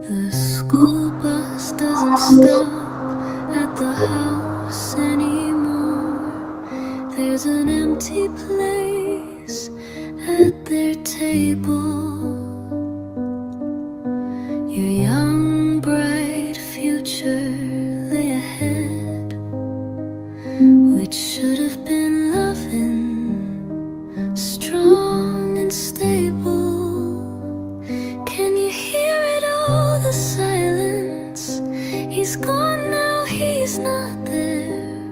The school bus doesn't stop at the house anymore. There's an empty place at their table. Your young, bright future lay ahead, which should have been loving, strong and stable. Can you hear it all, the silence? He's gone now, he's not there.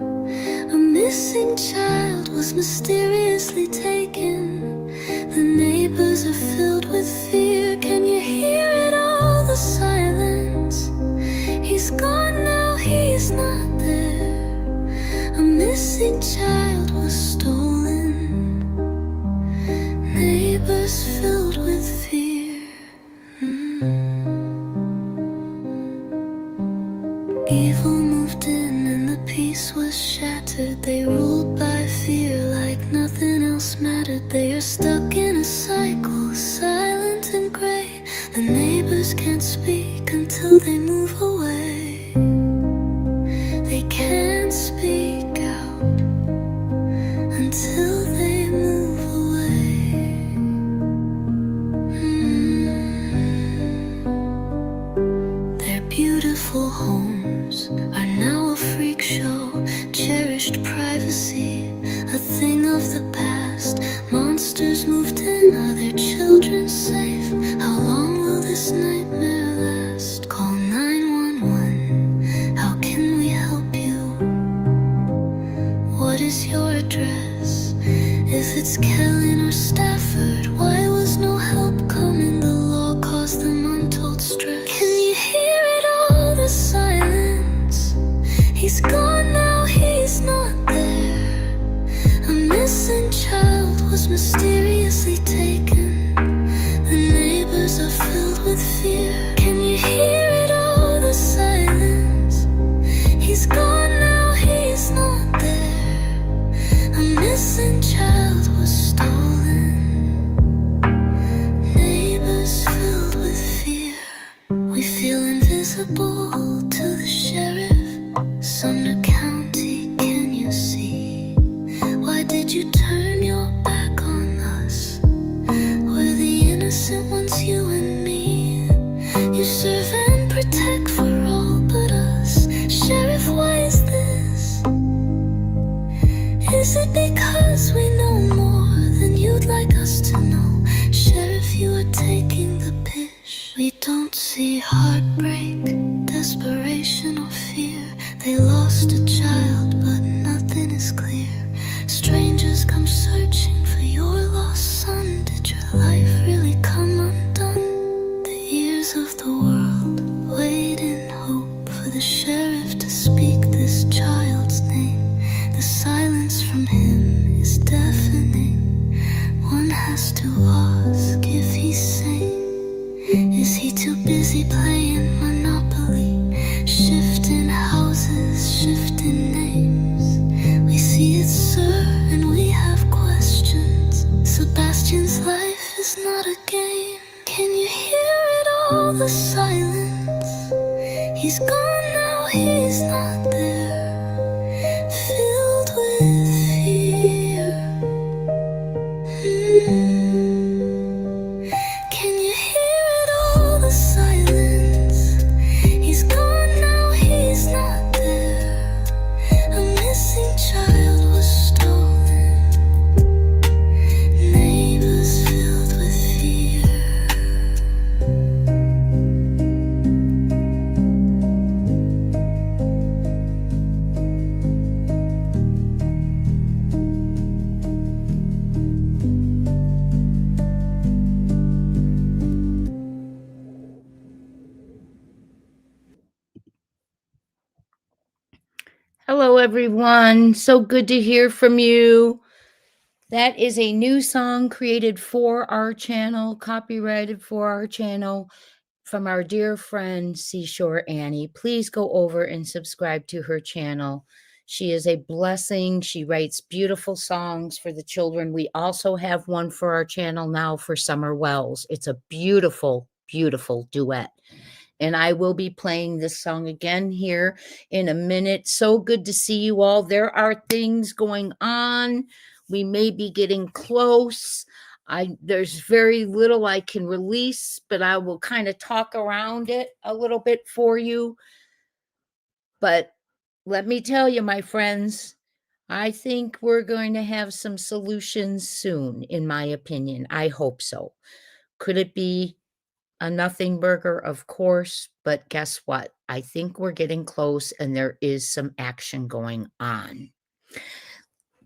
A missing child was mysteriously taken. The neighbors are filled with fear. Can you hear it all? peace was shattered. They ruled by fear like nothing else mattered. They are stuck in a cycle, silent and gray. The neighbors can't speak until they move away. They can't speak out until they move away. Their beautiful homes are now a freak show. Cherished privacy, a thing of the past. Monsters moved in, are their children safe? How long will this nightmare last? Call 911, how can we help you? What is your address? If it's Kellen or Stafford, why was no help coming? The law caused them untold stress. Can you hear it all, the silence? He's gone now, he's not there. A missing child was mysteriously taken. The neighbors are filled with fear. Can you hear it all, the silence? He's gone now, he's not there. A missing child was stolen. Neighbors filled with fear. We feel invisible to the sheriff. Sumner County, can you see? Why did you turn your back on us? We're the innocent ones, you and me. You serve and protect for all but us. Sheriff, why is this? Is it because we know more than you'd like us to know? Sheriff, you are taking the pish. We don't see heartbreak, desperation or fear. They lost a child, but nothing is clear. Strangers come searching for your lost son. Did your life really come undone? The ears of the world wait in hope for the sheriff to speak this child's name. The silence from him is deafening. One has to ask if he's sane. Is he too busy playing Monopoly? Shifting houses, shifting names. We see it, sir, and we have questions. Sebastian's life is not a game. Can you hear it all, the silence? He's gone now, he's not there. Filled with fear. Can you hear it all, the silence? He's gone now, he's not there. A missing child was stolen. Neighbors filled with fear. Hello, everyone. So good to hear from you. That is a new song created for our channel, copyrighted for our channel from our dear friend Seashore Annie. Please go over and subscribe to her channel. She is a blessing. She writes beautiful songs for the children. We also have one for our channel now for Summer Wells. It's a beautiful, beautiful duet. And I will be playing this song again here in a minute. So good to see you all. There are things going on. We may be getting close. There's very little I can release, but I will kind of talk around it a little bit for you. But let me tell you, my friends, I think we're going to have some solutions soon, in my opinion. I hope so. Could it be a nothing burger? Of course, but guess what? I think we're getting close and there is some action going on.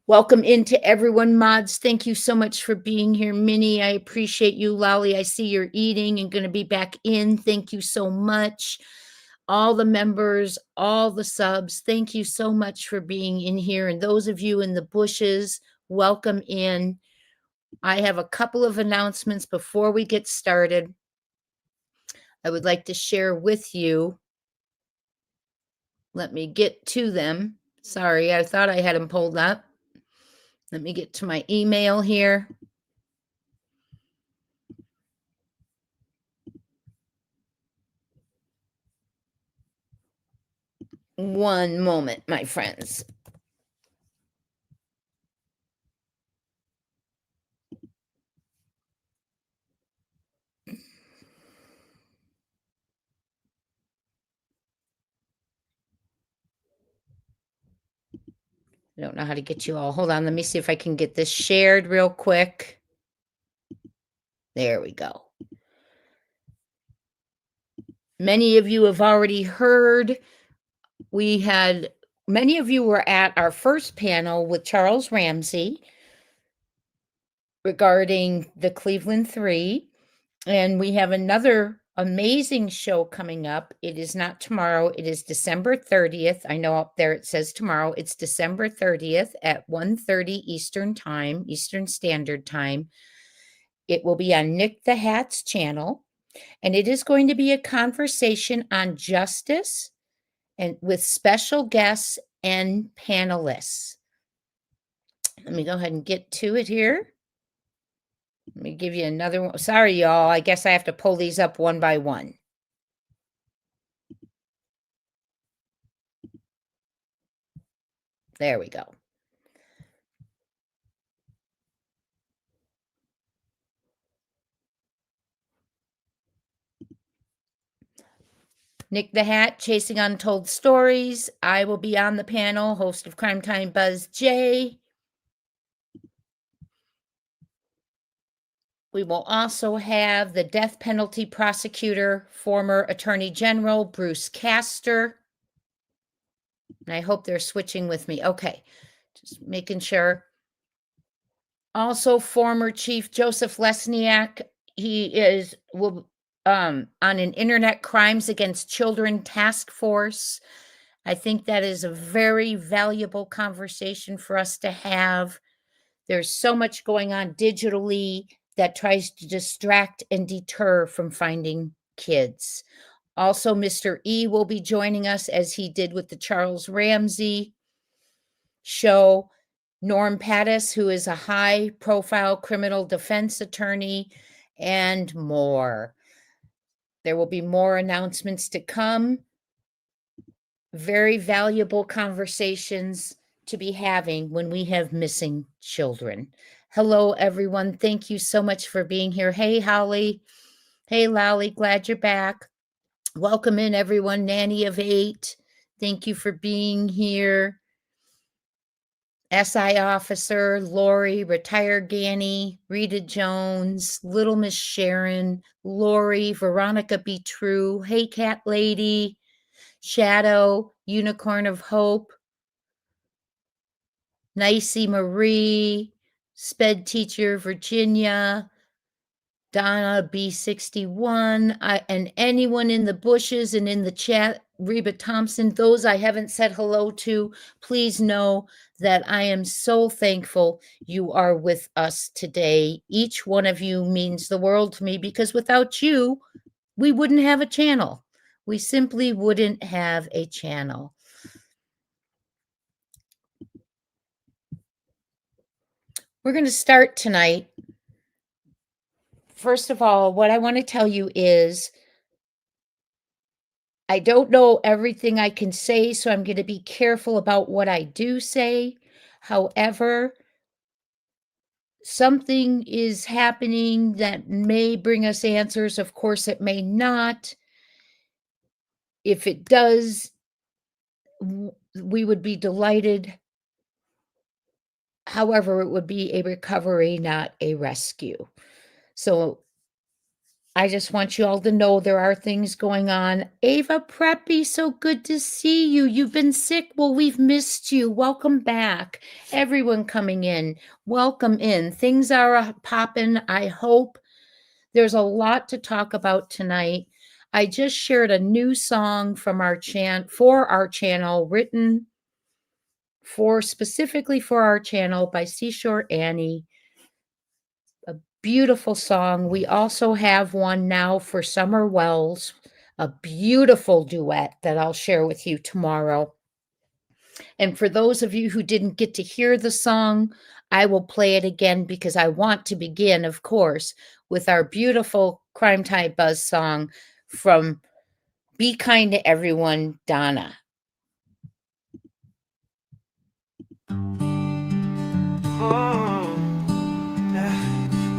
Welcome into everyone, mods. Thank you so much for being here. Minnie, I appreciate you. Lolly, I see you're eating and going to be back in. Thank you so much. All the members, all the subs, thank you so much for being in here. And those of you in the bushes, welcome in. I have a couple of announcements before we get started. I would like to share with you. Let me get to them Sorry, I thought I had them pulled up. Let me get to my email here. One moment, my friends. I don't know how to get you all. Hold on. Let me see if I can get this shared real quick. There we go. Many of you have already heard. Many of you were at our first panel with Charles Ramsey regarding the Cleveland Three. And we have another amazing show coming up. It is not tomorrow. It is December 30th. I know up there it says tomorrow. It's December 30th at 1:30 Eastern Standard Time. It will be on Nick the Hat's channel, and it is going to be a conversation on justice and with special guests and panelists. Let me go ahead and get to it here. Let me give you another one. Sorry, y'all. I guess I have to pull these up one by one. There we go. Nick the Hat, Chasing Untold Stories. I will be on the panel, host of Crime Time Buzz J. We will also have the death penalty prosecutor, former Attorney General Bruce Castor. And I hope they're switching with me. Okay, just making sure. Also, former Chief Joseph Lesniak. He will on an Internet Crimes Against Children task force. I think that is a very valuable conversation for us to have. There's so much going on digitally that tries to distract and deter from finding kids. Also, Mr. E will be joining us as he did with the Charles Ramsey show. Norm Pattis, who is a high-profile criminal defense attorney, and more. There will be more announcements to come. Very valuable conversations to be having when we have missing children. Hello, everyone. Thank you so much for being here. Hey, Holly. Hey, Lolly. Glad you're back. Welcome in, everyone. Nanny of 8. Thank you for being here. SI Officer, Lori, Retired Ganny, Rita Jones, Little Miss Sharon, Lori, Veronica Be True, Hey Cat Lady, Shadow, Unicorn of Hope, Nicey Marie, Sped Teacher Virginia, Donna B61, and anyone in the bushes and in the chat, Reba Thompson, those I haven't said hello to, please know that I am so thankful you are with us today. Each one of you means the world to me because without you, we wouldn't have a channel. We simply wouldn't have a channel. We're going to start tonight. First of all, what I want to tell you is I don't know everything I can say, so I'm going to be careful about what I do say. However, something is happening that may bring us answers. Of course, it may not. If it does, we would be delighted. However, it would be a recovery, not a rescue. So I just want you all to know there are things going on. Ava Preppy, so good to see you. You've been sick. Well, we've missed you. Welcome back. Everyone coming in, welcome in. Things are popping, I hope. There's a lot to talk about tonight. I just shared a new song from for our channel, written specifically for our channel by Seashore Annie. Beautiful song. We also have one now for Summer Wells, a beautiful duet that I'll share with you tomorrow. And for those of you who didn't get to hear the song, I will play it again because I want to begin, of course, with our beautiful Crime Time Buzz song from Be Kind to Everyone, Donna.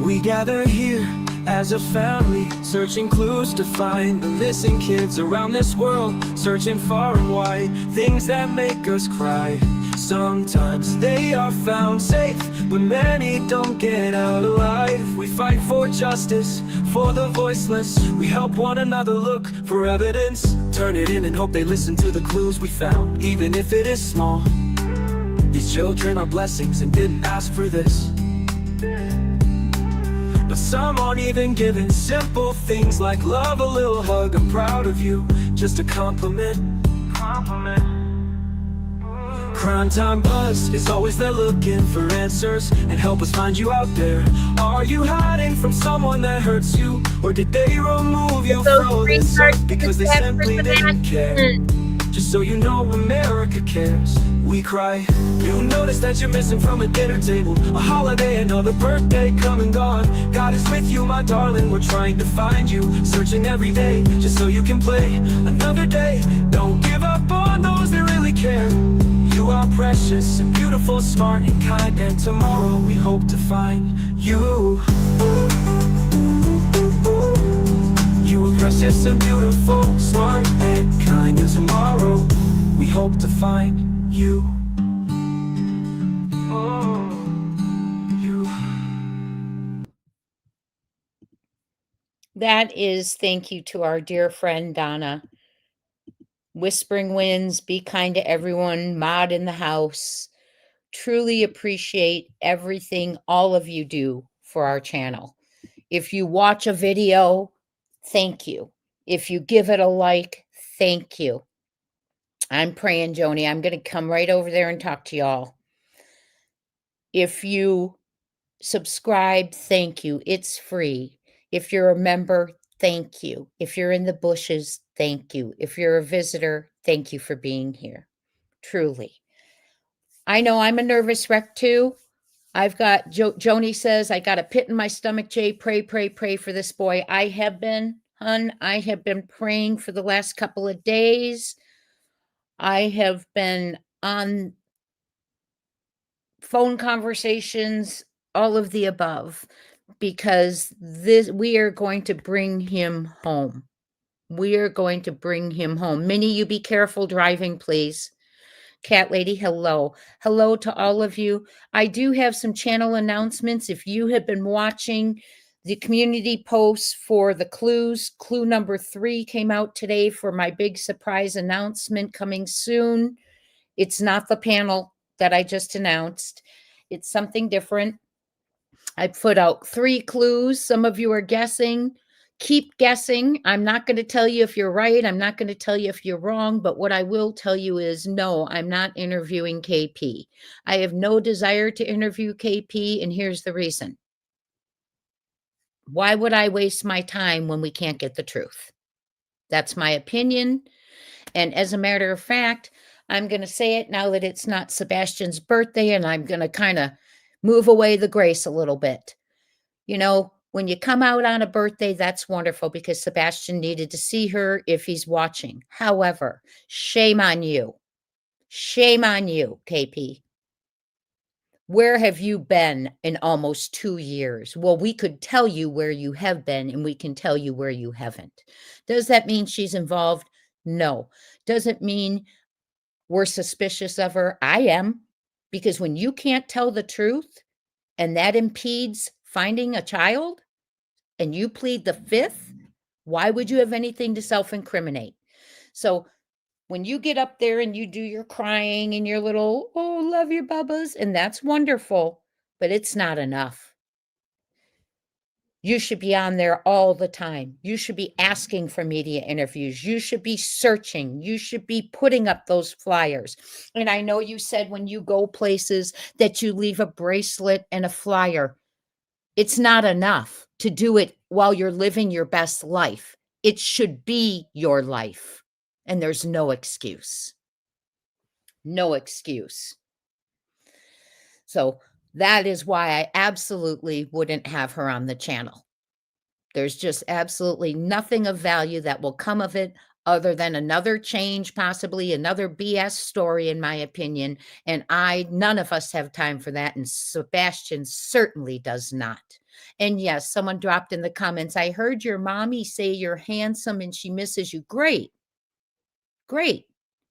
We gather here as a family, searching clues to find the missing kids around this world, searching far and wide, things that make us cry. Sometimes they are found safe, but many don't get out alive. We fight for justice, for the voiceless. We help one another look for evidence, turn it in and hope they listen to the clues we found, even if it is small. These children are blessings and didn't ask for this. But some aren't even given simple things like love, a little hug, I'm proud of you, just a compliment. Crime Time Buzz is always there looking for answers and help us find you out there. Are you hiding from someone that hurts you? Or did they remove you from this earth because they simply didn't care? Just so you know, America cares. We cry. You notice that you're missing from a dinner table, a holiday, another birthday come and gone. God is with you, my darling, we're trying to find you, searching every day, just so you can play another day. Don't give up on those that really care. You are precious and beautiful, smart and kind, and tomorrow we hope to find you. You are precious and beautiful, smart and kind, and tomorrow we hope to find you. That is thank you to our dear friend Donna. Whispering Winds, Be Kind to Everyone, Mod in the House. Truly appreciate everything all of you do for our channel. If you watch a video, thank you. If you give it a like, thank you. I'm praying, Joni. I'm going to come right over there and talk to y'all. If you subscribe, thank you. It's free. If you're a member, thank you. If you're in the bushes, thank you. If you're a visitor, thank you for being here. Truly. I know I'm a nervous wreck too. I've got, Joni says, I got a pit in my stomach, Jay. Pray, pray, pray for this boy. I have been, hun. I have been praying for the last couple of days. I have been on phone conversations, all of the above, because we are going to bring him home. We are going to bring him home. Minnie, you be careful driving, please. Cat Lady, hello. Hello to all of you. I do have some channel announcements. If you have been watching the community posts for the clues, clue number 3 came out today for my big surprise announcement coming soon. It's not the panel that I just announced. It's something different. I put out 3 clues. Some of you are guessing. Keep guessing. I'm not going to tell you if you're right. I'm not going to tell you if you're wrong. But what I will tell you is no, I'm not interviewing KP. I have no desire to interview KP. And here's the reason. Why would I waste my time when we can't get the truth? That's my opinion. And as a matter of fact, I'm going to say it now that it's not Sebastian's birthday, and I'm going to kind of move away the grace a little bit. You know, when you come out on a birthday, that's wonderful because Sebastian needed to see her if he's watching. However, shame on you. Shame on you, KP. Where have you been in almost 2 years? Well, we could tell you where you have been, and we can tell you where you haven't. Does that mean she's involved? No. Does it mean we're suspicious of her? I am. Because when you can't tell the truth and that impedes finding a child and you plead the 5th, why would you have anything to self-incriminate? So when you get up there and you do your crying and your little, oh, love your bubbas, and that's wonderful, but it's not enough. You should be on there all the time. You should be asking for media interviews. You should be searching. You should be putting up those flyers. And I know you said when you go places that you leave a bracelet and a flyer. It's not enough to do it while you're living your best life. It should be your life. And there's no excuse. No excuse. So that is why I absolutely wouldn't have her on the channel. There's just absolutely nothing of value that will come of it other than another change, possibly another BS story, in my opinion. And none of us have time for that. And Sebastian certainly does not. And yes, someone dropped in the comments, I heard your mommy say you're handsome and she misses you. Great. Great.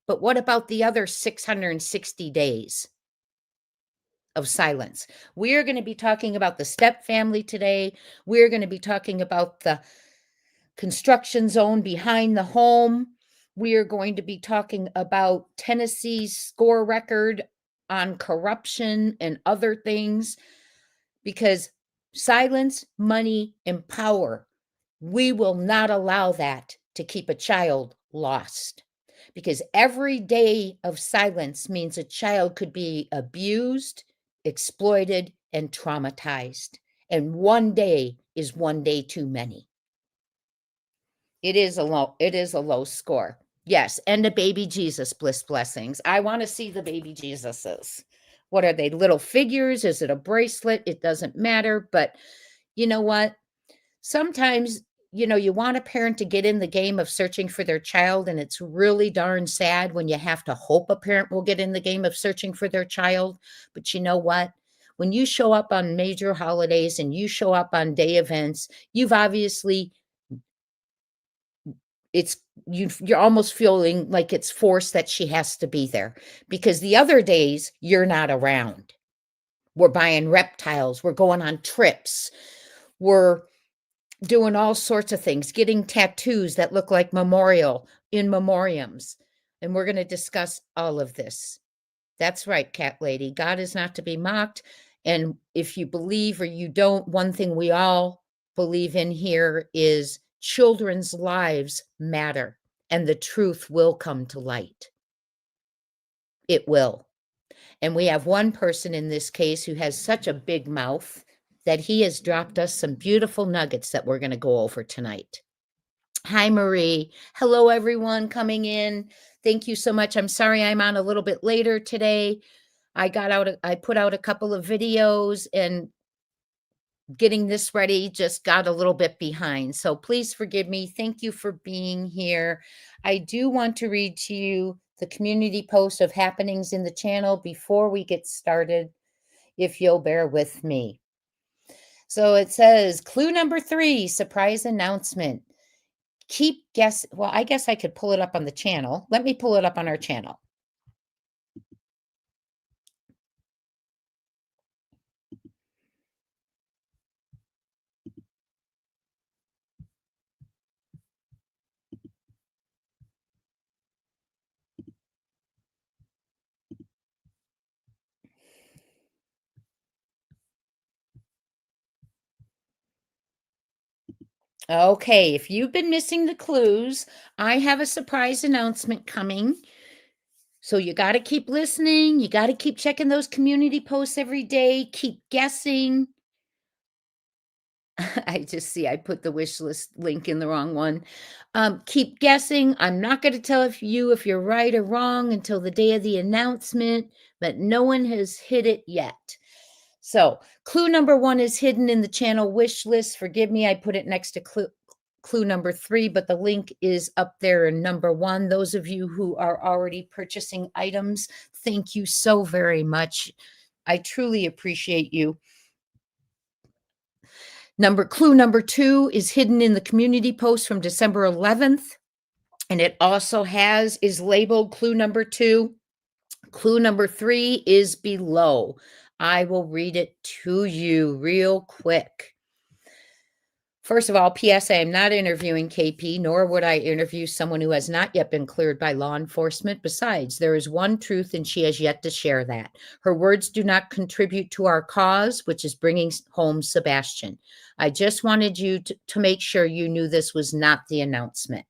But what about the other 660 days of silence? We are going to be talking about the step family today. We're going to be talking about the construction zone behind the home. We are going to be talking about Tennessee's score record on corruption and other things, because silence, money, and power, we will not allow that to keep a child lost, because every day of silence means a child could be abused, exploited, and traumatized. And one day is one day too many. It is a low score. Yes, and the baby Jesus blessings. I want to see the baby Jesuses. What are they? Little figures? Is it a bracelet? It doesn't matter. But you know what? Sometimes, you want a parent to get in the game of searching for their child, and it's really darn sad when you have to hope a parent will get in the game of searching for their child. But you know what? When you show up on major holidays and you show up on day events, you've obviously you're almost feeling like it's forced that she has to be there, because the other days you're not around. We're buying reptiles, we're going on trips, we're doing all sorts of things, getting tattoos that look like in memoriams. And we're going to discuss all of this. That's right, cat lady. God is not to be mocked. And if you believe or you don't, one thing we all believe in here is children's lives matter, and the truth will come to light. It will. And we have one person in this case who has such a big mouth that he has dropped us some beautiful nuggets that we're going to go over tonight. Hi, Marie. Hello, everyone coming in. Thank you so much. I'm sorry I'm on a little bit later today. I put out a couple of videos, and getting this ready just got a little bit behind. So please forgive me. Thank you for being here. I do want to read to you the community post of happenings in the channel before we get started, if you'll bear with me. So it says, clue number 3, surprise announcement. Keep guessing. Well, I guess I could pull it up on the channel. Let me pull it up on our channel. Okay, if you've been missing the clues, I have a surprise announcement coming. So you got to keep listening. You got to keep checking those community posts every day. Keep guessing. I just see I put the wish list link in the wrong one. Keep guessing. I'm not going to tell you if you're right or wrong until the day of the announcement, but no one has hit it yet. So clue number 1 is hidden in the channel wish list. Forgive me, I put it next to clue number 3, but the link is up there in number 1. Those of you who are already purchasing items, thank you so very much. I truly appreciate you. Clue number 2 is hidden in the community post from December 11th. And it also is labeled clue number 2. Clue number 3 is below. I will read it to you real quick. First of all, P.S. I am not interviewing KP, nor would I interview someone who has not yet been cleared by law enforcement. Besides, there is one truth, and she has yet to share that. Her words do not contribute to our cause, which is bringing home Sebastian. I just wanted you to make sure you knew this was not the announcement.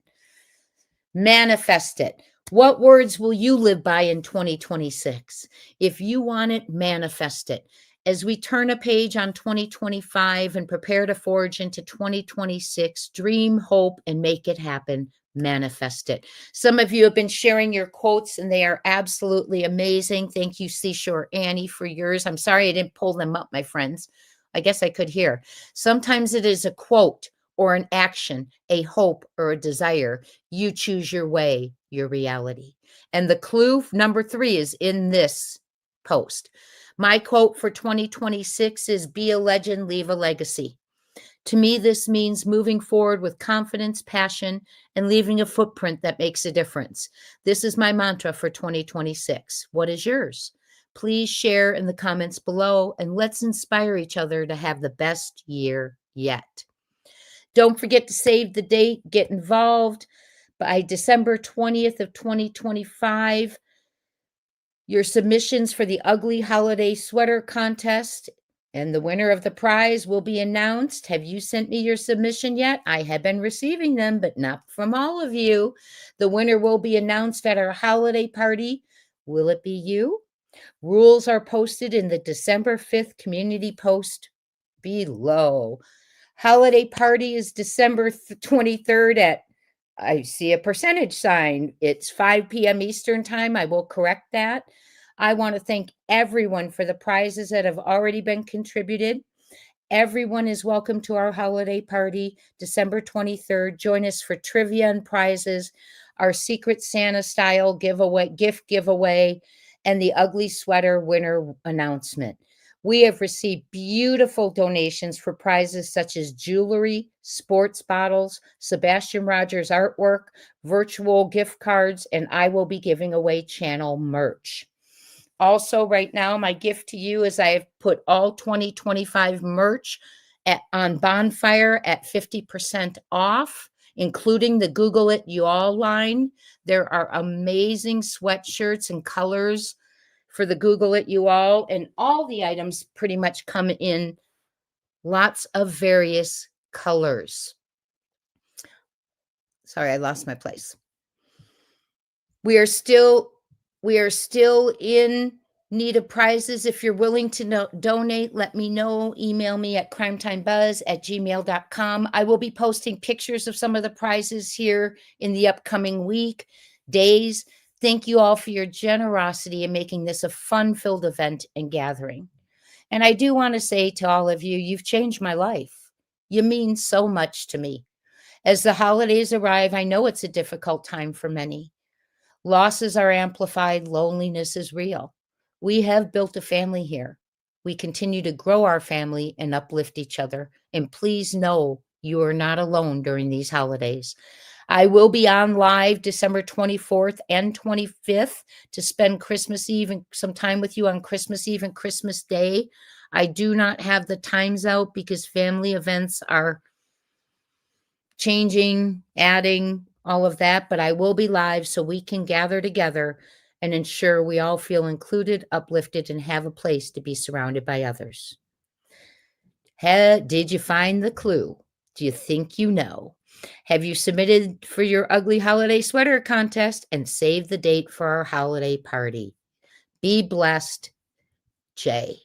Manifest it. What words will you live by in 2026? If you want it, manifest it. As we turn a page on 2025 and prepare to forge into 2026, dream, hope, and make it happen. manifest it. Some of you have been sharing your quotes and they are absolutely amazing. Thank you, Seashore Annie, for yours. I'm sorry I didn't pull them up, my friends. I guess I could hear. Sometimes it is a quote or an action, a hope or a desire. You choose your way, your reality. And the clue number 3 is in this post. My quote for 2026 is be a legend, leave a legacy. To me, this means moving forward with confidence, passion, and leaving a footprint that makes a difference. This is my mantra for 2026. What is yours? Please share in the comments below and let's inspire each other to have the best year yet. Don't forget to save the date, get involved by December 20th of 2025. Your submissions for the Ugly Holiday Sweater Contest and the winner of the prize will be announced. Have you sent me your submission yet? I have been receiving them, but not from all of you. The winner will be announced at our holiday party. Will it be you? Rules are posted in the December 5th community post below. Holiday party is December 23rd at, I see a percentage sign. It's 5 p.m. Eastern time. I will correct that. I want to thank everyone for the prizes that have already been contributed. Everyone is welcome to our holiday party, December 23rd. Join us for trivia and prizes, our Secret Santa style gift giveaway, and the ugly sweater winner announcement. We have received beautiful donations for prizes such as jewelry, sports bottles, Sebastian Rogers artwork, virtual gift cards, and I will be giving away channel merch. Also, right now, my gift to you is I have put all 2025 merch on Bonfire at 50% off, including the Google It You All line. There are amazing sweatshirts and colors for the Google It You All, and all the items pretty much come in lots of various colors. Sorry, I lost my place. We are still in need of prizes. If you're willing to donate, let me know. Email me at crimetimebuzz@gmail.com. I will be posting pictures of some of the prizes here in the upcoming days. Thank you all for your generosity in making this a fun-filled event and gathering. And I do want to say to all of you, you've changed my life. You mean so much to me. As the holidays arrive, I know it's a difficult time for many. Losses are amplified. Loneliness is real. We have built a family here. We continue to grow our family and uplift each other. And please know you are not alone during these holidays. I will be on live December 24th and 25th to spend Christmas Eve and some time with you on Christmas Eve and Christmas Day. I do not have the times out because family events are changing, adding, all of that, but I will be live so we can gather together and ensure we all feel included, uplifted, and have a place to be surrounded by others. Did you find the clue? Do you think you know? Have you submitted for your ugly holiday sweater contest and save the date for our holiday party? Be blessed, Jay.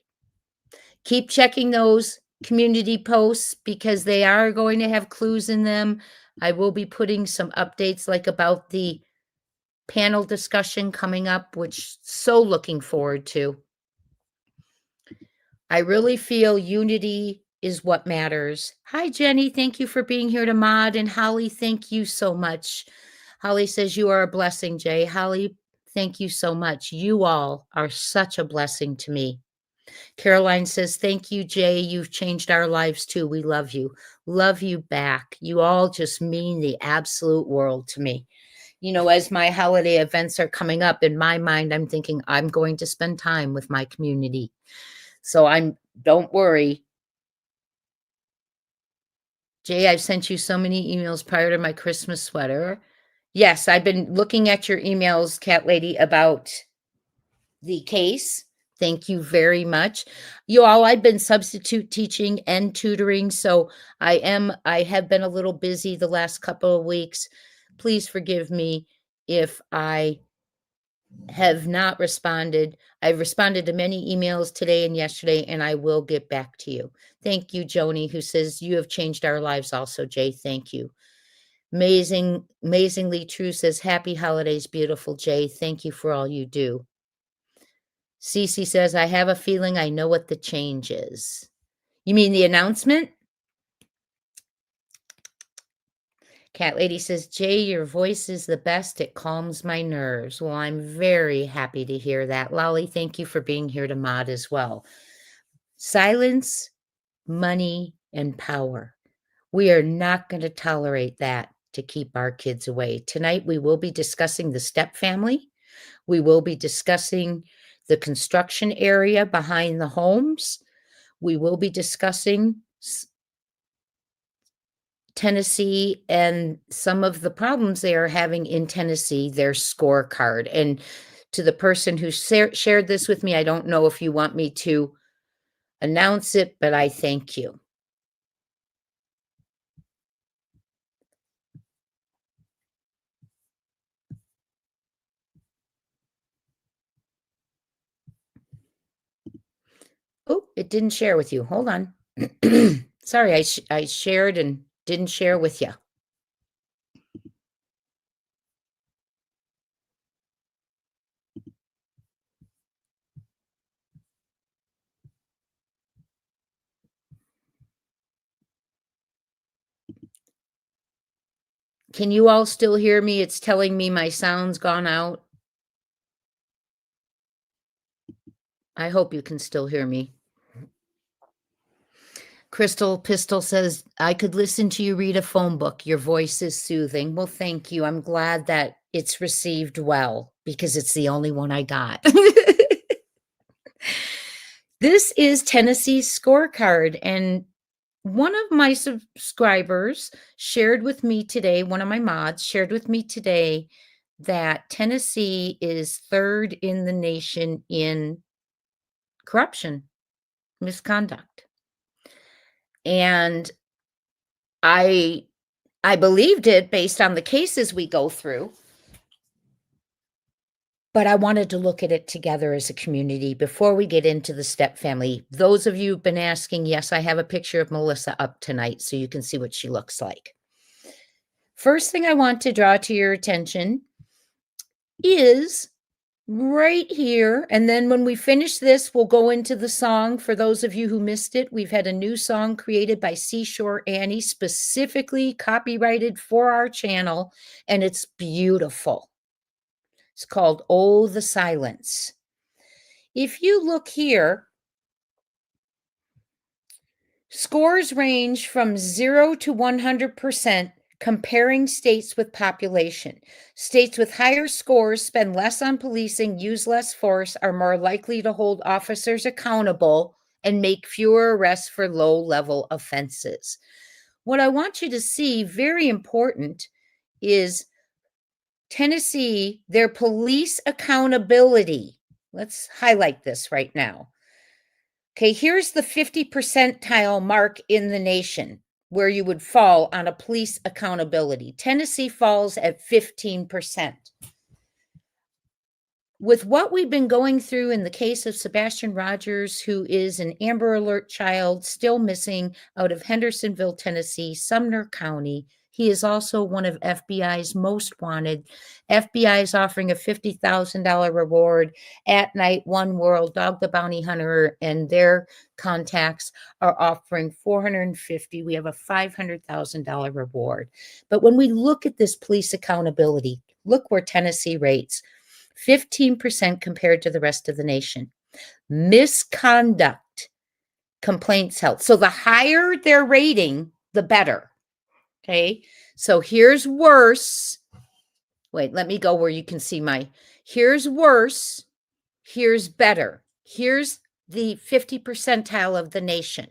Keep checking those community posts because they are going to have clues in them. I will be putting some updates like about the panel discussion coming up, which so looking forward to. I really feel unity is what matters. Hi, Jenny. Thank you for being here to mod. And Holly, thank you so much. Holly says you are a blessing, Jay. Holly, thank you so much. You all are such a blessing to me. Caroline says, thank you, Jay. You've changed our lives too. We love you. Love you back. You all just mean the absolute world to me. You know, as my holiday events are coming up, in my mind, I'm thinking I'm going to spend time with my community. So don't worry. Jay, I've sent you so many emails prior to my Christmas sweater. Yes, I've been looking at your emails, Cat Lady, about the case. Thank you very much. You all, I've been substitute teaching and tutoring, so I have been a little busy the last couple of weeks. Please forgive me if I have not responded. I've responded to many emails today and yesterday, and I will get back to you. Thank you, Joni, who says you have changed our lives also, Jay. Thank you. Amazingly true says, "Happy holidays, beautiful Jay. Thank you for all you do." Cece says, "I have a feeling I know what the change is." You mean the announcement? Cat Lady says, "Jay, your voice is the best. It calms my nerves." Well, I'm very happy to hear that. Lolly, thank you for being here to mod as well. Silence, money, and power. We are not going to tolerate that to keep our kids away. Tonight, we will be discussing the step family. We will be discussing the construction area behind the homes. We will be discussing Tennessee and some of the problems they are having in Tennessee, their scorecard. And to the person who shared this with me, I don't know if you want me to announce it, but I thank you. Oh, it didn't share with you. Hold on. Sorry, I shared and didn't share with you. Can you all still hear me? It's telling me my sound's gone out. I hope you can still hear me. Crystal Pistol says, "I could listen to you read a phone book. Your voice is soothing." Well, thank you. I'm glad that it's received well because it's the only one I got. This is Tennessee's scorecard, and one of my subscribers shared with me today, one of my mods shared with me today that Tennessee is third in the nation in corruption, misconduct. And I believed it based on the cases we go through, but I wanted to look at it together as a community before we get into the step family. Those of you who've been asking, yes, I have a picture of Melissa up tonight so you can see what she looks like. First thing I want to draw to your attention is right here. And then when we finish this, we'll go into the song. For those of you who missed it, we've had a new song created by Seashore Annie, specifically copyrighted for our channel, and it's beautiful. It's called "Oh, the Silence." If you look here, scores range from 0 to 100%, comparing states with population. States with higher scores spend less on policing, use less force, are more likely to hold officers accountable, and make fewer arrests for low-level offenses. What I want you to see, very important, is Tennessee, their police accountability. Let's highlight this right now. Okay, here's the 50 percentile mark in the nation where you would fall on a police accountability. Tennessee falls at 15%. With what we've been going through in the case of Sebastian Rogers, who is an Amber Alert child still missing out of Hendersonville, Tennessee, Sumner County, he is also one of FBI's most wanted. FBI is offering a $50,000 reward. At Night, One World, Dog the Bounty Hunter, and their contacts are offering $450,000. We have a $500,000 reward. But when we look at this police accountability, look where Tennessee rates. 15% compared to the rest of the nation. Misconduct complaints held. So the higher their rating, the better. Okay. So here's worse. Wait, let me go where you can see my, here's worse. Here's better. Here's the 50 percentile of the nation.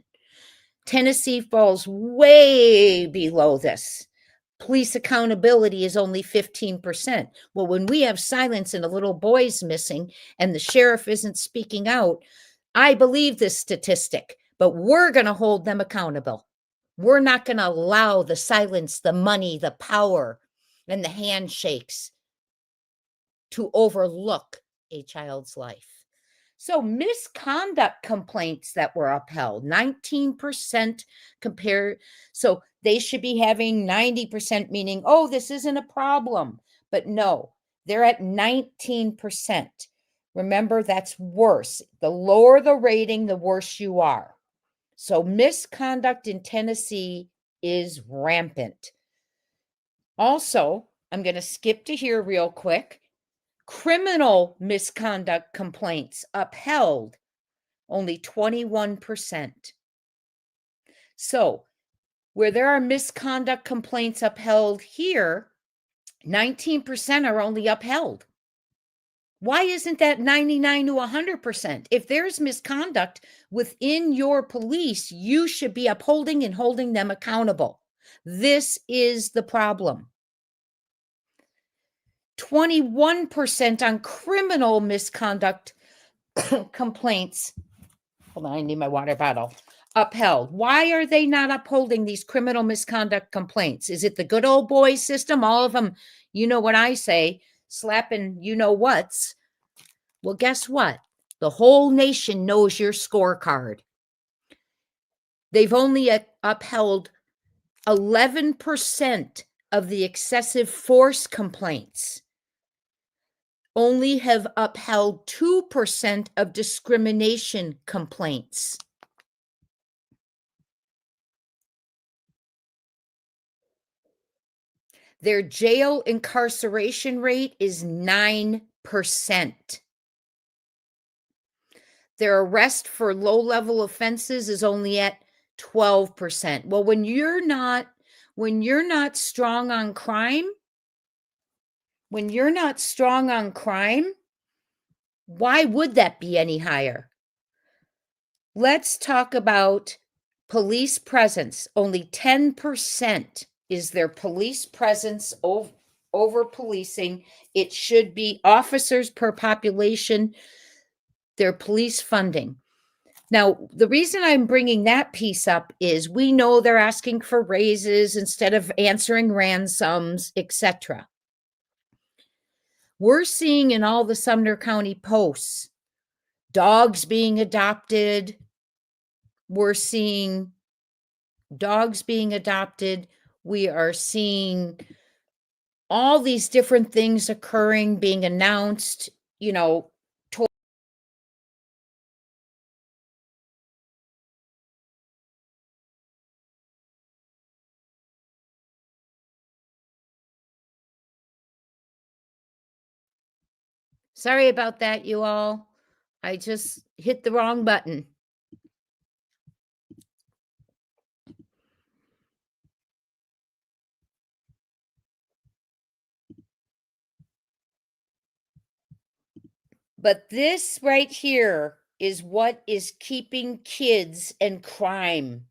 Tennessee falls way below this. Police accountability is only 15%. Well, when we have silence and a little boy's missing and the sheriff isn't speaking out, I believe this statistic, but we're going to hold them accountable. We're not going to allow the silence, the money, the power, and the handshakes to overlook a child's life. So misconduct complaints that were upheld, 19% compared. So they should be having 90%, meaning, oh, this isn't a problem. But no, they're at 19%. Remember, that's worse. The lower the rating, the worse you are. So misconduct in Tennessee is rampant. Also, I'm going to skip to here real quick. Criminal misconduct complaints upheld, only 21%. So, where there are misconduct complaints upheld here, 19% are only upheld. Why isn't that 99 to 100%? If there's misconduct within your police, you should be upholding and holding them accountable. This is the problem. 21% on criminal misconduct complaints. Hold on, I need my water bottle. Upheld. Why are they not upholding these criminal misconduct complaints? Is it the good old boy system? All of them, you know what I say, slapping you know what's. Well, guess what? The whole nation knows your scorecard. They've only upheld 11% of the excessive force complaints. Only have upheld 2% of discrimination complaints. Their jail incarceration rate is 9%. Their arrest for low-level offenses is only at 12%. Well, when you're not strong on crime, why would that be any higher? Let's talk about police presence. Only 10% is their police presence over policing. It should be officers per population, their police funding. Now, the reason I'm bringing that piece up is we know they're asking for raises instead of answering ransoms, etc. We're seeing in all the Sumner County posts, dogs being adopted. We're seeing dogs being adopted. We are seeing all these different things occurring, being announced, you know. Sorry about that, you all. I just hit the wrong button. But this right here is what is keeping kids and crime,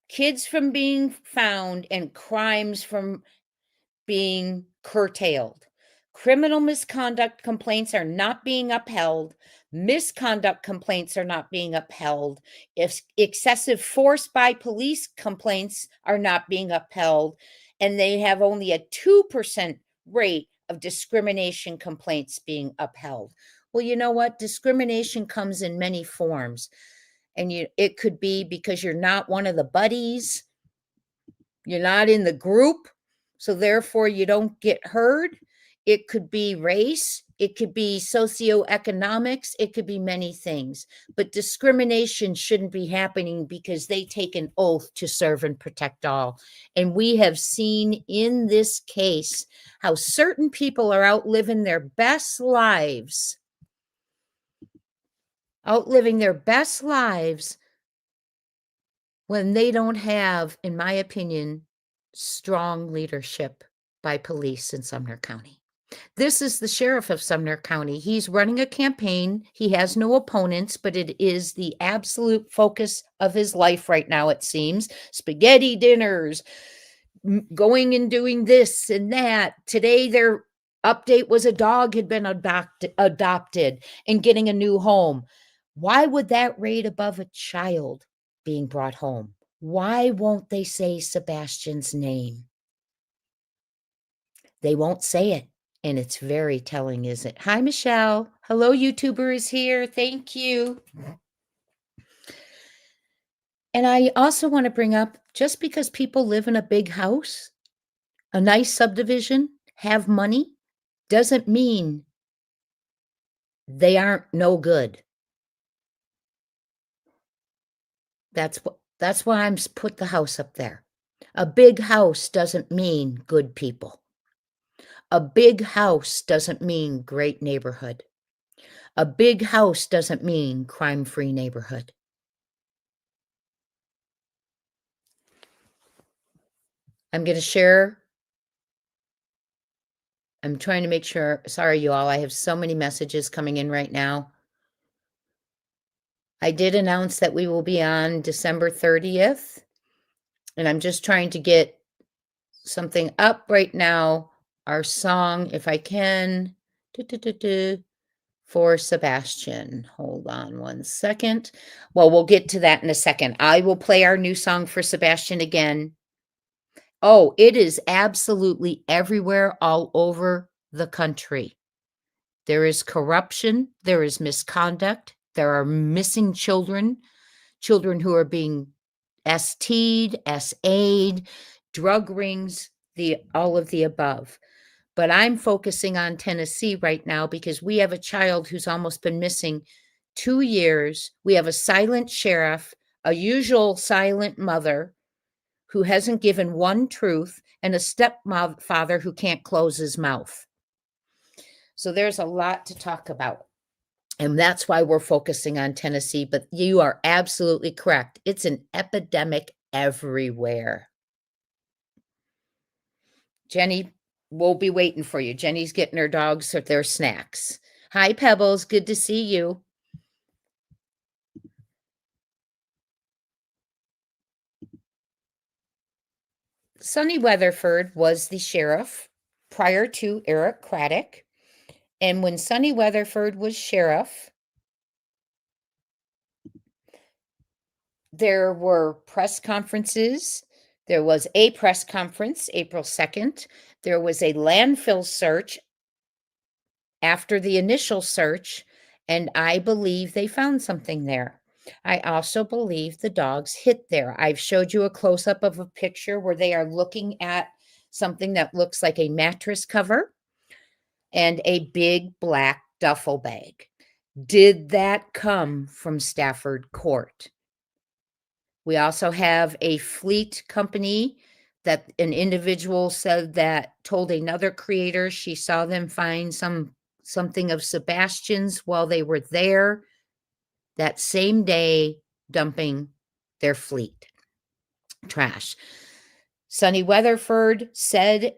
kids from being found and crimes from being curtailed. Criminal misconduct complaints are not being upheld. Misconduct complaints are not being upheld. If excessive force by police complaints are not being upheld, and they have only a 2% rate of discrimination complaints being upheld. Well, you know what? Discrimination comes in many forms. And it could be because you're not one of the buddies, you're not in the group, so therefore you don't get heard. It could be race, it could be socioeconomics, it could be many things. But discrimination shouldn't be happening because they take an oath to serve and protect all. And we have seen in this case how certain people are outliving their best lives, when they don't have, in my opinion, strong leadership by police in Sumner County. This is the sheriff of Sumner County. He's running a campaign. He has no opponents, but it is the absolute focus of his life right now, it seems. Spaghetti dinners, going and doing this and that. Today, their update was a dog had been adopted and getting a new home. Why would that rate above a child being brought home? Why won't they say Sebastian's name? They won't say it. And it's very telling, isn't it? Hi, Michelle. Hello, YouTuber is here. Thank you. And I also want to bring up, just because people live in a big house, a nice subdivision, have money, doesn't mean they aren't no good. That's why I'm put the house up there. A big house doesn't mean good people. A big house doesn't mean great neighborhood. A big house doesn't mean crime-free neighborhood. I'm going to share. I'm trying to make sure. Sorry, you all. I have so many messages coming in right now. I did announce that we will be on December 30th, and I'm just trying to get something up right now. Our song, if I can, for Sebastian. Hold on one second. Well, we'll get to that in a second. I will play our new song for Sebastian again. Oh, it is absolutely everywhere, all over the country. There is corruption, there is misconduct, there are missing children, children who are being ST'd, SA'd, drug rings, all of the above. But I'm focusing on Tennessee right now because we have a child who's almost been missing 2 years. We have a silent sheriff, a usual silent mother who hasn't given one truth, and a stepfather who can't close his mouth. So there's a lot to talk about. And that's why we're focusing on Tennessee. But you are absolutely correct. It's an epidemic everywhere. Jenny, we'll be waiting for you. Jenny's getting her dogs their snacks. Hi, Pebbles. Good to see you. Sonny Weatherford was the sheriff prior to Eric Craddock. And when Sonny Weatherford was sheriff, there were press conferences. There was a press conference April 2nd. There was a landfill search after the initial search, and I believe they found something there. I also believe the dogs hit there. I've showed you a close-up of a picture where they are looking at something that looks like a mattress cover and a big black duffel bag. Did that come from Stafford Court? We also have a fleet company that an individual said that told another creator she saw them find something of Sebastian's while they were there that same day dumping their fleet trash. Sonny Weatherford said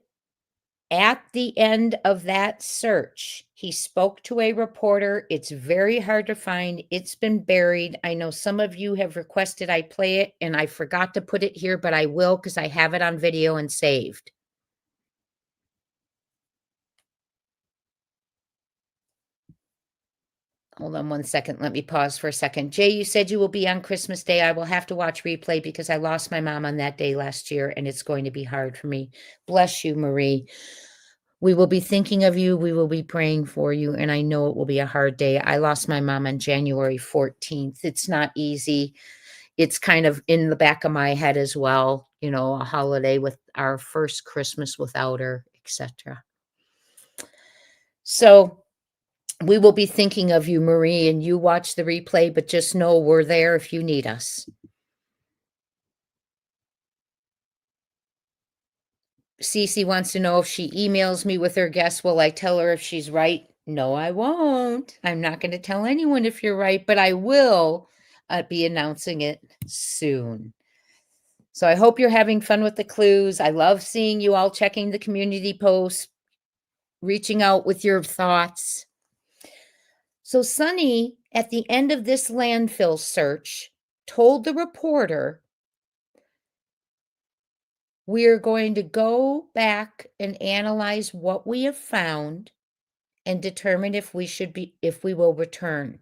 at the end of that search, he spoke to a reporter. It's very hard to find. It's been buried. I know some of you have requested I play it, and I forgot to put it here, but I will because I have it on video and saved. Hold on one second. Let me pause for a second. Jay, you said you will be on Christmas Day. I will have to watch replay because I lost my mom on that day last year, and it's going to be hard for me. Bless you, Marie. We will be thinking of you. We will be praying for you. And I know it will be a hard day. I lost my mom on January 14th. It's not easy. It's kind of in the back of my head as well. You know, a holiday with our first Christmas without her, etc. So we will be thinking of you, Marie, and you watch the replay, but just know we're there if you need us. Cece wants to know if she emails me with her guess, will I tell her if she's right? No, I won't. I'm not going to tell anyone if you're right, but I will be announcing it soon. So I hope you're having fun with the clues. I love seeing you all checking the community posts, reaching out with your thoughts. So Sonny, at the end of this landfill search, told the reporter, we're going to go back and analyze what we have found and determine if we will return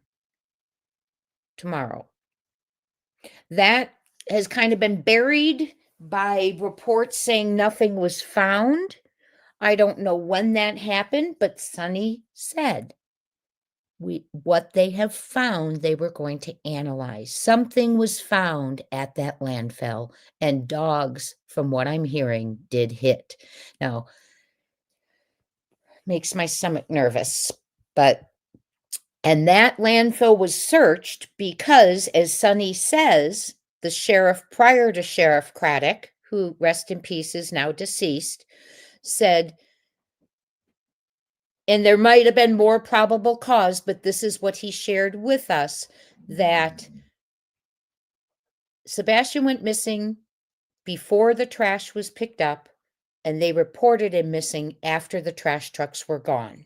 tomorrow. That has kind of been buried by reports saying nothing was found. I don't know when that happened, but Sonny said what they have found, they were going to analyze. Something was found at that landfill, and dogs, from what I'm hearing, did hit. Now, makes my stomach nervous, and that landfill was searched because, as Sonny says, the sheriff prior to Sheriff Craddock, who, rest in peace, is now deceased, said, and there might have been more probable cause, but this is what he shared with us, that Sebastian went missing before the trash was picked up, and they reported him missing after the trash trucks were gone.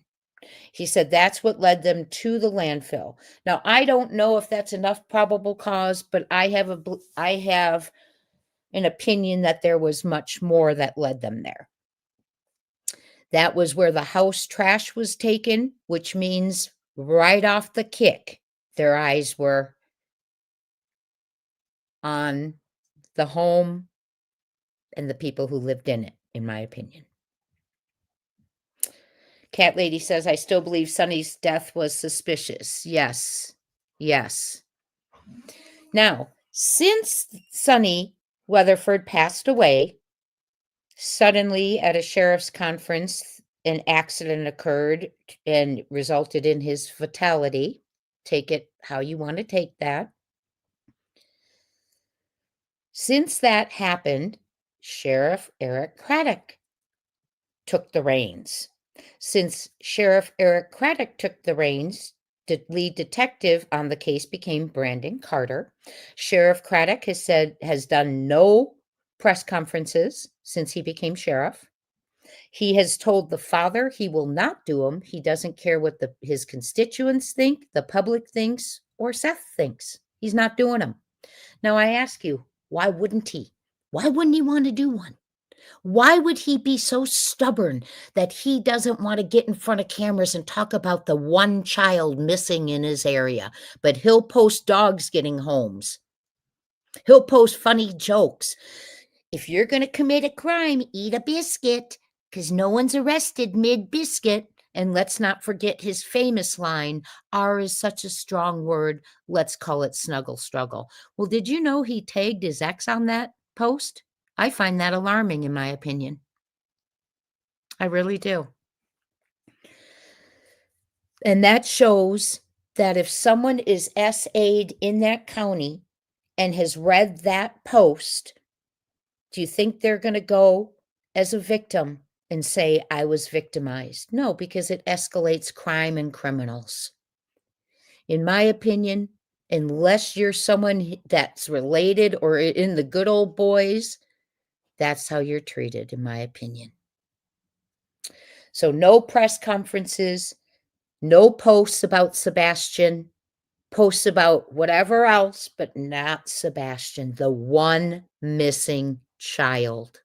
He said that's what led them to the landfill. Now, I don't know if that's enough probable cause, but I have an opinion that there was much more that led them there. That was where the house trash was taken, which means right off the kick, their eyes were on the home and the people who lived in it, in my opinion. Cat Lady says, I still believe Sonny's death was suspicious. Yes. Yes. Now, since Sonny Weatherford passed away, suddenly at a sheriff's conference, an accident occurred and resulted in his fatality. Take it how you want to take that. Since that happened, Sheriff Eric Craddock took the reins. Since Sheriff Eric Craddock took the reins, the lead detective on the case became Brandon Carter. Sheriff Craddock has done no press conferences since he became sheriff. He has told the father he will not do them. He doesn't care what his constituents think, the public thinks, or Seth thinks. He's not doing them. Now, I ask you, why wouldn't he? Why wouldn't he want to do one? Why would he be so stubborn that he doesn't want to get in front of cameras and talk about the one child missing in his area, but he'll post dogs getting homes? He'll post funny jokes. If you're going to commit a crime, eat a biscuit, because no one's arrested mid-biscuit. And let's not forget his famous line, R is such a strong word, let's call it snuggle struggle. Well, did you know he tagged his ex on that post? I find that alarming, in my opinion. I really do. And that shows that if someone is SA'd in that county and has read that post, do you think they're going to go as a victim and say, I was victimized? No, because it escalates crime and criminals. In my opinion, unless you're someone that's related or in the good old boys, that's how you're treated, in my opinion. So no press conferences, no posts about Sebastian, posts about whatever else, but not Sebastian, the one missing child.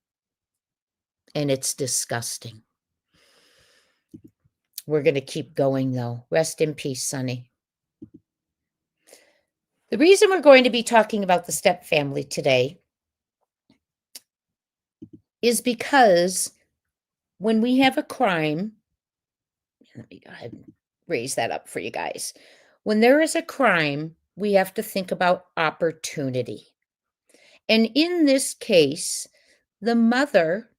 And it's disgusting. We're going to keep going, though. Rest in peace, Sonny. The reason we're going to be talking about the step family today is because when we have a crime, let me go ahead and raise that up for you guys. When there is a crime, we have to think about opportunity. And in this case, the mother,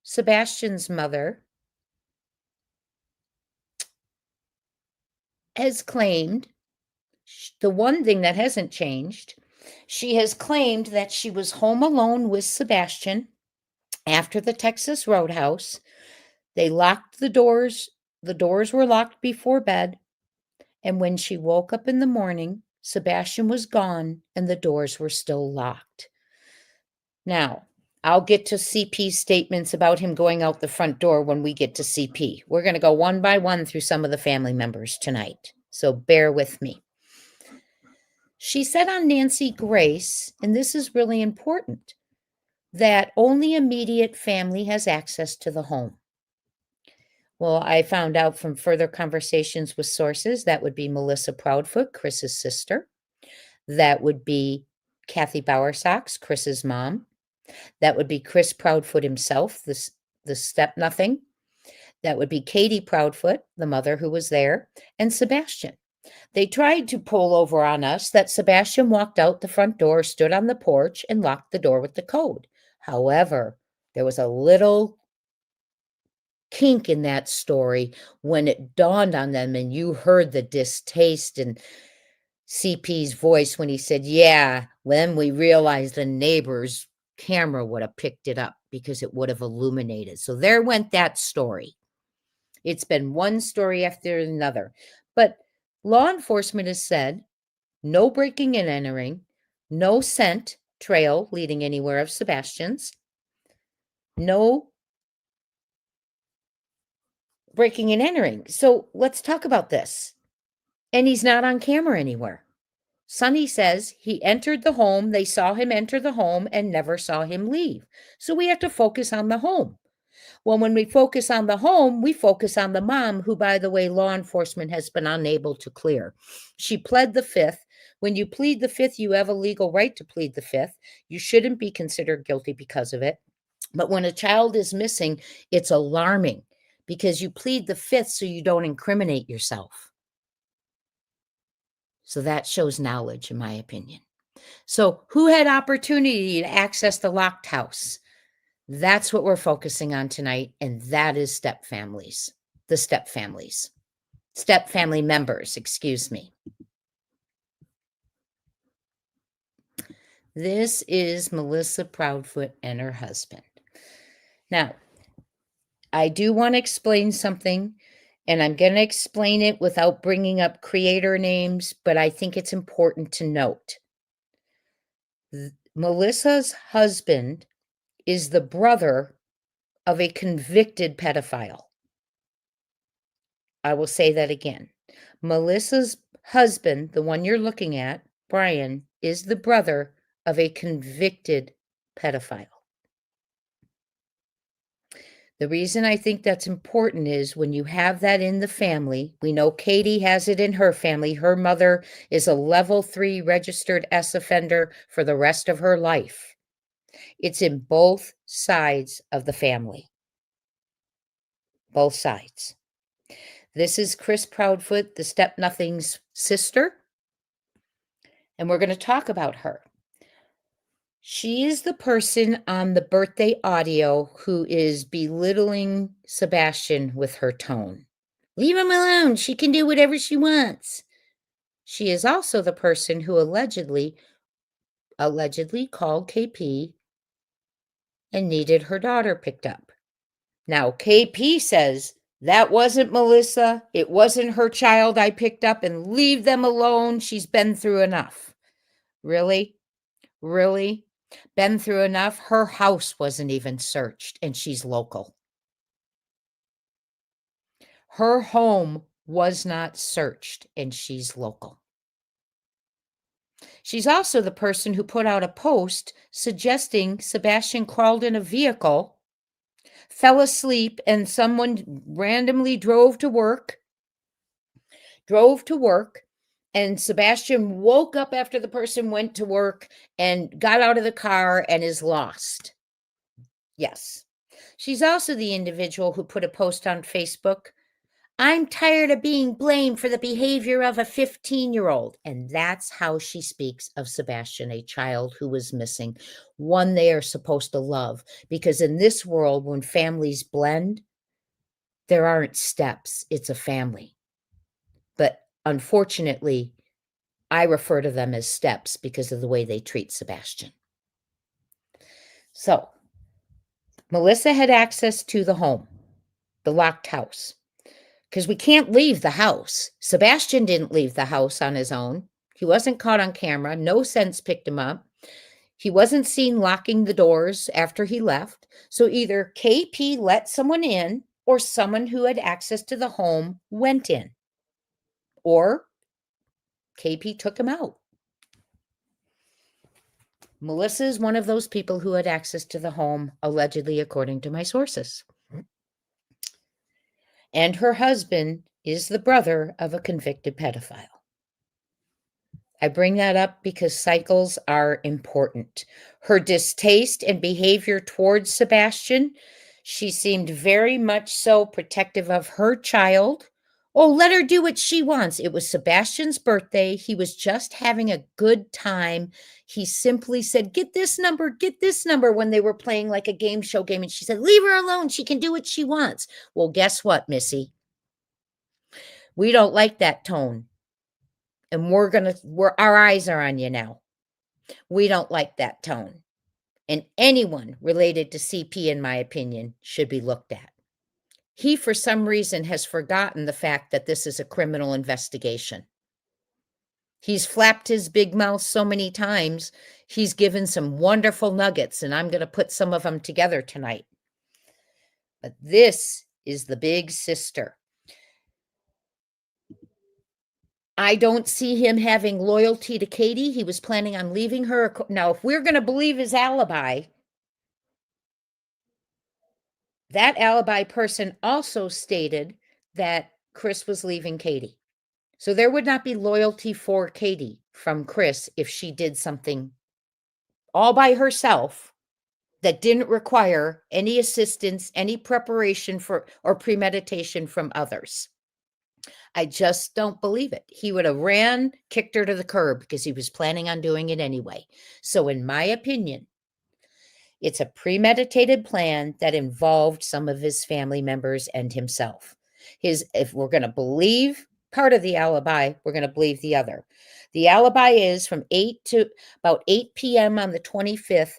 Sebastian's mother, has claimed, the one thing that hasn't changed, she has claimed that she was home alone with Sebastian after the Texas Roadhouse. They locked the doors. The doors were locked before bed. And when she woke up in the morning, Sebastian was gone and the doors were still locked. Now, I'll get to CP's statements about him going out the front door when we get to CP. We're going to go one by one through some of the family members tonight. So bear with me. She said on Nancy Grace, and this is really important, that only immediate family has access to the home. Well, I found out from further conversations with sources that would be Melissa Proudfoot, Chris's sister. That would be Kathy Bowersox, Chris's mom. That would be Chris Proudfoot himself, the step nothing. That would be Katie Proudfoot, the mother who was there, and Sebastian. They tried to pull over on us that Sebastian walked out the front door, stood on the porch, and locked the door with the code. However, there was a little kink in that story when it dawned on them and you heard the distaste in CP's voice when he said, yeah, when we realized the neighbor's camera would have picked it up because it would have illuminated. So there went that story. It's been one story after another. But law enforcement has said no breaking and entering, no scent trail leading anywhere of Sebastian's, no breaking and entering. So let's talk about this. And he's not on camera anywhere. Sonny says he entered the home, they saw him enter the home and never saw him leave. So we have to focus on the home. Well, when we focus on the home, we focus on the mom, who, by the way, law enforcement has been unable to clear. She pled the fifth. When you plead the fifth, you have a legal right to plead the fifth. You shouldn't be considered guilty because of it. But when a child is missing, it's alarming because you plead the fifth so you don't incriminate yourself. So that shows knowledge, in my opinion. So who had opportunity to access the locked house? That's what we're focusing on tonight, and that is step families, the step families, step family members, excuse me. This is Melissa Proudfoot and her husband. Now, I do want to explain something, and I'm going to explain it without bringing up creator names, but I think it's important to note. Melissa's husband is the brother of a convicted pedophile. I will say that again. Melissa's husband, the one you're looking at, Brian, is the brother of a convicted pedophile. The reason I think that's important is when you have that in the family, we know Katie has it in her family. Her mother is a level 3 registered S offender for the rest of her life. It's in both sides of the family. Both sides. This is Chris Proudfoot, the Step Nothing's sister, and we're going to talk about her. She is the person on the birthday audio who is belittling Sebastian with her tone. Leave him alone. She can do whatever she wants. She is also the person who allegedly called KP and needed her daughter picked up. Now, KP says, that wasn't Melissa. It wasn't her child I picked up, and leave them alone. She's been through enough. Really? Really? Been through enough? Her house wasn't even searched, and she's local. Her home was not searched, and she's local. She's also the person who put out a post suggesting Sebastian crawled in a vehicle, fell asleep, and someone randomly drove to work, and Sebastian woke up after the person went to work and got out of the car and is lost. Yes. She's also the individual who put a post on Facebook, I'm tired of being blamed for the behavior of a 15-year-old. And that's how she speaks of Sebastian, a child who was missing, one they are supposed to love. Because in this world, when families blend, there aren't steps, it's a family. But unfortunately, I refer to them as steps because of the way they treat Sebastian. So, Melissa had access to the home, the locked house, because we can't leave the house. Sebastian didn't leave the house on his own. He wasn't caught on camera. No sense picked him up. He wasn't seen locking the doors after he left. So either KP let someone in or someone who had access to the home went in. Or KP took him out. Melissa is one of those people who had access to the home, allegedly, according to my sources. And her husband is the brother of a convicted pedophile. I bring that up because cycles are important. Her distaste and behavior towards Sebastian She seemed very much so protective of her child. Oh, let her do what she wants. It was Sebastian's birthday. He was just having a good time. He simply said, get this number when they were playing like a game show game. And she said, leave her alone. She can do what she wants. Well, guess what, Missy? We don't like that tone. And our eyes are on you now. We don't like that tone. And anyone related to CP, in my opinion, should be looked at. He, for some reason, has forgotten the fact that this is a criminal investigation. He's flapped his big mouth so many times. He's given some wonderful nuggets, and I'm going to put some of them together tonight. But this is the big sister. I don't see him having loyalty to Katie. He was planning on leaving her. Now, if we're going to believe his alibi, that alibi person also stated that Chris was leaving Katie. So there would not be loyalty for Katie from Chris if she did something all by herself that didn't require any assistance, any preparation for or premeditation from others. I just don't believe it. He would have kicked her to the curb because he was planning on doing it anyway. So in my opinion, it's a premeditated plan that involved some of his family members and himself. If we're going to believe part of the alibi, we're going to believe the other. The alibi is from about 8 p.m. on the 25th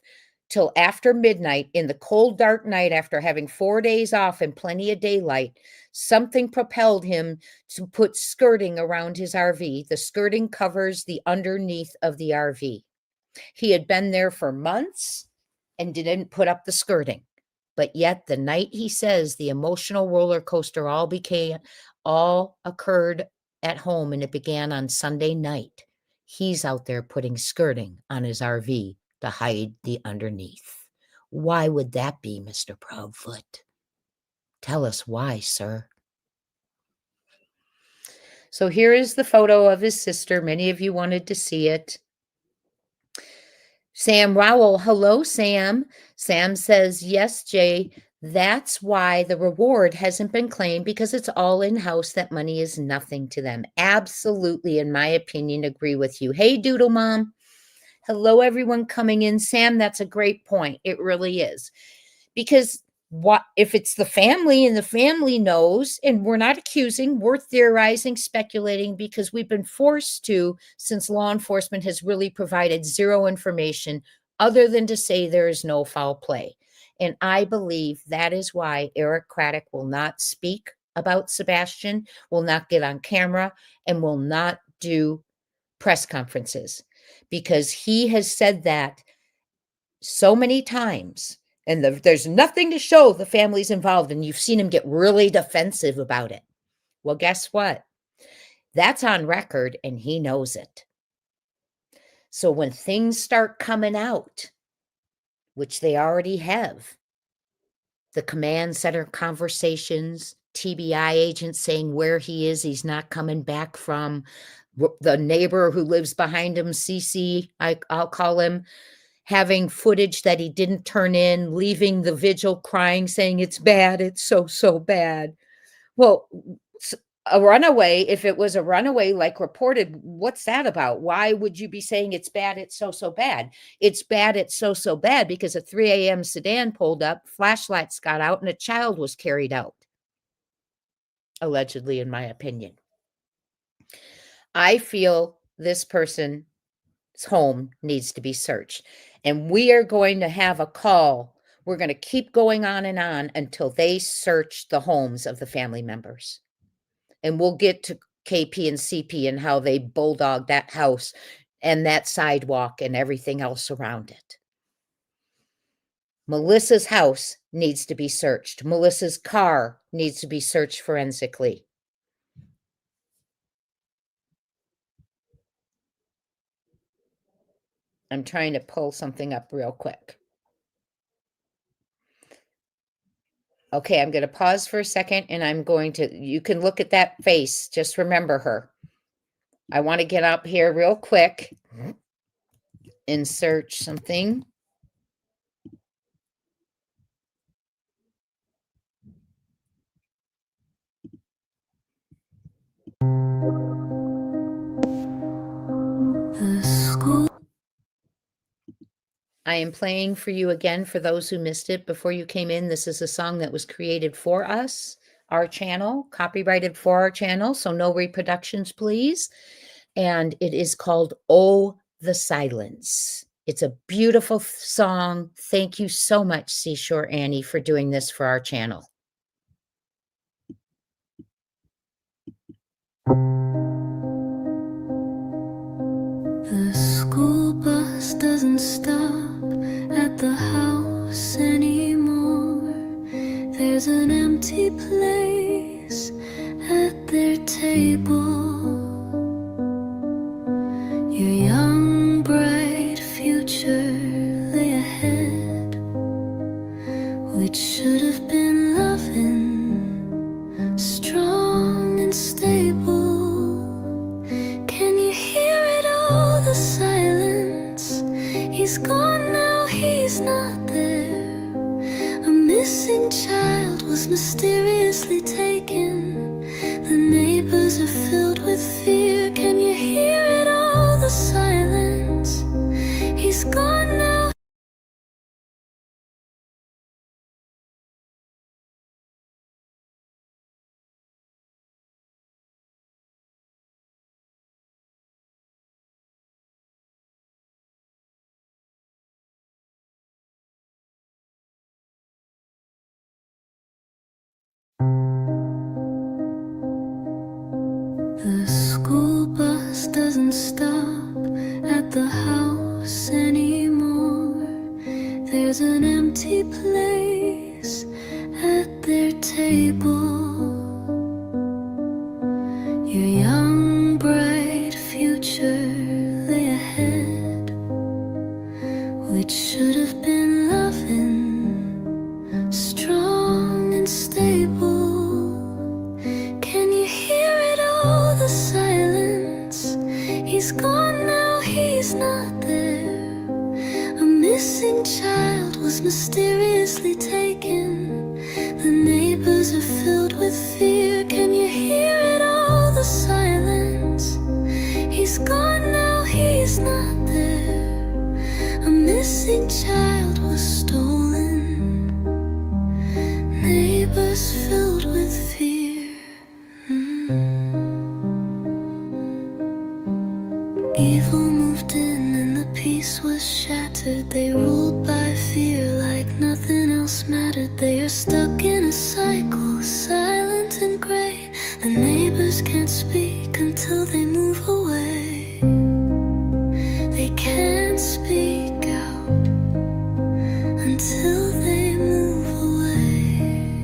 till after midnight in the cold, dark night after having 4 days off and plenty of daylight. Something propelled him to put skirting around his RV. The skirting covers the underneath of the RV. He had been there for months and didn't put up the skirting. But yet the night he says the emotional roller coaster all occurred at home, and it began on Sunday night. He's out there putting skirting on his RV to hide the underneath. Why would that be, Mr. Proudfoot? Tell us why, sir. So here is the photo of his sister. Many of you wanted to see it. Sam Rowell, hello, Sam. Sam says, yes, Jay, that's why the reward hasn't been claimed, because it's all in-house. That money is nothing to them. Absolutely, in my opinion, agree with you. Hey, Doodle Mom. Hello, everyone coming in. Sam, that's a great point. It really is. Because what if it's the family and the family knows, and we're not accusing, we're theorizing, speculating, because we've been forced to, since law enforcement has really provided zero information other than to say there is no foul play. And I believe that is why Eric Craddock will not speak about Sebastian, will not get on camera, and will not do press conferences, because he has said that so many times. And there's nothing to show the family's involved, and you've seen him get really defensive about it. Well, guess what? That's on record, and he knows it. So when things start coming out, which they already have, the command center conversations, TBI agents saying where he is, he's not coming back from, the neighbor who lives behind him, CC, I'll call him, having footage that he didn't turn in, leaving the vigil crying, saying it's bad, it's so, so bad. Well, a runaway, if it was a runaway like reported, what's that about? Why would you be saying it's bad, it's so, so bad? It's bad, it's so, so bad because a 3 a.m. sedan pulled up, flashlights got out, and a child was carried out. Allegedly, in my opinion. I feel this person's home needs to be searched. And we are going to have a call. We're going to keep going on until they search the homes of the family members. And we'll get to KP and CP and how they bulldogged that house and that sidewalk and everything else around it. Melissa's house needs to be searched. Melissa's car needs to be searched forensically. I'm trying to pull something up real quick. Okay, I'm going to pause for a second, and you can look at that face. Just remember her. I want to get up here real quick and search something. I am playing for you again for those who missed it before you came in. This is a song that was created for us, our channel, copyrighted for our channel, so no reproductions, please. And it is called Oh, the Silence. It's a beautiful song. Thank you so much, Seashore Annie, for doing this for our channel. The school bus doesn't stop at the house anymore. There's an empty place at their table. Your young, bright future lay ahead, which should have been loving, strong and stable. Can you hear it all, the silence? He's gone now, he's not there. A missing child was mysteriously taken. The neighbors are filled with fear. Can you hear it all, the silence? He's gone now. The school bus doesn't stop at the house anymore. There's an empty place at their table. Your young, bright future lay ahead, which should have been loving, strong and stable. Can you hear it all, the silence? He's gone now, he's not there. A missing child was mysteriously taken. The neighbors are filled with fear. Can you hear it all, the silence? He's gone now, he's not there. A missing child was stolen. Neighbors filled with fear. Evil moved in and the peace was shattered. They ruled by fear like nothing else mattered. They are stuck in a cycle, silent and gray. The neighbors can't speak until they move away. They can't speak out until they move away.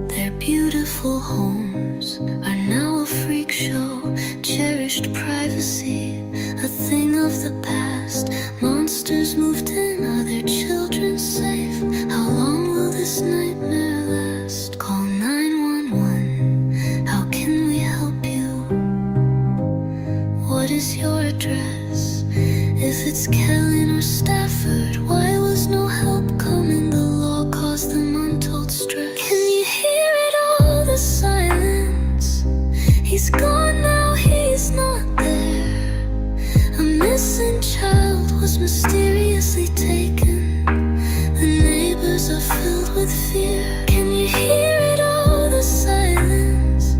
Their beautiful homes are now a freak show. Cherished privacy, a thing of the past. Monsters moved in, are their children safe? How long will this nightmare last? Call 911, how can we help you? What is your address? If it's Kellen or Stafford, why was no help coming? The law caused them untold stress. Can you hear it all, the silence? He's gone now, he's not there. A missing child was mysteriously taken. The neighbors are filled with fear. Can you hear it all, the silence?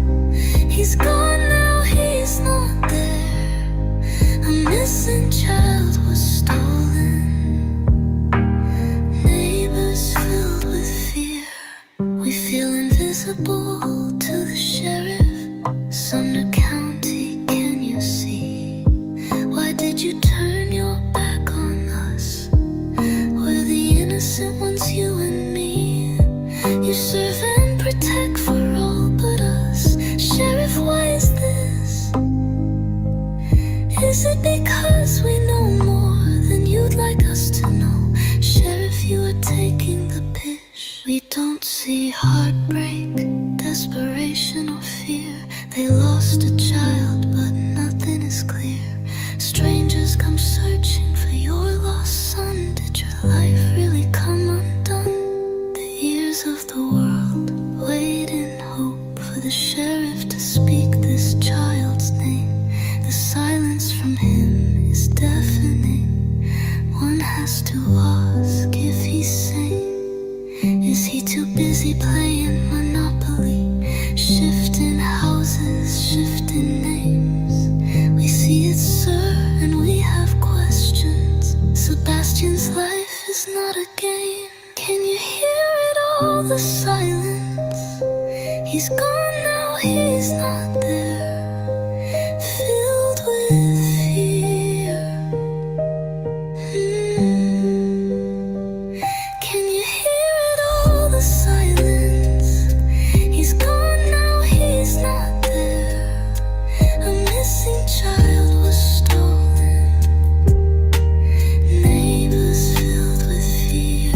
He's gone now, he's not there. A missing child was stolen. Neighbors filled with fear. We feel invisible to the sheriff. Sumner County, can you see? Why did you turn your back on us? We're the innocent ones, you and me. You serve and protect for all but us. Sheriff, why is this? Is it because we know more than you'd like us to know? Sheriff, you are taking the piss. We don't see heartbreak, desperation or fear. They lost a child, but nothing is clear. Strangers come searching for your lost son. Did your life really come undone? The ears of the world wait in hope for the sheriff to speak this child's name. The silence busy playing Monopoly, shifting houses, shifting names. We see it, sir, and we have questions. Sebastian's life is not a game. Can you hear it all, the silence? He's gone now, he's not there. Filled with fear. Can you hear it all, the silence? He's gone now, he's not there. A missing child was stolen. Neighbors filled with fear.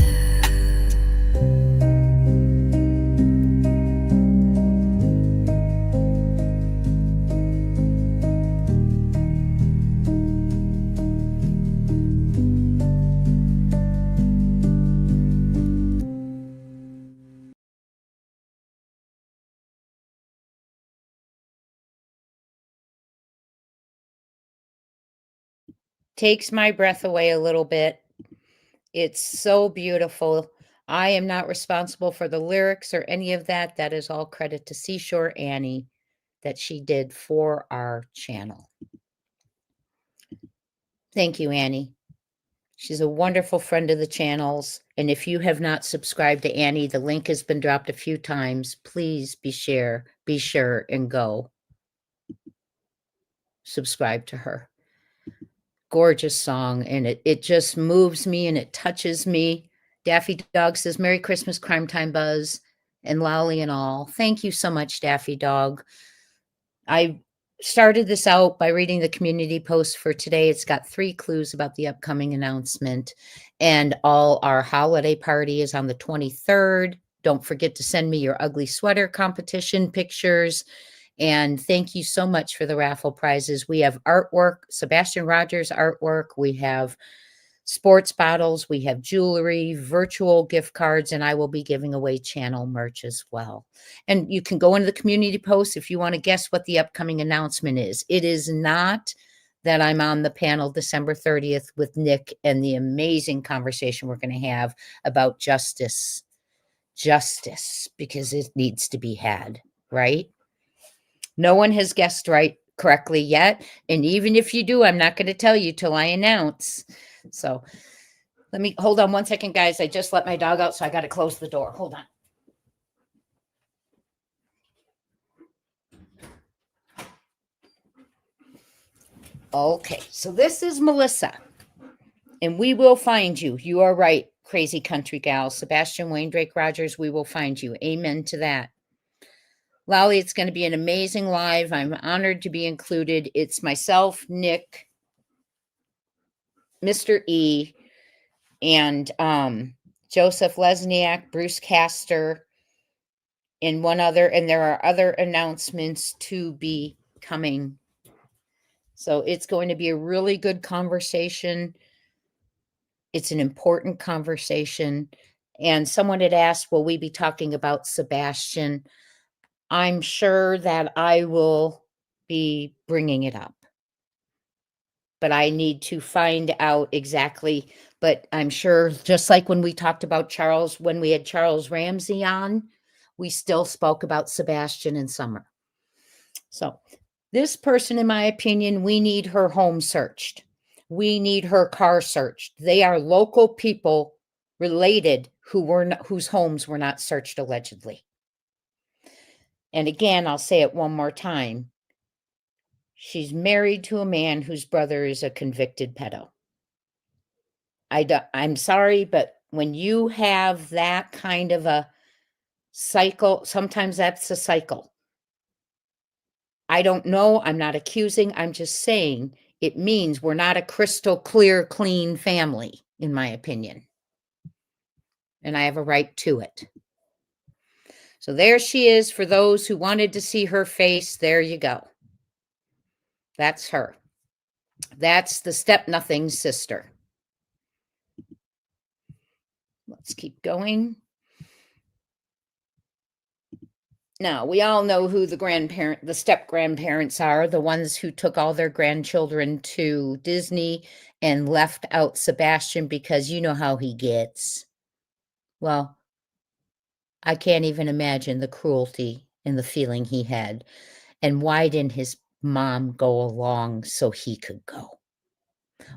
Takes my breath away a little bit. It's so beautiful. I am not responsible for the lyrics or any of that. That is all credit to Seashore Annie that she did for our channel. Thank you, Annie. She's a wonderful friend of the channel's. And if you have not subscribed to Annie, the link has been dropped a few times. Please be sure and go subscribe to her. Gorgeous song, and it just moves me and it touches me. Daffy Dog says, Merry Christmas, Crime Time Buzz, and Lolly and all. Thank you so much, Daffy Dog. I started this out by reading the community post for today. It's got 3 clues about the upcoming announcement, and all our holiday party is on the 23rd. Don't forget to send me your ugly sweater competition pictures. And thank you so much for the raffle prizes. We have artwork, Sebastian Rogers artwork. We have sports bottles. We have jewelry, virtual gift cards, and I will be giving away channel merch as well. And you can go into the community post if you want to guess what the upcoming announcement is. It is not that I'm on the panel December 30th with Nick and the amazing conversation we're going to have about justice, because it needs to be had, right? No one has guessed correctly yet. And even if you do, I'm not going to tell you till I announce. So let me hold on one second, guys. I just let my dog out, so I got to close the door. Hold on. Okay, so this is Melissa, and we will find you. You are right, crazy country gal. Sebastian Wayne Drake Rogers, we will find you. Amen to that. Lolly, it's going to be an amazing live. I'm honored to be included. It's myself, Nick, Mr. E, and Joseph Lesniak, Bruce Castor, and one other. And there are other announcements to be coming. So it's going to be a really good conversation. It's an important conversation. And someone had asked, will we be talking about Sebastian? I'm sure that I will be bringing it up, but I need to find out exactly. But I'm sure, just like when we talked about Charles, when we had Charles Ramsey on, we still spoke about Sebastian and Summer. So this person, in my opinion, we need her home searched. We need her car searched. They are local people related whose homes were not searched allegedly. And again, I'll say it one more time. She's married to a man whose brother is a convicted pedo. I'm sorry, but when you have that kind of a cycle, sometimes that's a cycle. I don't know. I'm not accusing. I'm just saying it means we're not a crystal clear, clean family, in my opinion. And I have a right to it. So there she is. For those who wanted to see her face, there you go. That's her. That's the Step Nothing sister. Let's keep going. Now, we all know who the step grandparents are, the ones who took all their grandchildren to Disney and left out Sebastian because you know how he gets. Well, I can't even imagine the cruelty and the feeling he had. And why didn't his mom go along so he could go?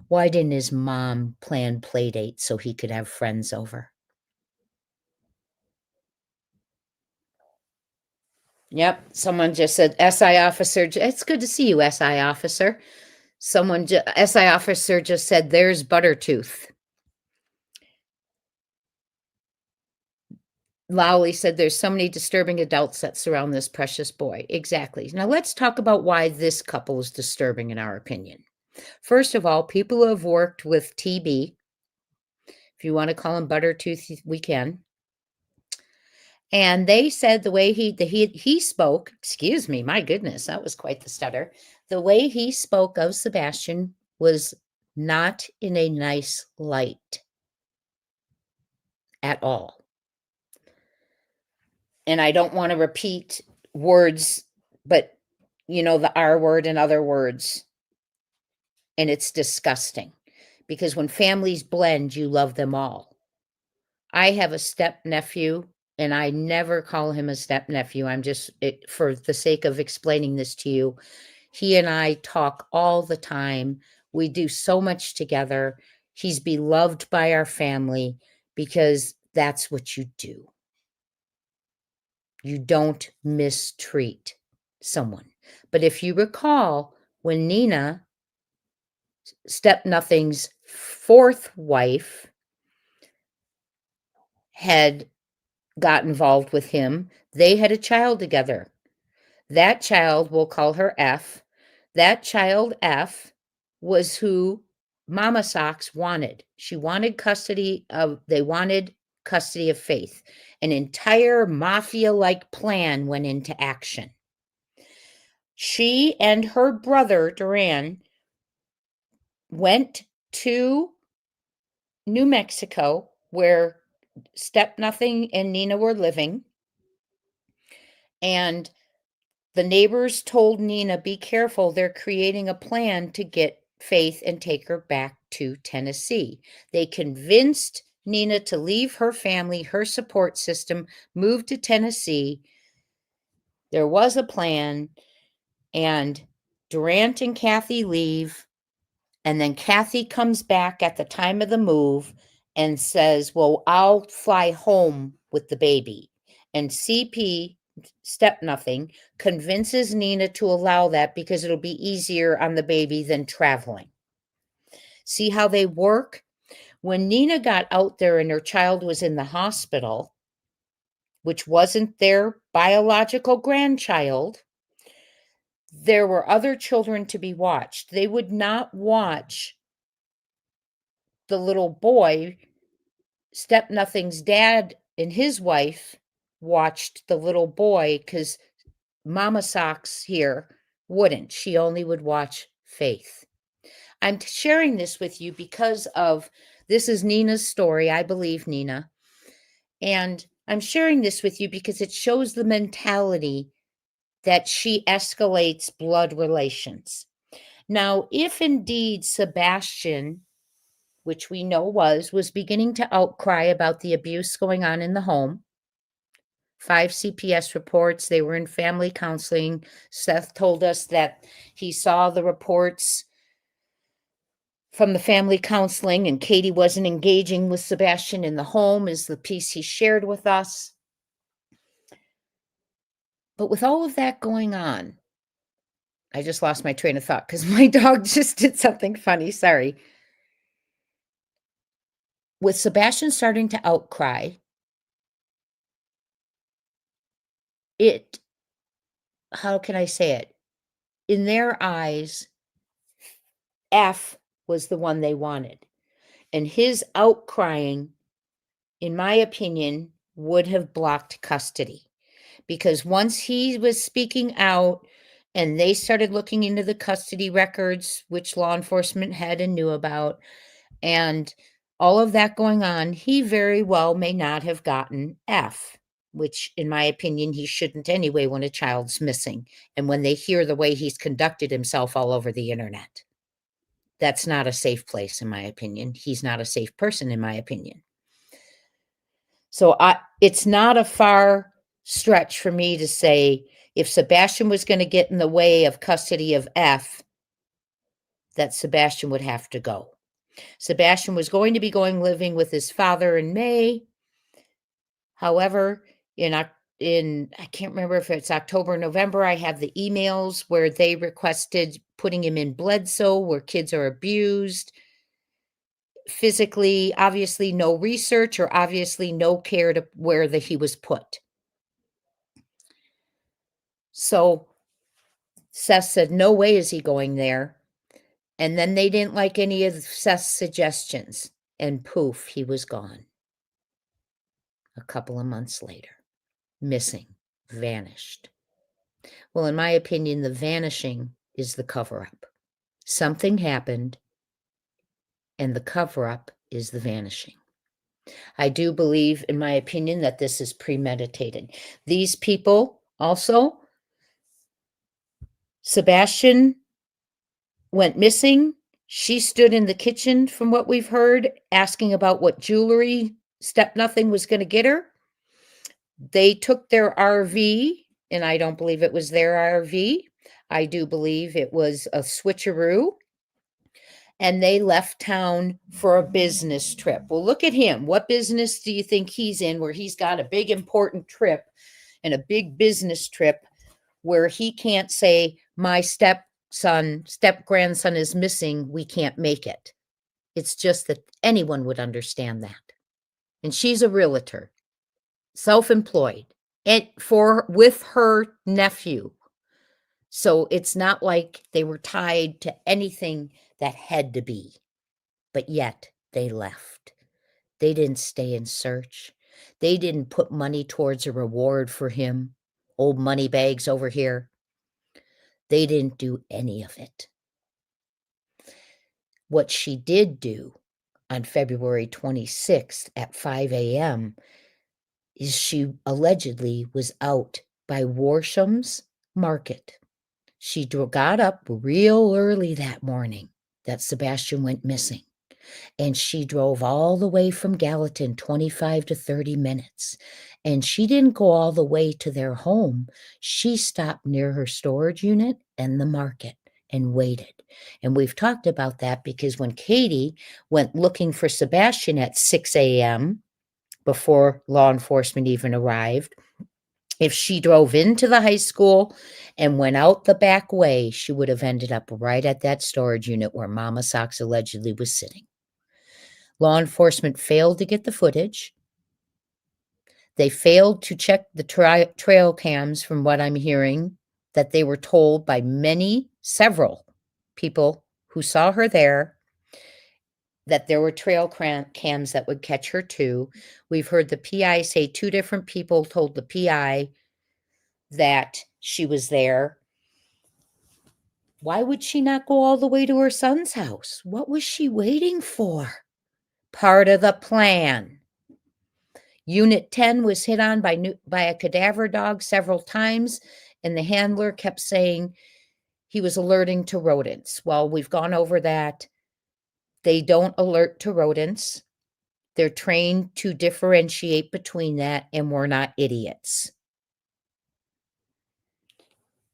Why didn't his mom plan play dates so he could have friends over? Yep, someone just said, "SI officer," it's good to see you, SI officer. SI officer just said, "There's Buttertooth." Lowley said, "There's so many disturbing adults that surround this precious boy." Exactly. Now let's talk about why this couple is disturbing in our opinion. First of all, people who have worked with TB, if you want to call him Buttertooth, we can. And they said the way he spoke, excuse me, my goodness, that was quite the stutter. The way he spoke of Sebastian was not in a nice light at all. And I don't want to repeat words, but the R word and other words. And it's disgusting because when families blend, you love them all. I have a step nephew, and I never call him a step nephew. I'm just, for the sake of explaining this to you, he and I talk all the time. We do so much together. He's beloved by our family because that's what you do. You don't mistreat someone. But if you recall, when Nina, Step Nothing's fourth wife, had got involved with him, they had a child together. That child, we'll call her F. That child, F, was who Mama Sox wanted. They wanted custody of Faith. An entire mafia-like plan went into action. She and her brother, Duran, went to New Mexico, where Step Nothing and Nina were living, and the neighbors told Nina, "Be careful, they're creating a plan to get Faith and take her back to Tennessee." They convinced Nina to leave her family, her support system, move to Tennessee. There was a plan, and Durant and Kathy leave, and then Kathy comes back at the time of the move and says, "Well, I'll fly home with the baby." And CP, Step Nothing, convinces Nina to allow that because it'll be easier on the baby than traveling. See how they work? When Nina got out there and her child was in the hospital, which wasn't their biological grandchild, there were other children to be watched. They would not watch the little boy. Step Nothing's dad and his wife watched the little boy because Mama Sox here wouldn't. She only would watch Faith. I'm sharing this with you because this is Nina's story. I believe Nina. And I'm sharing this with you because it shows the mentality that she escalates blood relations. Now, if indeed Sebastian, which we know was beginning to outcry about the abuse going on in the home, 5 CPS reports, they were in family counseling. Seth told us that he saw the reports from the family counseling, and Katie wasn't engaging with Sebastian in the home, is the piece he shared with us. But with all of that going on, I just lost my train of thought because my dog just did something funny. Sorry. With Sebastian starting to outcry, how can I say it? In their eyes, F was the one they wanted. And his outcrying, in my opinion, would have blocked custody. Because once he was speaking out and they started looking into the custody records, which law enforcement had and knew about, and all of that going on, he very well may not have gotten F, which in my opinion, he shouldn't anyway when a child's missing and when they hear the way he's conducted himself all over the internet. That's not a safe place, in my opinion. He's not a safe person, in my opinion. So it's not a far stretch for me to say if Sebastian was going to get in the way of custody of F, that Sebastian would have to go. Sebastian was going to be living with his father in May. However, in I can't remember if it's October or November, I have the emails where they requested putting him in Bledsoe, where kids are abused physically, obviously no research or obviously no care to where he was put. So Seth said, no way is he going there. And then they didn't like any of Seth's suggestions. And poof, he was gone. A couple of months later, missing, vanished. Well, in my opinion, the vanishing is the cover-up. Something happened, and the cover-up is the vanishing. I do believe, in my opinion, that this is premeditated. These people also, Sebastian went missing. She stood in the kitchen, from what we've heard, asking about what jewelry Step Nothing was going to get her. They took their RV, and I don't believe it was their RV. I do believe it was a switcheroo. And they left town for a business trip. Well, look at him. What business do you think he's in where he's got a big important trip and a big business trip where he can't say, my step-grandson is missing, we can't make it. It's just that anyone would understand that. And she's a realtor, self-employed, and with her nephew. So it's not like they were tied to anything that had to be. But yet they left. They didn't stay in search. They didn't put money towards a reward for him. Old money bags over here. They didn't do any of it. What she did do on February 26th at 5 a.m. is she allegedly was out by Worsham's Market. She got up real early that morning that Sebastian went missing. And she drove all the way from Gallatin, 25 to 30 minutes. And she didn't go all the way to their home. She stopped near her storage unit and the market and waited. And we've talked about that because when Katie went looking for Sebastian at 6 a.m., before law enforcement even arrived, if she drove into the high school and went out the back way, she would have ended up right at that storage unit where Mama Sox allegedly was sitting. Law enforcement failed to get the footage. They failed to check the trail cams, from what I'm hearing, that they were told by several people who saw her there, that there were trail cams that would catch her too. We've heard the PI say 2 different people told the PI that she was there. Why would she not go all the way to her son's house? What was she waiting for? Part of the plan. Unit 10 was hit on by a cadaver dog several times, and the handler kept saying he was alerting to rodents. Well, we've gone over that. They don't alert to rodents. They're trained to differentiate between that, and we're not idiots.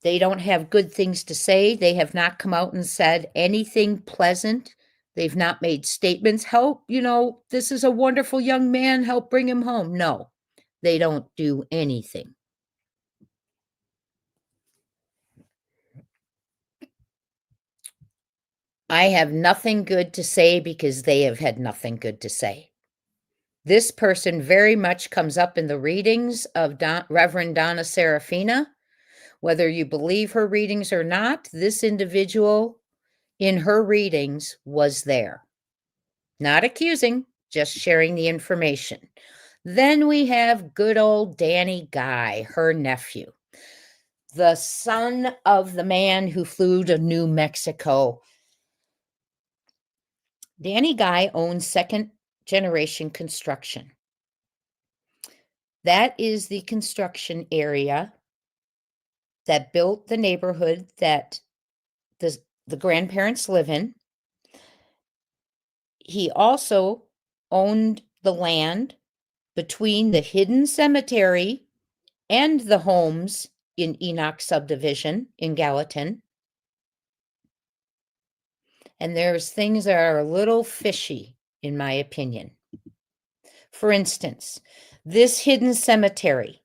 They don't have good things to say. They have not come out and said anything pleasant. They've not made statements, help, this is a wonderful young man, help bring him home. No, they don't do anything. I have nothing good to say because they have had nothing good to say. This person very much comes up in the readings of Reverend Donna Serafina. Whether you believe her readings or not, this individual in her readings was there. Not accusing, just sharing the information. Then we have good old Danny Guy, her nephew, the son of the man who flew to New Mexico. Danny Guy owns Second Generation Construction. That is the construction area that built the neighborhood that the grandparents live in. He also owned the land between the hidden cemetery and the homes in Enoch subdivision in Gallatin. And there's things that are a little fishy, in my opinion. For instance, this hidden cemetery,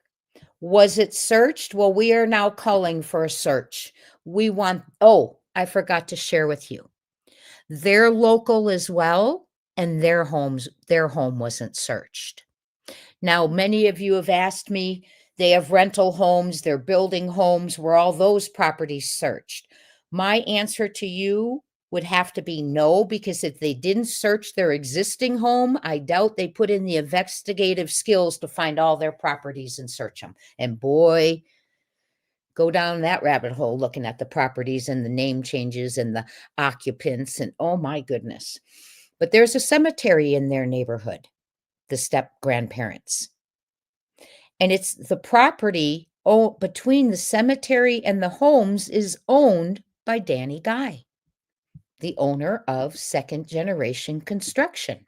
was it searched? Well, we are now calling for a search. We want, oh, I forgot to share with you. They're local as well, and their home wasn't searched. Now, many of you have asked me, they have rental homes, they're building homes, were all those properties searched? My answer to you would have to be no, because if they didn't search their existing home, I doubt they put in the investigative skills to find all their properties and search them. And boy, go down that rabbit hole looking at the properties and the name changes and the occupants, and oh my goodness. But there's a cemetery in their neighborhood, the step-grandparents. And it's the property between the cemetery and the homes is owned by Danny Guy, the owner of Second Generation Construction.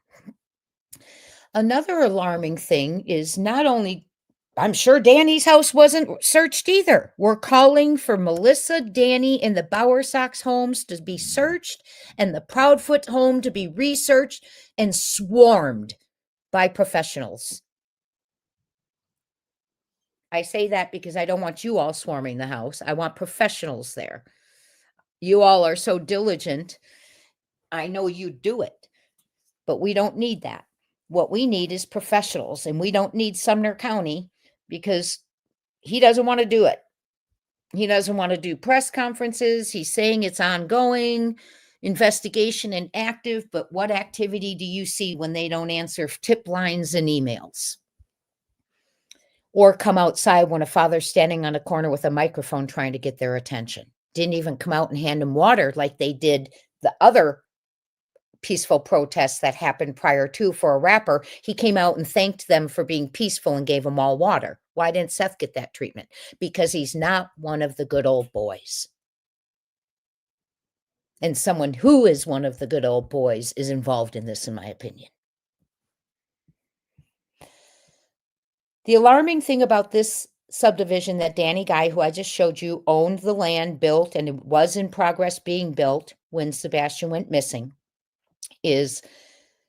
Another alarming thing is not only, I'm sure Danny's house wasn't searched either. We're calling for Melissa, Danny, and the Bowersox homes to be searched and the Proudfoot home to be researched and swarmed by professionals. I say that because I don't want you all swarming the house. I want professionals there. You all are so diligent. I know you do it, but we don't need that. What we need is professionals, and we don't need Sumner County because he doesn't want to do it. He doesn't want to do press conferences. He's saying it's ongoing, investigation and active, but what activity do you see when they don't answer tip lines and emails? Or come outside when a father's standing on a corner with a microphone trying to get their attention. Didn't even come out and hand them water like they did the other peaceful protests that happened prior to for a rapper. He came out and thanked them for being peaceful and gave them all water. Why didn't Seth get that treatment? Because he's not one of the good old boys. And someone who is one of the good old boys is involved in this, in my opinion. The alarming thing about this subdivision that Danny Guy, who I just showed you, owned the land, built, and it was in progress being built when Sebastian went missing, is,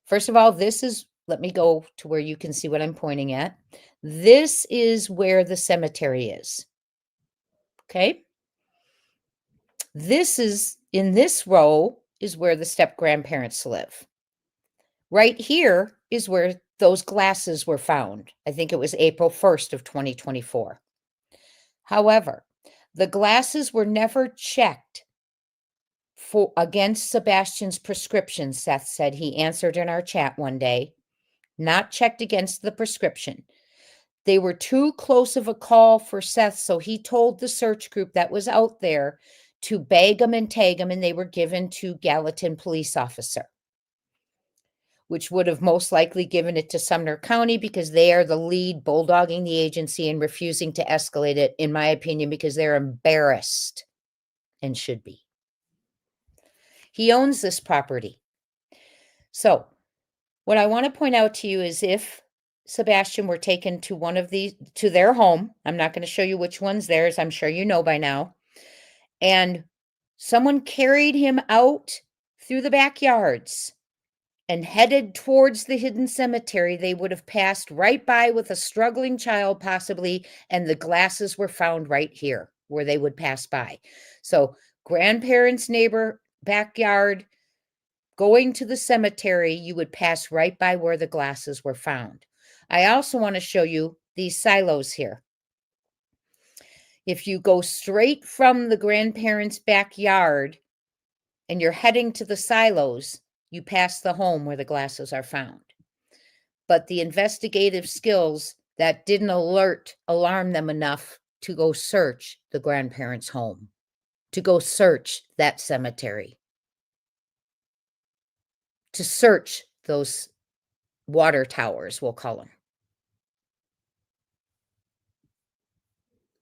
first of all, this is, let me go to where you can see what I'm pointing at. This is where the cemetery is. Okay. This is, in this row, is where the step-grandparents live. Right here is where those glasses were found. I think it was April 1st of 2024. However, the glasses were never checked for against Sebastian's prescription, Seth said. He answered in our chat one day. Not checked against the prescription. They were too close of a call for Seth, so he told the search group that was out there to bag them and tag them, and they were given to Gallatin police officer, which would have most likely given it to Sumner County because they are the lead bulldogging the agency and refusing to escalate it, in my opinion, because they're embarrassed and should be. He owns this property. So what I want to point out to you is if Sebastian were taken to one of these, to their home, I'm not going to show you which one's theirs, I'm sure you know by now, and someone carried him out through the backyards and headed towards the hidden cemetery, they would have passed right by with a struggling child possibly, and the glasses were found right here where they would pass by. So grandparents' neighbor, backyard, going to the cemetery, you would pass right by where the glasses were found. I also want to show you these silos here. If you go straight from the grandparents' backyard and you're heading to the silos, you pass the home where the glasses are found. But the investigative skills that didn't alarm them enough to go search the grandparents' home, to go search that cemetery, to search those water towers, we'll call them.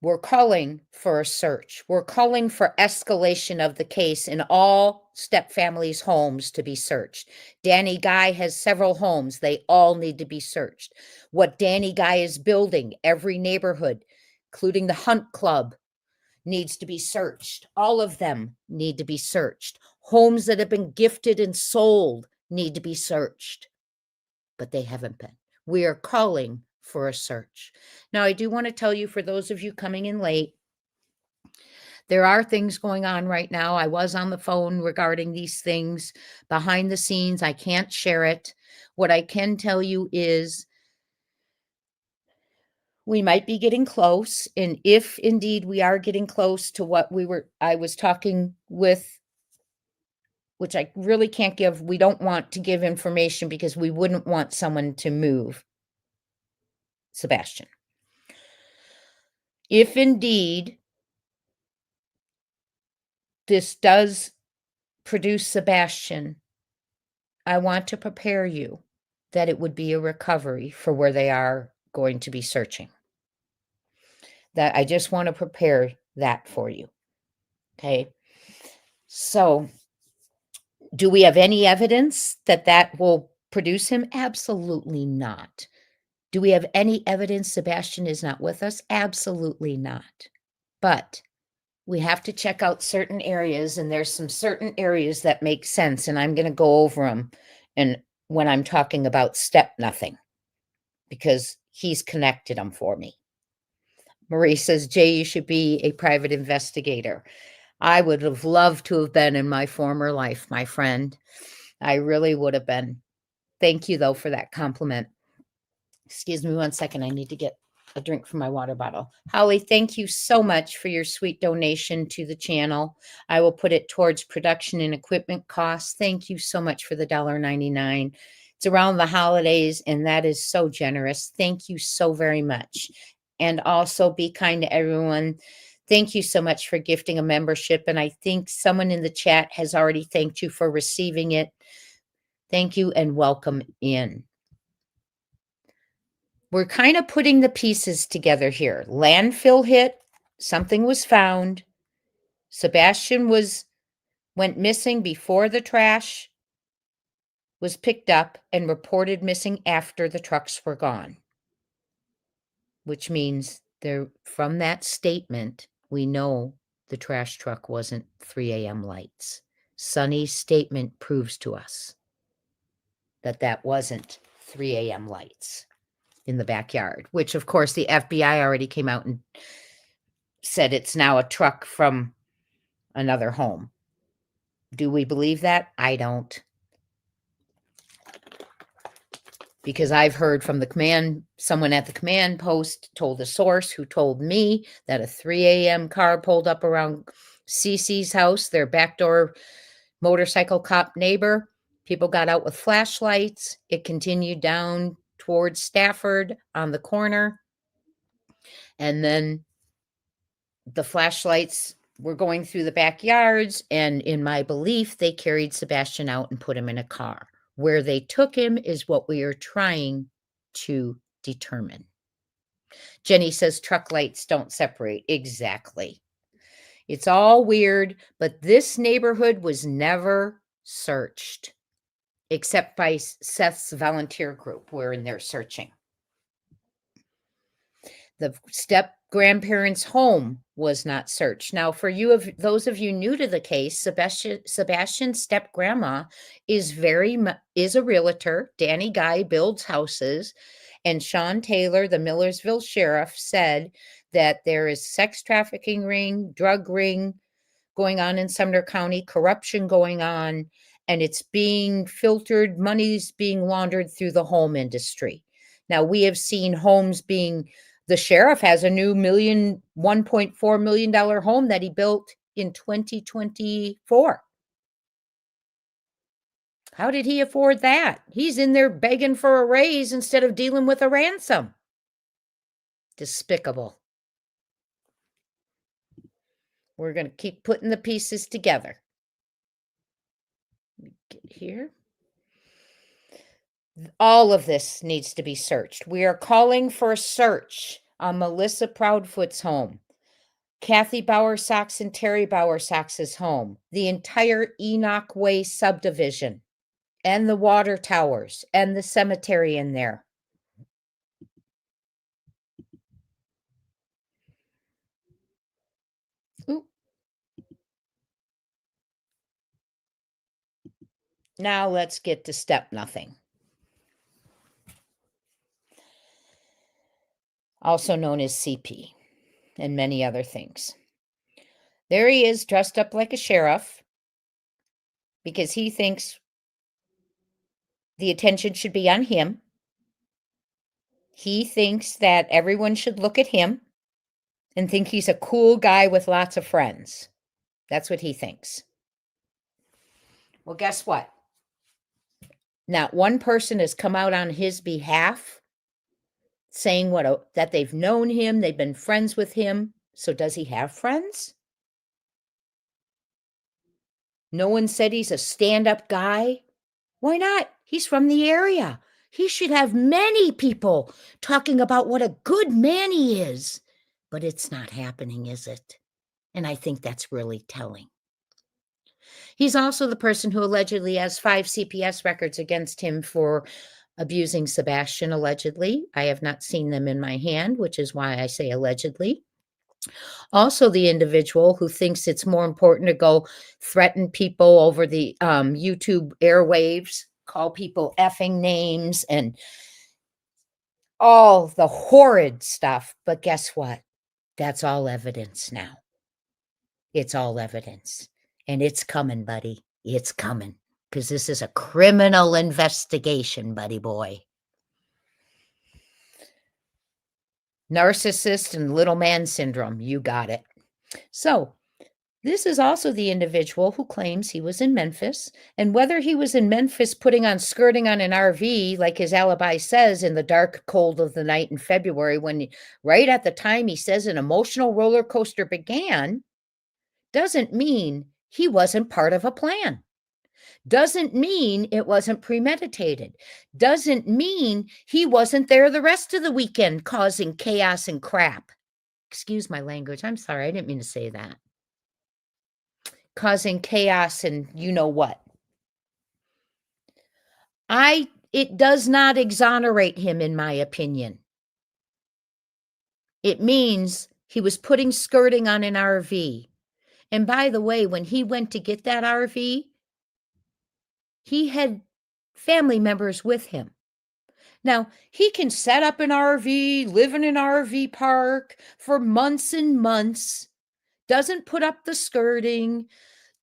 We're calling for a search. We're calling for escalation of the case in all step families' homes to be searched. Danny Guy has several homes. They all need to be searched. What Danny Guy is building, every neighborhood, including the Hunt Club, needs to be searched. All of them need to be searched. Homes that have been gifted and sold need to be searched, but they haven't been. We are calling for a search. Now, I do want to tell you, for those of you coming in late, there are things going on right now. I was on the phone regarding these things behind the scenes. I can't share it. What I can tell you is we might be getting close. And if indeed we are getting close to what I was talking with, which I really can't give, we don't want to give information because we wouldn't want someone to move Sebastian. If indeed this does produce Sebastian, I want to prepare you that it would be a recovery for where they are going to be searching. That I just want to prepare that for you. Okay. So, do we have any evidence that that will produce him? Absolutely not. Do we have any evidence Sebastian is not with us? Absolutely not. But we have to check out certain areas, and there's some certain areas that make sense, and I'm going to go over them and when I'm talking about step nothing, because he's connected them for me. Marie says, Jay, you should be a private investigator. I would have loved to have been in my former life, my friend. I really would have been. Thank you, though, for that compliment. Excuse me 1 second. I need to get a drink from my water bottle. Holly, thank you so much for your sweet donation to the channel. I will put it towards production and equipment costs. Thank you so much for the $1.99. It's around the holidays, and that is so generous. Thank you so very much. And also, be kind to everyone. Thank you so much for gifting a membership. And I think someone in the chat has already thanked you for receiving it. Thank you and welcome in. We're kind of putting the pieces together here. Landfill hit, something was found. Sebastian went missing before the trash was picked up and reported missing after the trucks were gone. Which means from that statement, we know the trash truck wasn't 3 a.m. lights. Sonny's statement proves to us that that wasn't 3 a.m. lights in the backyard, which of course the FBI already came out and said it's now a truck from another home. Do we believe that? I don't. Because I've heard from the command, someone at the command post told a source who told me that a 3 a.m. car pulled up around Cece's house, their backdoor motorcycle cop neighbor. People got out with flashlights. It continued down towards Stafford on the corner. And then the flashlights were going through the backyards. And in my belief, they carried Sebastian out and put him in a car. Where they took him is what we are trying to determine. Jenny says truck lights don't separate. Exactly. It's all weird, but this neighborhood was never searched except by Seth's volunteer group. We're in there searching. The step grandparents' home was not searched. Now, for those of you new to the case, Sebastian's step grandma is a realtor. Danny Guy builds houses, and Sean Taylor, the Millersville sheriff, said that there is sex trafficking ring, drug ring going on in Sumner County, corruption going on, and it's being filtered, money's being laundered through the home industry. Now, we have seen homes the sheriff has a new $1.4 million home that he built in 2024. How did he afford that? He's in there begging for a raise instead of dealing with a ransom. Despicable. We're going to keep putting the pieces together. Get here. All of this needs to be searched. We are calling for a search on Melissa Proudfoot's home. Kathy Bowersox and Terry Bowersox's home, the entire Enoch Way subdivision, and the water towers, and the cemetery in there. Ooh. Now let's get to step nothing. Also known as CP, and many other things. There he is, dressed up like a sheriff, because he thinks the attention should be on him. He thinks that everyone should look at him and think he's a cool guy with lots of friends. That's what he thinks. Well, guess what? Not one person has come out on his behalf saying that they've known him, they've been friends with him. So does he have friends? No one said he's a stand-up guy. Why not? He's from the area. He should have many people talking about what a good man he is. But it's not happening, is it? And I think that's really telling. He's also the person who allegedly has 5 CPS records against him for abusing Sebastian, allegedly. I have not seen them in my hand, which is why I say allegedly. Also, the individual who thinks it's more important to go threaten people over the YouTube airwaves, call people effing names, and all the horrid stuff. But guess what? That's all evidence now. It's all evidence. And it's coming, buddy. It's coming. Because this is a criminal investigation, buddy boy. Narcissist and little man syndrome. You got it. So, this is also the individual who claims he was in Memphis. And whether he was in Memphis putting on skirting on an RV, like his alibi says, in the dark cold of the night in February, when right at the time he says an emotional roller coaster began, doesn't mean he wasn't part of a plan. Doesn't mean it wasn't premeditated. Doesn't mean he wasn't there the rest of the weekend causing chaos and crap. Excuse my language. I'm sorry. I didn't mean to say that. Causing chaos and you know what. It does not exonerate him, in my opinion. It means he was putting skirting on an RV. And by the way, when he went to get that RV, he had family members with him. Now, he can set up an RV, live in an RV park for months and months, doesn't put up the skirting,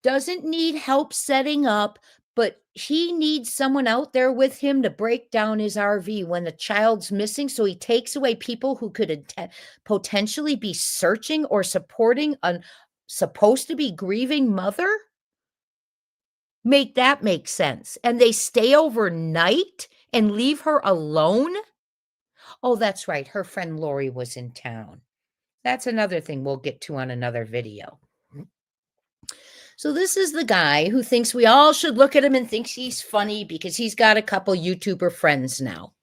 doesn't need help setting up, but he needs someone out there with him to break down his RV when the child's missing. So he takes away people who could potentially be searching or supporting a supposed to be grieving mother. Make that make sense. And they stay overnight and leave her alone? Oh, that's right. Her friend Lori was in town. That's another thing we'll get to on another video. So this is the guy who thinks we all should look at him and thinks he's funny because he's got a couple YouTuber friends now.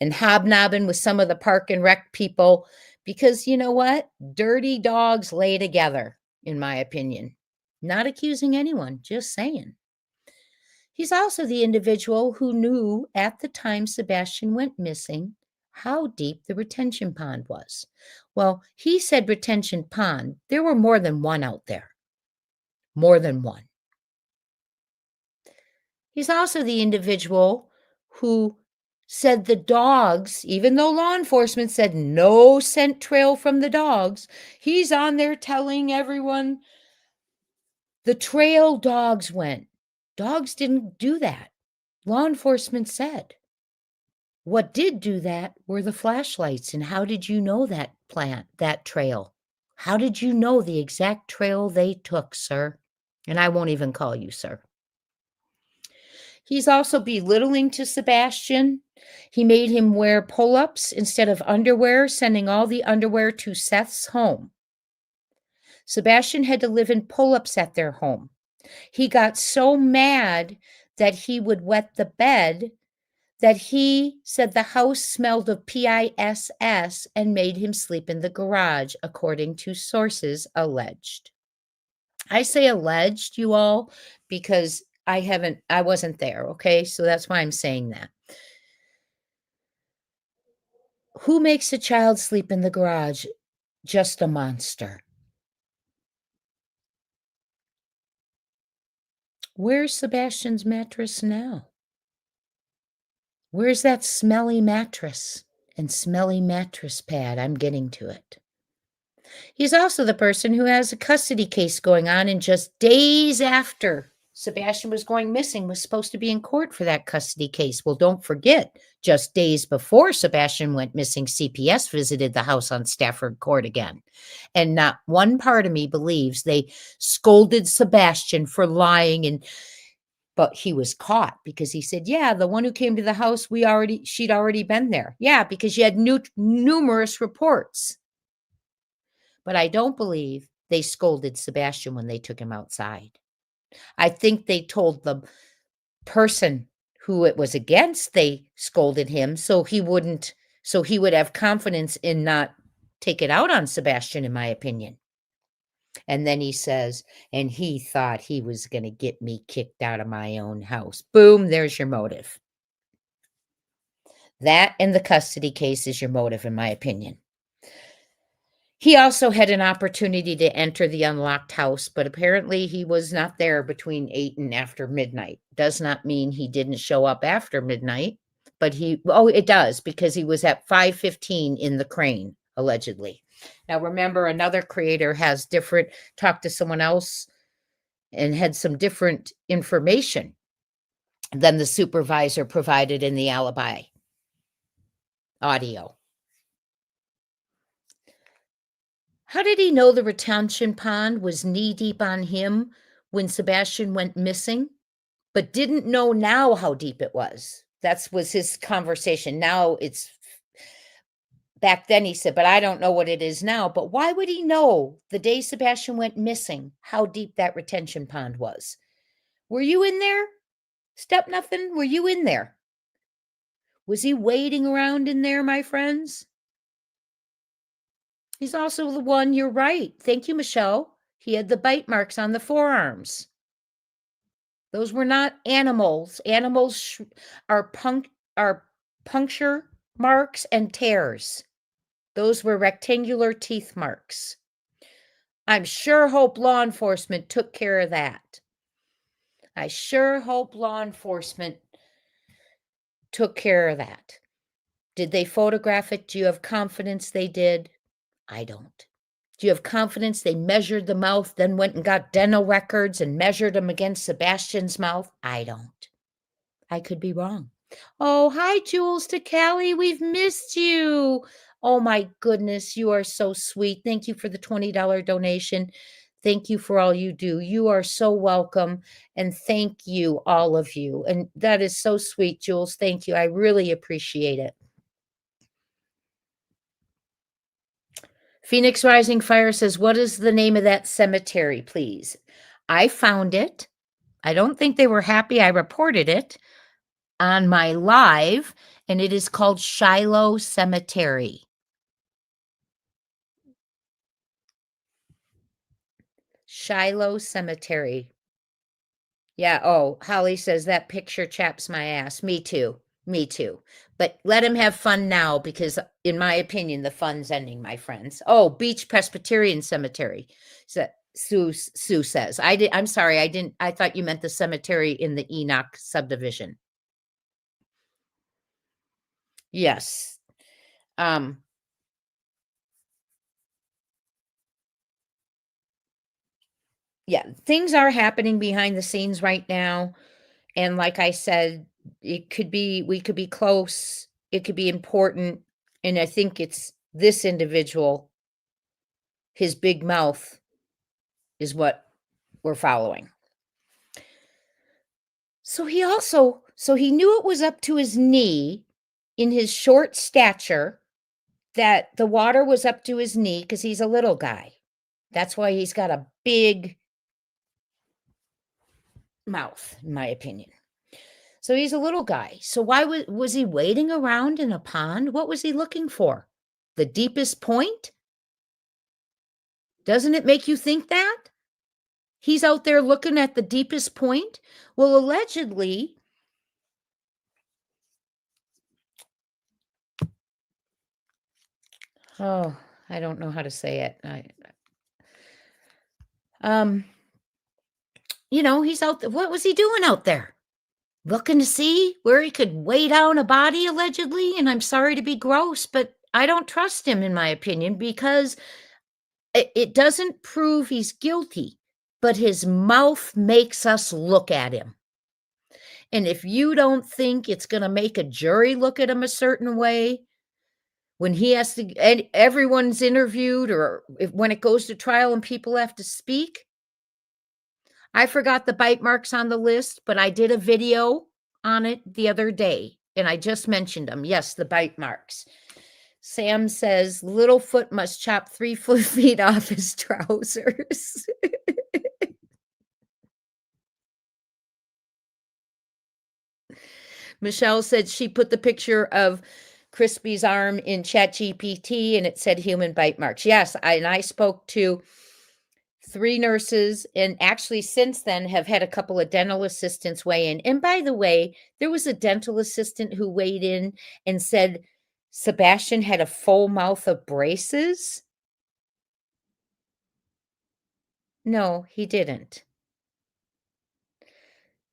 And hobnobbing with some of the park and rec people because you know what? Dirty dogs lay together, in my opinion. Not accusing anyone, just saying. He's also the individual who knew at the time Sebastian went missing how deep the retention pond was. Well, he said retention pond. There were more than one out there. More than one. He's also the individual who said the dogs, even though law enforcement said no scent trail from the dogs, he's on there telling everyone the trail dogs went. Dogs didn't do that. Law enforcement said. What did do that were the flashlights. And how did you know that trail? How did you know the exact trail they took, sir? And I won't even call you sir. He's also belittling to Sebastian. He made him wear pull-ups instead of underwear, sending all the underwear to Seth's home. Sebastian had to live in pull-ups at their home. He got so mad that he would wet the bed that he said the house smelled of PISS and made him sleep in the garage, according to sources alleged. I say alleged, you all, because I wasn't there, okay? So that's why I'm saying that. Who makes a child sleep in the garage? Just a monster. Where's Sebastian's mattress now? Where's that smelly mattress and smelly mattress pad? I'm getting to it. He's also the person who has a custody case going on, and just days after Sebastian was going missing, was supposed to be in court for that custody case. Well, don't forget, just days before Sebastian went missing, CPS visited the house on Stafford Court again. And not one part of me believes they scolded Sebastian for lying, but he was caught because he said, yeah, the one who came to the house, she'd already been there. Yeah, because you had numerous reports. But I don't believe they scolded Sebastian when they took him outside. I think they told the person who it was against, they scolded him so he would have confidence in not take it out on Sebastian, in my opinion. And then he says, and he thought he was going to get me kicked out of my own house. Boom, there's your motive. That and the custody case is your motive, in my opinion. He also had an opportunity to enter the unlocked house, but apparently he was not there between 8 and after midnight. Does not mean he didn't show up after midnight, but it does, because he was at 5:15 in the crane, allegedly. Now, remember, another creator talked to someone else and had some different information than the supervisor provided in the alibi audio. How did he know the retention pond was knee-deep on him when Sebastian went missing, but didn't know now how deep it was? That was his conversation. Now back then he said, but I don't know what it is now. But why would he know the day Sebastian went missing how deep that retention pond was? Were you in there? Step Nothing, were you in there? Was he wading around in there, my friends? He's also the one, you're right. Thank you, Michelle. He had the bite marks on the forearms. Those were not animals. Animals are puncture marks and tears. Those were rectangular teeth marks. I'm sure hope law enforcement took care of that. I sure hope law enforcement took care of that. Did they photograph it? Do you have confidence they did? I don't. Do you have confidence they measured the mouth, then went and got dental records and measured them against Sebastian's mouth? I don't. I could be wrong. Oh, hi, Jules to Callie. We've missed you. Oh, my goodness. You are so sweet. Thank you for the $20 donation. Thank you for all you do. You are so welcome. And thank you, all of you. And that is so sweet, Jules. Thank you. I really appreciate it. Phoenix Rising Fire says, what is the name of that cemetery, please? I found it. I don't think they were happy I reported it on my live, and it is called Shiloh Cemetery. Shiloh Cemetery. Yeah, oh, Holly says that picture chaps my ass. Me too. Me too. But let him have fun now, because in my opinion, the fun's ending, my friends. Oh, Beach Presbyterian Cemetery. So Sue says. I'm sorry, I thought you meant the cemetery in the Enoch subdivision. Yes. Yeah, things are happening behind the scenes right now. And like I said, we could be close. It could be important. And I think it's this individual, his big mouth is what we're following. So he knew it was up to his knee in his short stature, that the water was up to his knee because he's a little guy. That's why he's got a big mouth, in my opinion. So he's a little guy. So why was he wading around in a pond? What was he looking for? The deepest point? Doesn't it make you think that? He's out there looking at the deepest point? Well, allegedly, oh, I don't know how to say it. He's out there. What was he doing out there? Looking to see where he could weigh down a body, allegedly. And I'm sorry to be gross, but I don't trust him, in my opinion, because it doesn't prove he's guilty, but his mouth makes us look at him. And if you don't think it's going to make a jury look at him a certain way, when he has to, and everyone's interviewed, or when it goes to trial and people have to speak. I forgot the bite marks on the list, but I did a video on it the other day, and I just mentioned them. Yes, the bite marks. Sam says Littlefoot must chop 3 feet off his trousers. Michelle said she put the picture of Crispy's arm in ChatGPT and it said human bite marks. Yes, I spoke to 3 nurses, and actually since then have had a couple of dental assistants weigh in. And by the way, there was a dental assistant who weighed in and said Sebastian had a full mouth of braces. No, he didn't.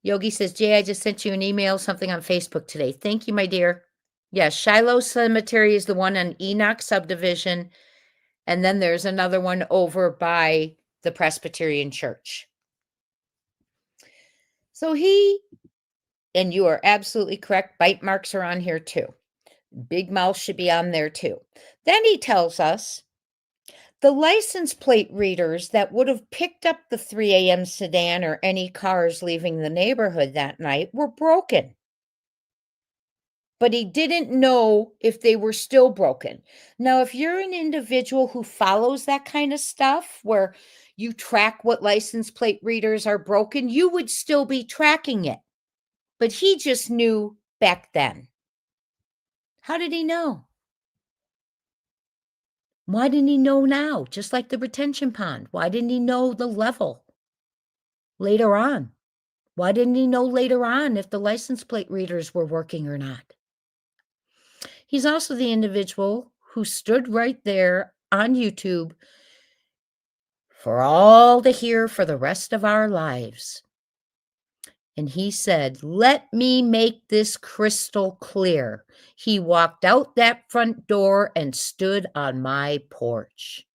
Yogi says, Jay, I just sent you an email, something on Facebook today. Thank you, my dear. Yes, Shiloh Cemetery is the one on Enoch subdivision. And then there's another one over by the Presbyterian Church. So and you are absolutely correct, bite marks are on here too. Big mouth should be on there too. Then he tells us the license plate readers that would have picked up the 3 a.m. sedan or any cars leaving the neighborhood that night were broken. But he didn't know if they were still broken. Now, if you're an individual who follows that kind of stuff, where you track what license plate readers are broken, you would still be tracking it. But he just knew back then. How did he know? Why didn't he know now? Just like the retention pond. Why didn't he know the level later on? Why didn't he know later on if the license plate readers were working or not? He's also the individual who stood right there on YouTube for all to hear for the rest of our lives. And he said, let me make this crystal clear. He walked out that front door and stood on my porch.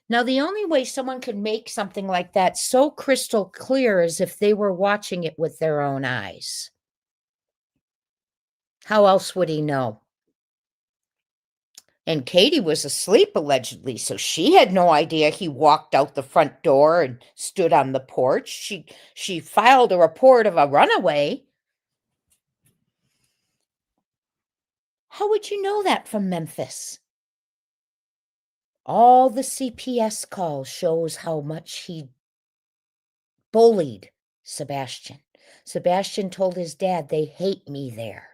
Now, the only way someone could make something like that so crystal clear is if they were watching it with their own eyes. How else would he know? And Katie was asleep, allegedly, so she had no idea he walked out the front door and stood on the porch. She filed a report of a runaway. How would you know that from Memphis? All the CPS calls shows how much he bullied Sebastian. Sebastian told his dad, they hate me there.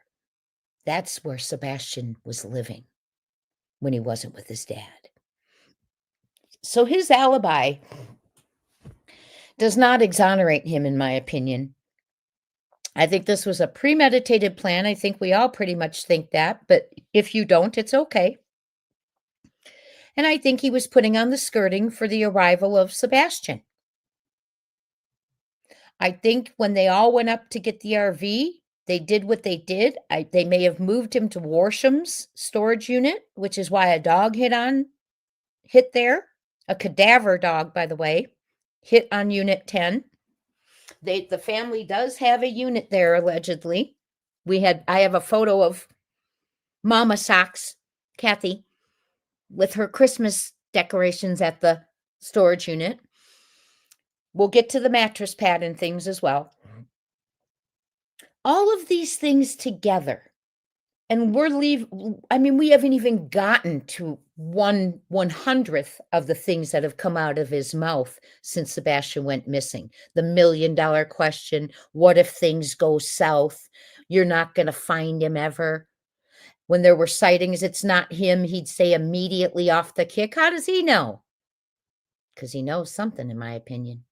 That's where Sebastian was living when he wasn't with his dad. So his alibi does not exonerate him, in my opinion. I think this was a premeditated plan. I think we all pretty much think that, but if you don't, it's okay. And I think he was putting on the skirting for the arrival of Sebastian. I think when they all went up to get the RV, they did what they did. They may have moved him to Warsham's storage unit, which is why a dog hit there. A cadaver dog, by the way, hit on unit 10. The family does have a unit there, allegedly. I have a photo of Mama Socks, Kathy, with her Christmas decorations at the storage unit. We'll get to the mattress pad and things as well. All of these things together, and we haven't even gotten to 1/100th of the things that have come out of his mouth since Sebastian went missing. The $1 million question, what if things go south? You're not going to find him ever. When there were sightings, it's not him. He'd say immediately off the kick. How does he know? Because he knows something, in my opinion.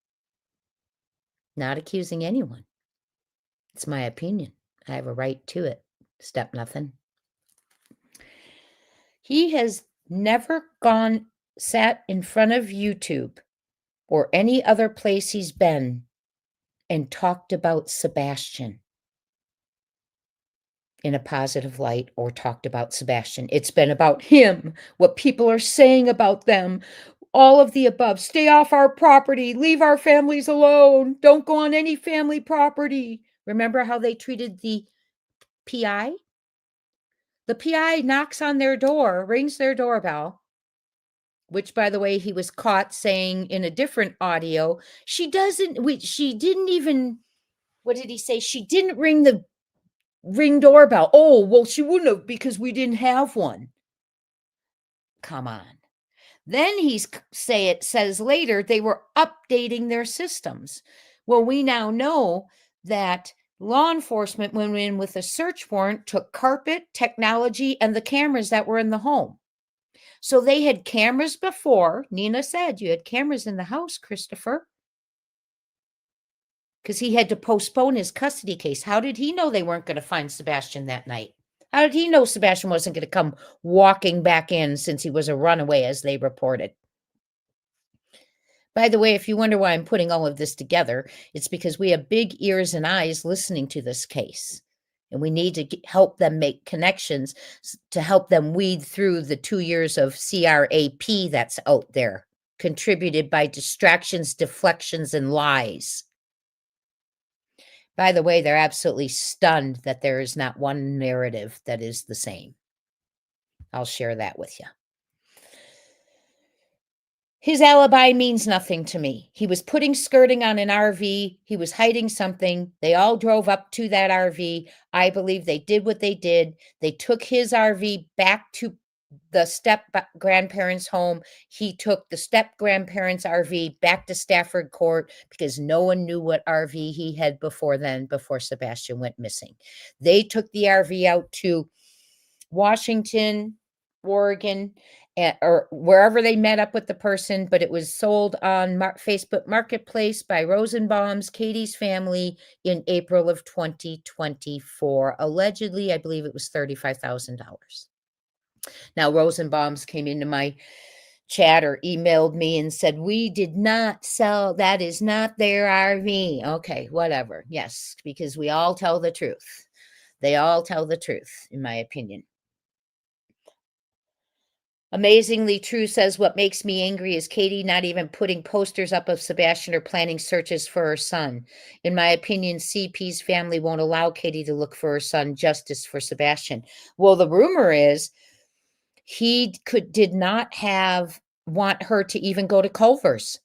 Not accusing anyone. It's my opinion. I have a right to it. Step nothing. He has never sat in front of YouTube or any other place he's been and talked about Sebastian in a positive light or talked about Sebastian. It's been about him, what people are saying about them, all of the above. Stay off our property, leave our families alone, don't go on any family property. Remember how they treated the PI? The PI knocks on their door, rings their doorbell, which, by the way, he was caught saying in a different audio, she didn't even, what did he say? She didn't ring the ring doorbell. Oh, well, she wouldn't have because we didn't have one. Come on. Then says later they were updating their systems. Well, we now know that law enforcement went in with a search warrant, took carpet, technology, and the cameras that were in the home. So they had cameras before. Nina said, you had cameras in the house, Christopher. Because he had to postpone his custody case. How did he know they weren't going to find Sebastian that night? How did he know Sebastian wasn't going to come walking back in since he was a runaway, as they reported? By the way, if you wonder why I'm putting all of this together, it's because we have big ears and eyes listening to this case. And we need to help them make connections to help them weed through the 2 years of CRAP that's out there, contributed by distractions, deflections, and lies. By the way, they're absolutely stunned that there is not one narrative that is the same. I'll share that with you. His alibi means nothing to me. He was putting skirting on an RV. He was hiding something. They all drove up to that RV. I believe they did what they did. They took his RV back to the step-grandparents' home. He took the step-grandparents' RV back to Stafford Court because no one knew what RV he had before Sebastian went missing. They took the RV out to Washington, Oregon, or wherever they met up with the person, but it was sold on Facebook Marketplace by Rosenbaum's, Katie's family, in April of 2024. Allegedly, I believe it was $35,000. Now, Rosenbaum's came into my chat or emailed me and said, we did not sell, that is not their RV. Okay, whatever. Yes, because we all tell the truth. They all tell the truth, in my opinion. Amazingly True says, what makes me angry is Katie not even putting posters up of Sebastian or planning searches for her son. In my opinion, CP's family won't allow Katie to look for her son, justice for Sebastian. Well, the rumor is he did not want her to even go to Culver's.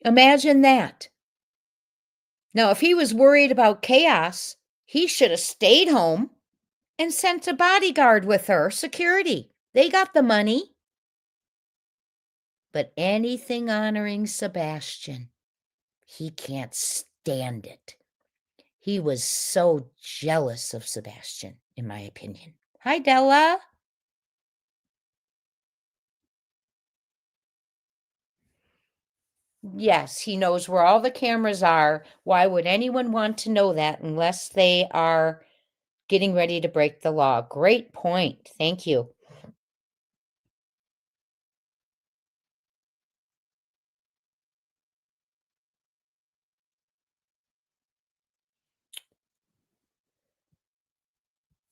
Imagine that. Now, if he was worried about chaos, he should have stayed home and sent a bodyguard with her, security. They got the money. But anything honoring Sebastian, he can't stand it. He was so jealous of Sebastian, in my opinion. Hi, Della. Yes, he knows where all the cameras are. Why would anyone want to know that unless they are getting ready to break the law? Great point. Thank you.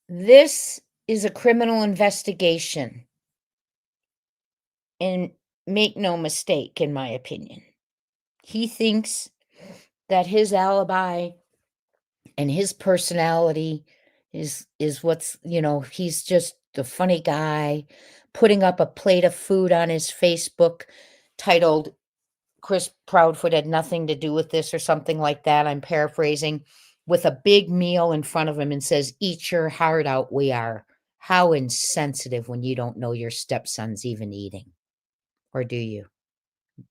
This is a criminal investigation. And make no mistake, in my opinion, he thinks that his alibi and his personality is what's, he's just the funny guy putting up a plate of food on his Facebook titled Chris Proudfoot had nothing to do with this or something like that. I'm paraphrasing, with a big meal in front of him and says, eat your heart out, we are. How insensitive when you don't know your stepson's even eating. Or do you?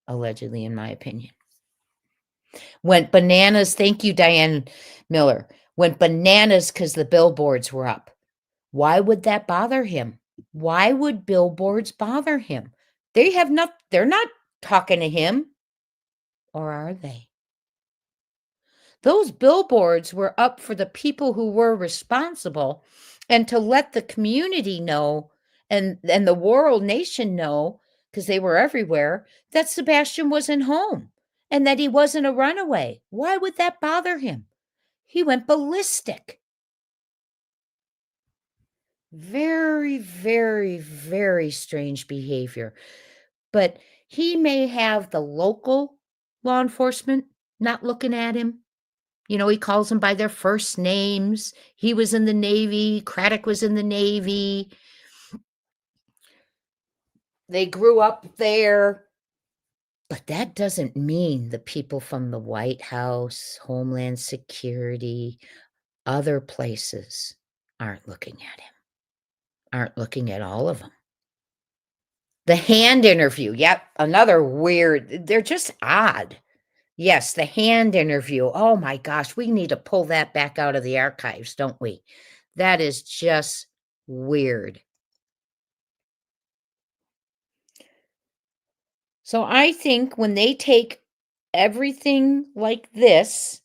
Allegedly, in my opinion. Went bananas. Thank you, Diane Miller. Went bananas because the billboards were up. Why would that bother him? Why would billboards bother him? They're not talking to him. Or are they? Those billboards were up for the people who were responsible and to let the community know and the world nation know, because they were everywhere, that Sebastian wasn't home and that he wasn't a runaway. Why would that bother him? He went ballistic. Very, very, very strange behavior. But he may have the local law enforcement not looking at him. You know, he calls them by their first names. He was in the Navy. Craddock was in the Navy. They grew up there. But that doesn't mean the people from the White House, Homeland Security, other places aren't looking at him, aren't looking at all of them. The hand interview. Yep, another weird. They're just odd. Yes, the hand interview. Oh my gosh, we need to pull that back out of the archives, don't we? That is just weird. So I think when they take everything like this,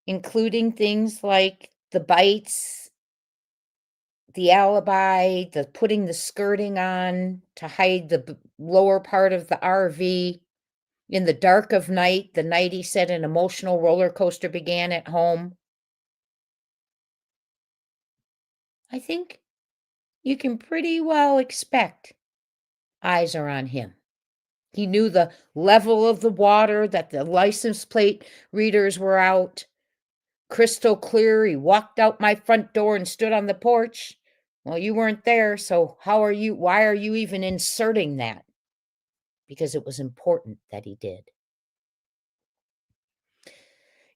including things like the bites, the alibi, the putting the skirting on to hide the lower part of the RV, in the dark of night, the night he said an emotional roller coaster began at home. I think you can pretty well expect eyes are on him. He knew the level of the water, that the license plate readers were out. Crystal clear. He walked out my front door and stood on the porch. Well, you weren't there, so why are you even inserting that? Because it was important that he did.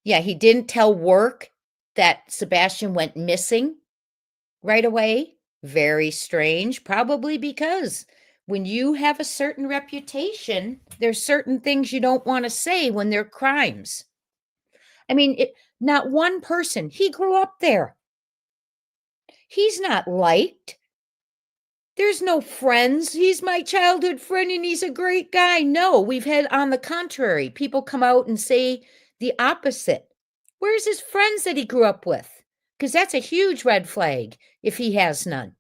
Yeah, he didn't tell work that Sebastian went missing right away. Very strange, probably because when you have a certain reputation, there's certain things you don't want to say when they're crimes. I mean, not one person. He grew up there. He's not liked. There's no friends. He's my childhood friend and he's a great guy. No, we've had, on the contrary, people come out and say the opposite. Where's his friends that he grew up with? Because that's a huge red flag if he has none.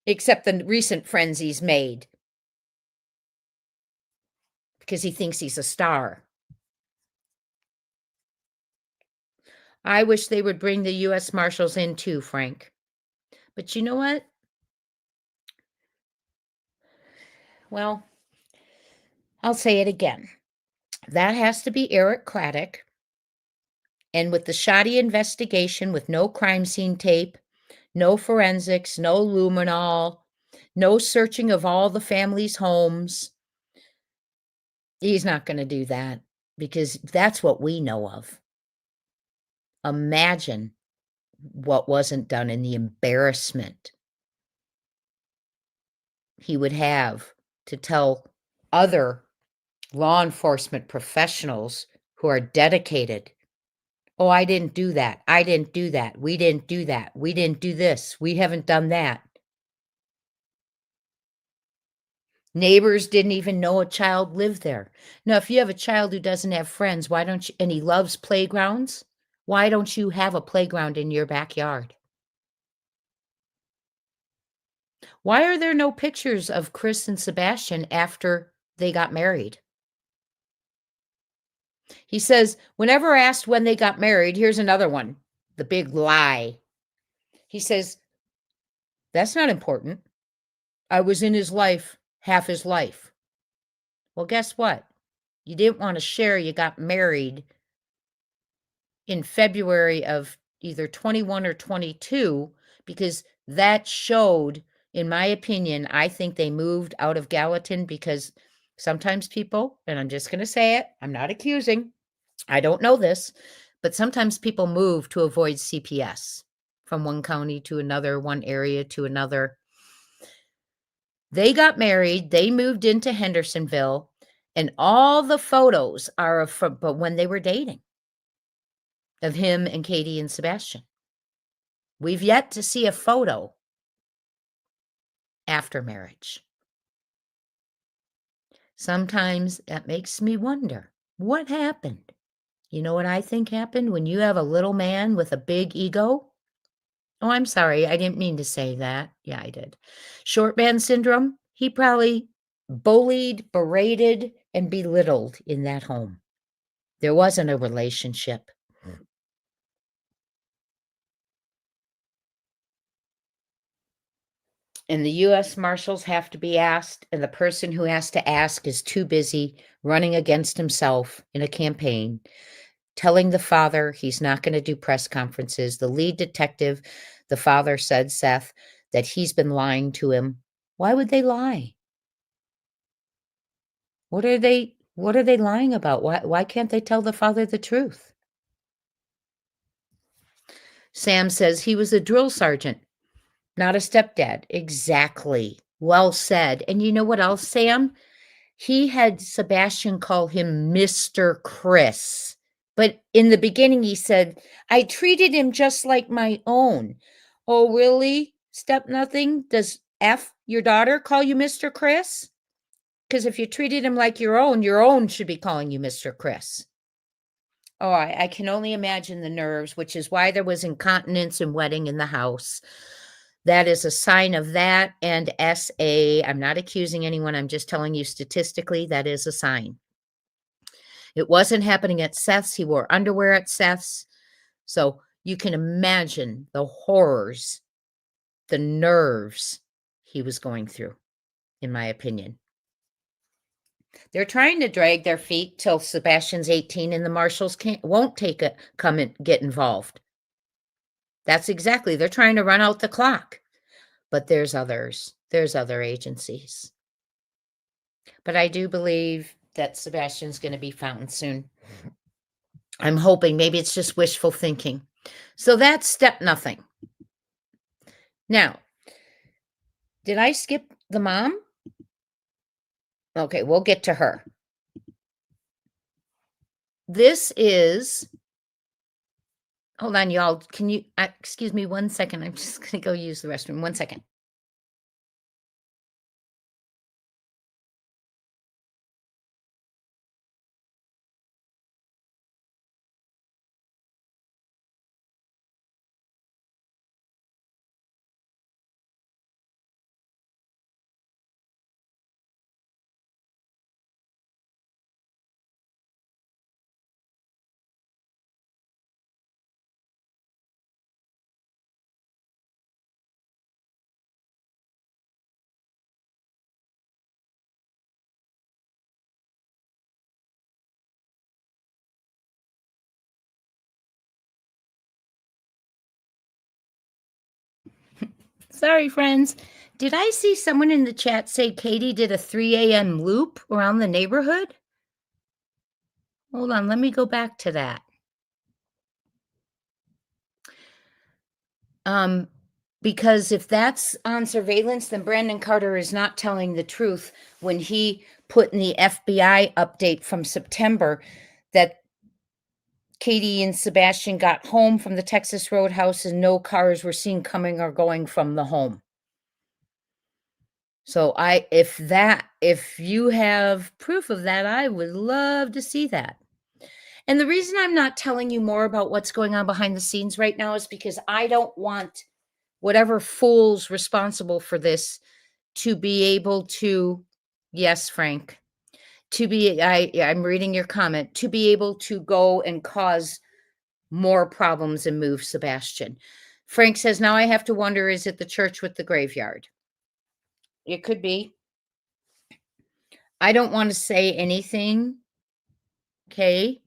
Except the recent friends he's made. Because he thinks he's a star. I wish they would bring the U.S. Marshals in too, Frank. But you know what? Well, I'll say it again. That has to be Eric Craddock. And with the shoddy investigation, with no crime scene tape, no forensics, no luminol, no searching of all the family's homes, he's not going to do that because that's what we know of. Imagine what wasn't done and the embarrassment he would have to tell other law enforcement professionals who are dedicated. Oh, I didn't do that. I didn't do that. We didn't do that. We didn't do this. We haven't done that. Neighbors didn't even know a child lived there. Now, if you have a child who doesn't have friends, why don't you, and he loves playgrounds, why don't you have a playground in your backyard? Why are there no pictures of Chris and Sebastian after they got married? He says, whenever asked when they got married, here's another one, the big lie. He says, that's not important. I was in his life, half his life. Well, guess what? You didn't want to share you got married in February of either 21 or 22 because that showed, in my opinion, I think they moved out of Gallatin because sometimes people, and I'm just going to say it, I'm not accusing, I don't know this, but sometimes people move to avoid CPS from one county to another, one area to another. They got married, they moved into Hendersonville, And all the photos are from but when they were dating, of him and Katie and Sebastian. We've yet to see a photo after marriage. Sometimes that makes me wonder, what happened? You know what I think happened when you have a little man with a big ego? Oh, I'm sorry. I didn't mean to say that. Yeah, I did. Short man syndrome. He probably bullied, berated, and belittled in that home. There wasn't a relationship. And the US Marshals have to be asked, and the person who has to ask is too busy running against himself in a campaign, telling the father he's not going to do press conferences. The lead detective, the father said, Seth, that he's been lying to him. Why would they lie? What are they lying about? Why can't they tell the father the truth? Sam says he was a drill sergeant, not a stepdad. Exactly. Well said. And you know what else, Sam? He had Sebastian call him Mr. Chris. But in the beginning, he said, I treated him just like my own. Oh, really? Step nothing? Does F, your daughter, call you Mr. Chris? Because if you treated him like your own should be calling you Mr. Chris. Oh, I can only imagine the nerves, which is why there was incontinence and wedding in the house. That is a sign of that and SA. I'm not accusing anyone. I'm just telling you statistically, that is a sign. It wasn't happening at Seth's. He wore underwear at Seth's. So you can imagine the horrors, the nerves he was going through, in my opinion. They're trying to drag their feet till Sebastian's 18 and the marshals won't come and get involved. That's exactly, they're trying to run out the clock. But there's other agencies. But I do believe that Sebastian's going to be found soon. I'm hoping. Maybe it's just wishful thinking. So that's step nothing. Now, did I skip the mom? Okay, we'll get to her. This is, hold on, y'all. Can you, excuse me 1 second. I'm just going to go use the restroom. 1 second. Sorry, friends. Did I see someone in the chat say Katie did a 3 a.m. loop around the neighborhood? Hold on, let me go back to that. Because if that's on surveillance, then Brandon Carter is not telling the truth when he put in the FBI update from September that Katie and Sebastian got home from the Texas Roadhouse and no cars were seen coming or going from the home. So if you have proof of that, I would love to see that. And the reason I'm not telling you more about what's going on behind the scenes right now is because I don't want whatever fool's responsible for this to be able to, yes, Frank, to be, I'm reading your comment, to be able to go and cause more problems and move Sebastian. Frank says, now I have to wonder, is it the church with the graveyard? It could be. I don't want to say anything. Okay.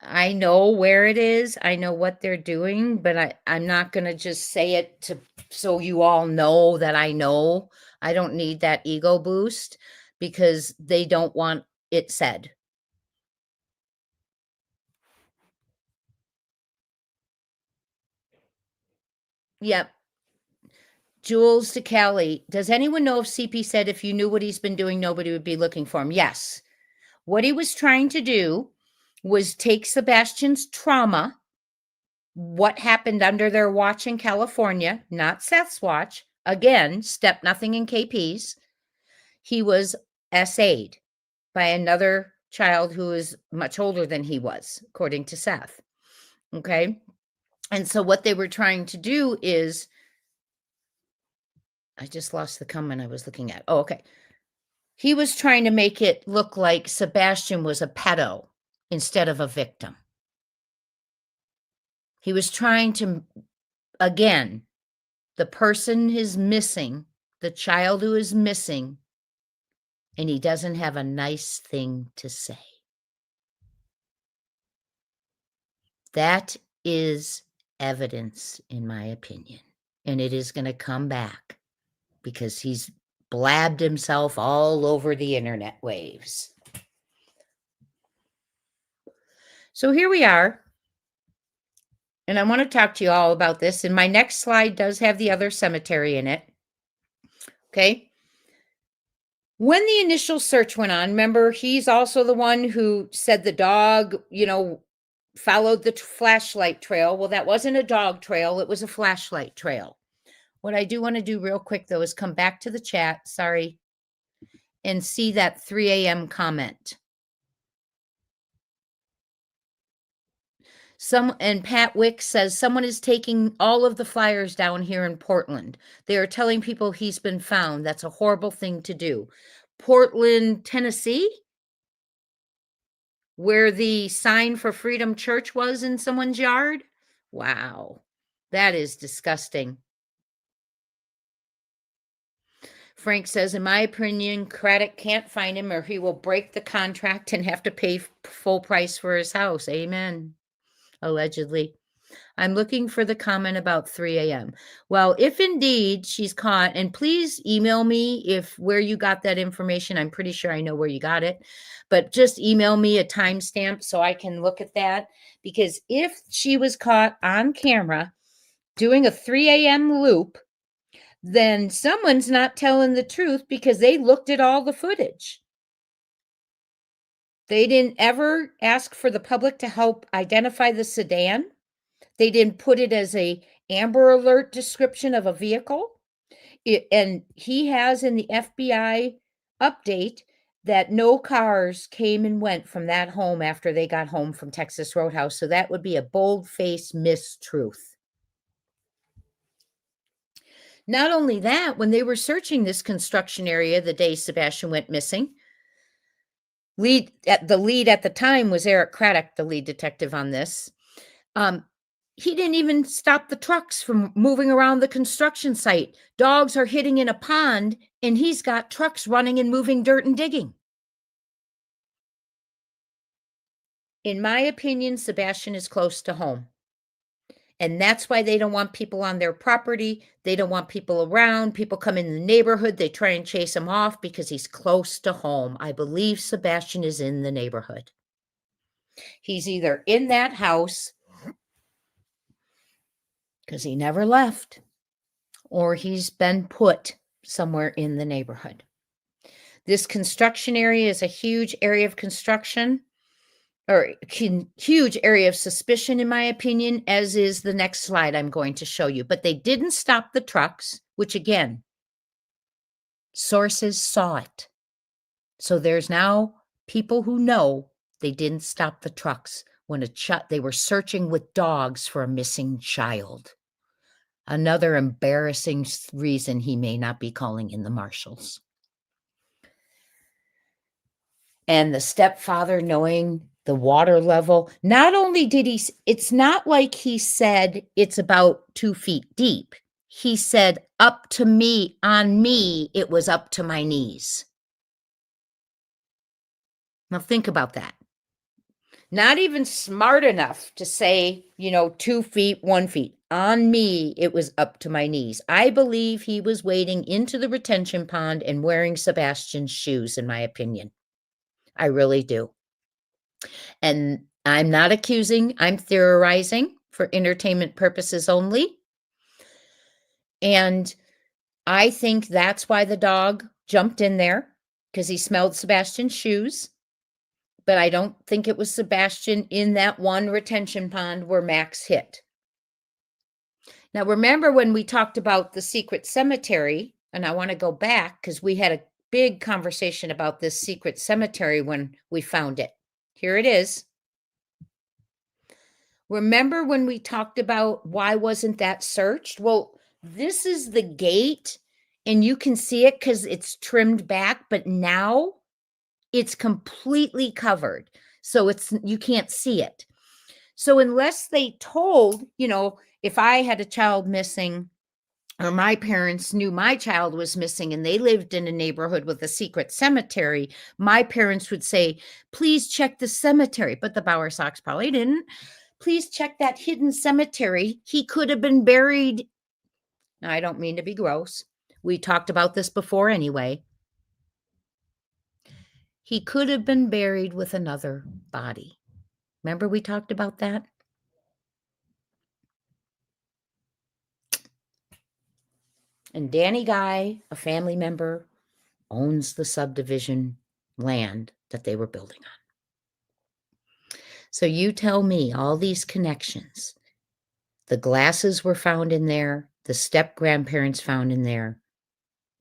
I know where it is. I know what they're doing, but I'm not going to just say it so you all know that I know. I don't need that ego boost because they don't want it said. Yep. Jules to Kelly. Does anyone know if CP said if you knew what he's been doing, nobody would be looking for him? Yes. What he was trying to do was take Sebastian's trauma, what happened under their watch in California, not Seth's watch. Again, step nothing in KP's. He was SA'd by another child who is much older than he was, according to Seth. Okay. And so what they were trying to do is, I just lost the comment I was looking at. Oh, okay. He was trying to make it look like Sebastian was a pedo instead of a victim. He was trying to, again, the person is missing, the child who is missing, and he doesn't have a nice thing to say. That is evidence, in my opinion, and it is going to come back because he's blabbed himself all over the internet waves. So here we are. And I want to talk to you all about this. And my next slide does have the other cemetery in it. Okay. When the initial search went on, remember, he's also the one who said the dog, followed the flashlight trail. Well, that wasn't a dog trail. It was a flashlight trail. What I do want to do real quick, though, is come back to the chat. Sorry. And see that 3 a.m. comment. And Pat Wick says someone is taking all of the flyers down here in Portland. They are telling people he's been found. That's a horrible thing to do. Portland, Tennessee, where the sign for Freedom Church was in someone's yard. Wow, that is disgusting. Frank says, in my opinion, Craddock can't find him or he will break the contract and have to pay full price for his house. Amen. Allegedly. I'm looking for the comment about 3 a.m. Well, if indeed she's caught, and please email me where you got that information. I'm pretty sure I know where you got it, but just email me a timestamp so I can look at that. Because if she was caught on camera doing a 3 a.m. loop, then someone's not telling the truth because they looked at all the footage. They didn't ever ask for the public to help identify the sedan. They didn't put it as a Amber Alert description of a vehicle. And he has in the FBI update that no cars came and went from that home after they got home from Texas Roadhouse. So that would be a bold-faced mistruth. Not only that, when they were searching this construction area the day Sebastian went missing, the lead at the time was Eric Craddock, the lead detective on this. He didn't even stop the trucks from moving around the construction site. Dogs are hitting in a pond, and he's got trucks running and moving dirt and digging. In my opinion, Sebastian is close to home. And that's why they don't want people on their property. They don't want people around. People come in the neighborhood. They try and chase him off because he's close to home. I believe Sebastian is in the neighborhood. He's either in that house because he never left, or he's been put somewhere in the neighborhood. This construction area is a huge area of construction, or huge area of suspicion, in my opinion, as is the next slide I'm going to show you. But they didn't stop the trucks, which again, sources saw it. So there's now people who know they didn't stop the trucks when they were searching with dogs for a missing child. Another embarrassing reason he may not be calling in the marshals. And the stepfather knowing the water level, not only did it's not like he said it's about 2 feet deep. He said up to me, on me, it was up to my knees. Now think about that. Not even smart enough to say, 2 feet, 1 feet. On me, it was up to my knees. I believe he was wading into the retention pond and wearing Sebastian's shoes, in my opinion. I really do. And I'm not accusing, I'm theorizing for entertainment purposes only. And I think that's why the dog jumped in there, because he smelled Sebastian's shoes. but I don't think it was Sebastian in that one retention pond where Max hit. Now, remember when we talked about the secret cemetery, and I want to go back because we had a big conversation about this secret cemetery when we found it. Here it is. Remember when we talked about why wasn't that searched? Well, this is the gate, and you can see it because it's trimmed back, but now it's completely covered. So you can't see it. So unless they told, if I had a child missing or my parents knew my child was missing and they lived in a neighborhood with a secret cemetery, my parents would say, please check the cemetery. But the Bowersox probably didn't. Please check that hidden cemetery. He could have been buried. Now, I don't mean to be gross. We talked about this before anyway. He could have been buried with another body. Remember we talked about that? And Danny Guy, a family member, owns the subdivision land that they were building on. So you tell me all these connections. The glasses were found in there. The step-grandparents found in there.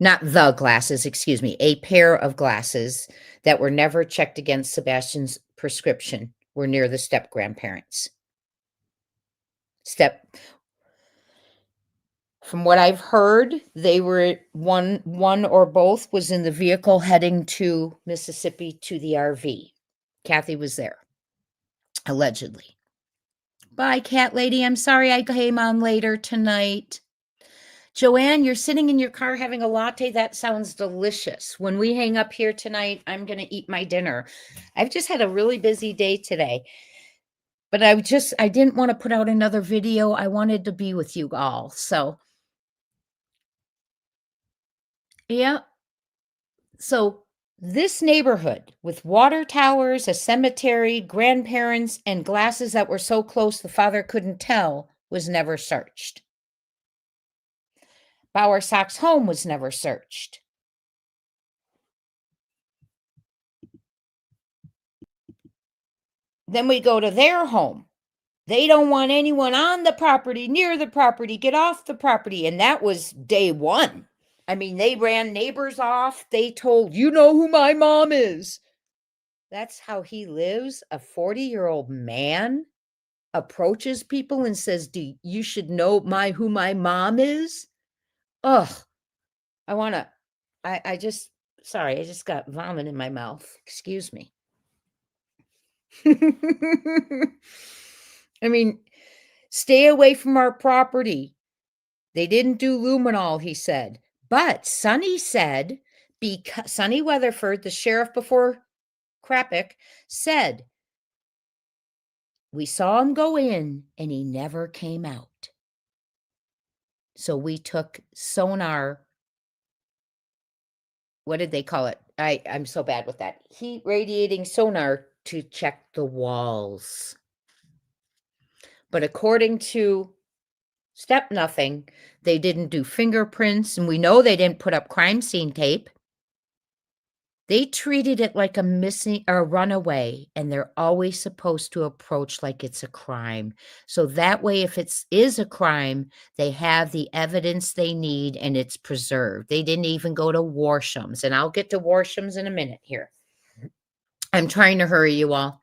Not the glasses, excuse me. A pair of glasses that were never checked against Sebastian's prescription were near the step-grandparents. From what I've heard, they were one or both was in the vehicle heading to Mississippi to the RV. Kathy was there, allegedly. Bye, cat lady. I'm sorry I came on later tonight. Joanne, you're sitting in your car having a latte. That sounds delicious. When we hang up here tonight, I'm going to eat my dinner. I've just had a really busy day today. But I didn't want to put out another video. I wanted to be with you all. So yeah. So this neighborhood with water towers, a cemetery, grandparents, and glasses that were so close the father couldn't tell was never searched. Bowersox home was never searched. Then we go to their home. They don't want anyone on the property, near the property, get off the property. And that was day one. I mean, they ran neighbors off. They told, you know who my mom is. That's how he lives. A 40-year-old man approaches people and says, you should know who my mom is. Ugh. I just got vomit in my mouth. Excuse me. I mean, stay away from our property. They didn't do luminol, he said. But Sonny said, Sonny Weatherford, the sheriff before Krapik, said, we saw him go in and he never came out. So we took sonar. What did they call it? I'm so bad with that. Heat radiating sonar to check the walls. But according to Step Nothing, they didn't do fingerprints, and we know they didn't put up crime scene tape. They treated it like a missing or a runaway, and they're always supposed to approach like it's a crime. So that way, if it is a crime, they have the evidence they need and it's preserved. They didn't even go to Warshams, and I'll get to Warshams in a minute here. I'm trying to hurry you all.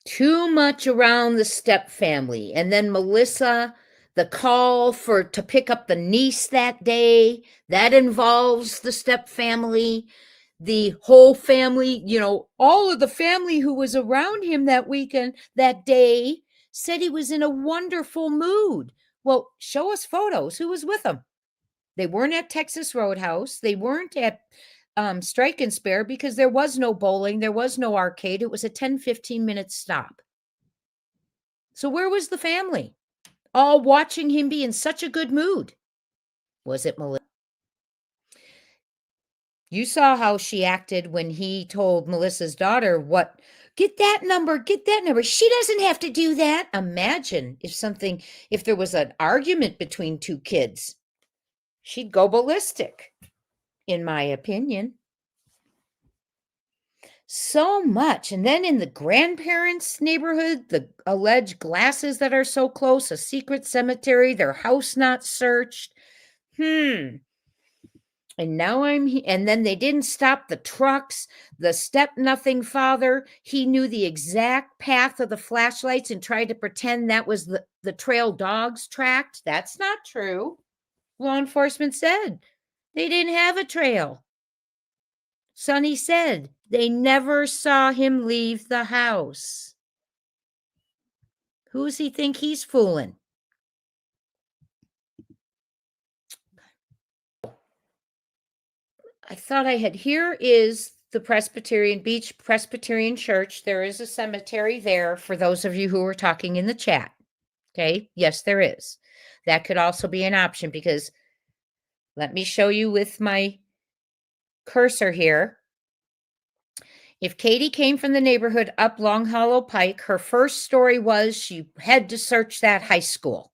Too much around the Step family. And then Melissa, the call to pick up the niece that day, that involves the Step family. The whole family, all of the family who was around him that weekend, that day, said he was in a wonderful mood. Well, show us photos. Who was with him? They weren't at Texas Roadhouse. They weren't at Strike and Spare because there was no bowling. There was no arcade. It was a 10, 15-minute stop. So where was the family? All watching him be in such a good mood. Was it Melissa? You saw how she acted when he told Melissa's daughter, get that number. She doesn't have to do that. Imagine if there was an argument between two kids. She'd go ballistic. in my opinion. So much. And then in the grandparents' neighborhood, the alleged glasses that are so close, a secret cemetery, their house not searched. And now and then they didn't stop the trucks. The step nothing father, he knew the exact path of the flashlights and tried to pretend that was the trail dogs tracked. That's not true. Law enforcement said they didn't have a trail. Sonny said they never saw him leave the house. Who does he think he's fooling? I thought I had, here is the Presbyterian Beach Presbyterian Church. There is a cemetery there for those of you who are talking in the chat. Okay, yes, there is. That could also be an option because let me show you with my cursor here. If Katie came from the neighborhood up Long Hollow Pike, her first story was she had to search that high school.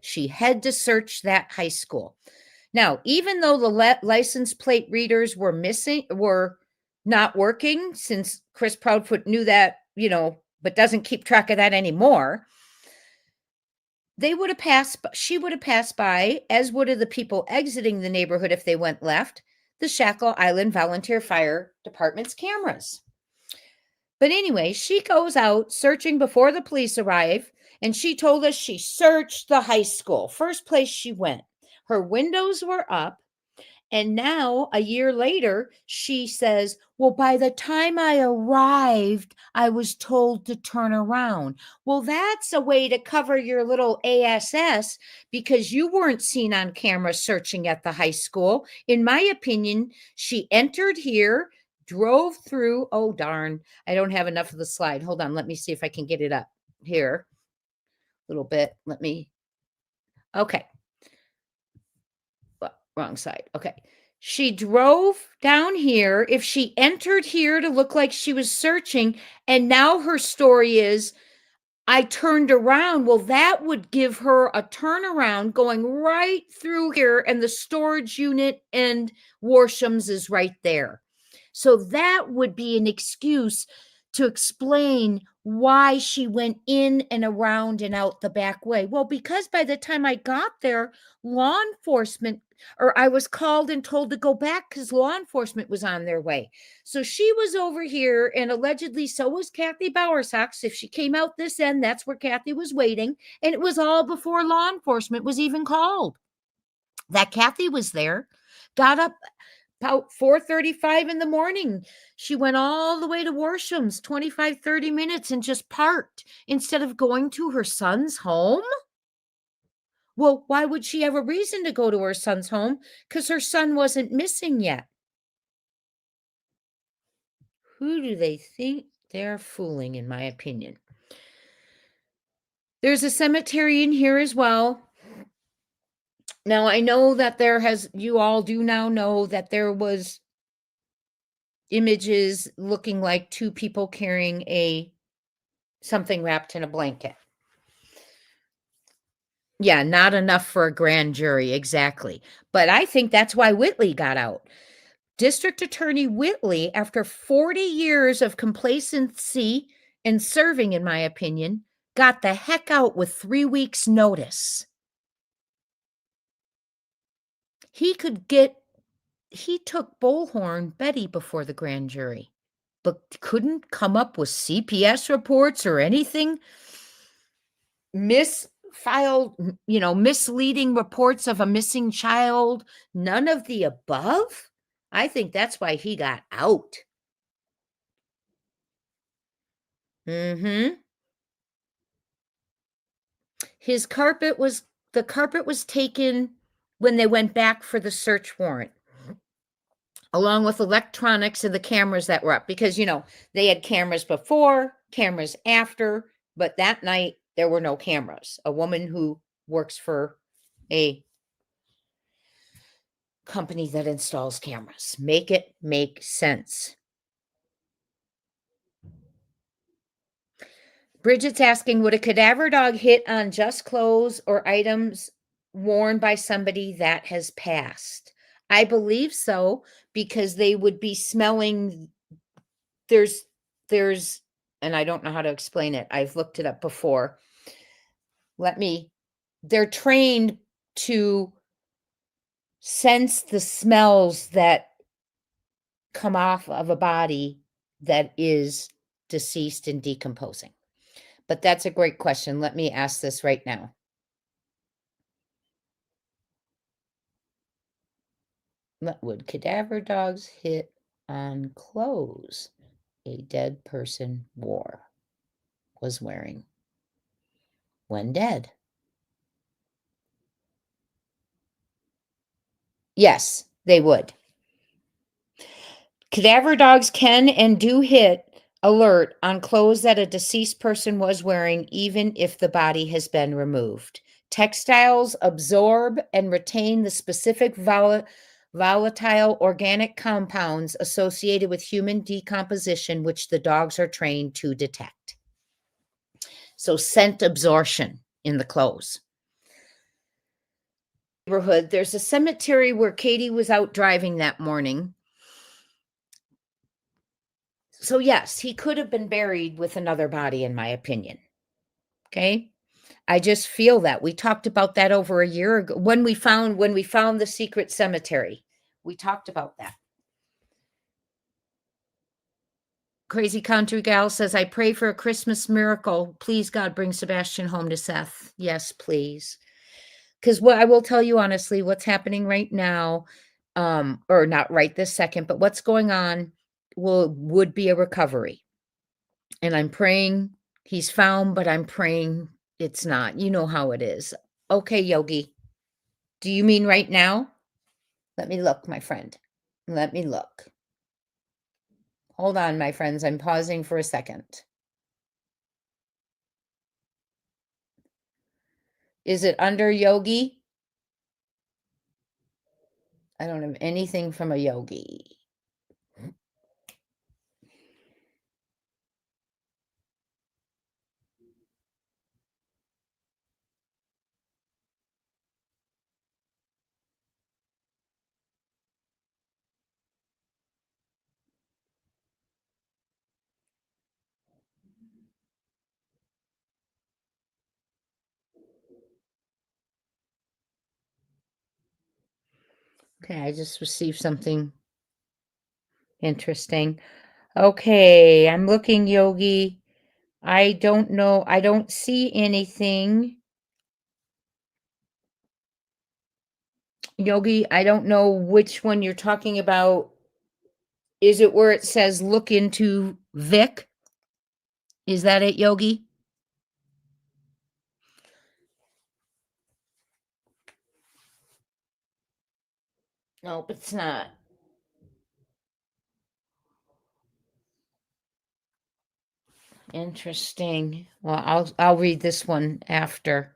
She had to search that high school. Now, even though the license plate readers were not working, since Chris Proudfoot knew that, but doesn't keep track of that anymore, she would have passed by, as would have the people exiting the neighborhood if they went left, the Shackle Island Volunteer Fire Department's cameras. But anyway, she goes out searching before the police arrive, and she told us she searched the high school, first place she went. Her windows were up, and now a year later, she says, well, by the time I arrived, I was told to turn around. Well, that's a way to cover your little ASS because you weren't seen on camera searching at the high school. In my opinion, she entered here, drove through. Oh, darn. I don't have enough of the slide. Hold on. Let me see if I can get it up here a little bit. Okay. Wrong side. Okay. She drove down here. If she entered here to look like she was searching, and now her story is, I turned around. Well, that would give her a turnaround going right through here, and the storage unit and Warsham's is right there. So that would be an excuse to explain why she went in and around and out the back way. Well, because by the time I got there, law enforcement, or I was called and told to go back because law enforcement was on their way. So she was over here, and allegedly so was Kathy Bowersox. If she came out this end, that's where Kathy was waiting. And it was all before law enforcement was even called. That Kathy was there, got up about 4:35 in the morning. She went all the way to Warsham's, 25, 30 minutes, and just parked instead of going to her son's home. Well, why would she have a reason to go to her son's home? Because her son wasn't missing yet. Who do they think they're fooling, in my opinion? There's a cemetery in here as well. Now, I know that you all do now know that there was images looking like two people carrying something wrapped in a blanket. Yeah, not enough for a grand jury, exactly. But I think that's why Whitley got out. District Attorney Whitley, after 40 years of complacency and serving, in my opinion, got the heck out with 3 weeks' notice. He took Bullhorn Betty before the grand jury, but couldn't come up with CPS reports or anything. Misleading reports of a missing child, none of the above. I think that's why he got out. The carpet was taken when they went back for the search warrant, along with electronics and the cameras that were up, because, they had cameras before, cameras after, but that night there were no cameras. A woman who works for a company that installs cameras. Make it make sense. Bridget's asking, would a cadaver dog hit on just clothes or items worn by somebody that has passed? I believe so, because they would be smelling. There's, and I don't know how to explain it. I've looked it up before. They're trained to sense the smells that come off of a body that is deceased and decomposing. But that's a great question. Let me ask this right now. Would cadaver dogs hit on clothes a dead person was wearing when dead? Yes, they would. Cadaver dogs can and do hit alert on clothes that a deceased person was wearing, even if the body has been removed. Textiles absorb and retain the specific volatile organic compounds associated with human decomposition, which the dogs are trained to detect. So, scent absorption in the clothes. Neighborhood, there's a cemetery where Katie was out driving that morning. So, yes, he could have been buried with another body, in my opinion. Okay. I just feel that. We talked about that over a year ago when we found the secret cemetery. We talked about that. Crazy Country Gal says, I pray for a Christmas miracle. Please, God, bring Sebastian home to Seth. Yes, please. Because what I will tell you honestly, what's happening right now, or not right this second, but what's going on would be a recovery. And I'm praying he's found, but I'm praying it's not. You know how it is. Okay, Yogi. Do you mean right now? Let me look, my friend. Let me look. Hold on, my friends. I'm pausing for a second. Is it under Yogi? I don't have anything from a Yogi. Okay, I just received something interesting. Okay, I'm looking, Yogi. I don't know. I don't see anything. Yogi, I don't know which one you're talking about. Is it where it says look into Vic? Is that it, Yogi? Nope, it's not. Interesting. Well, I'll read this one after.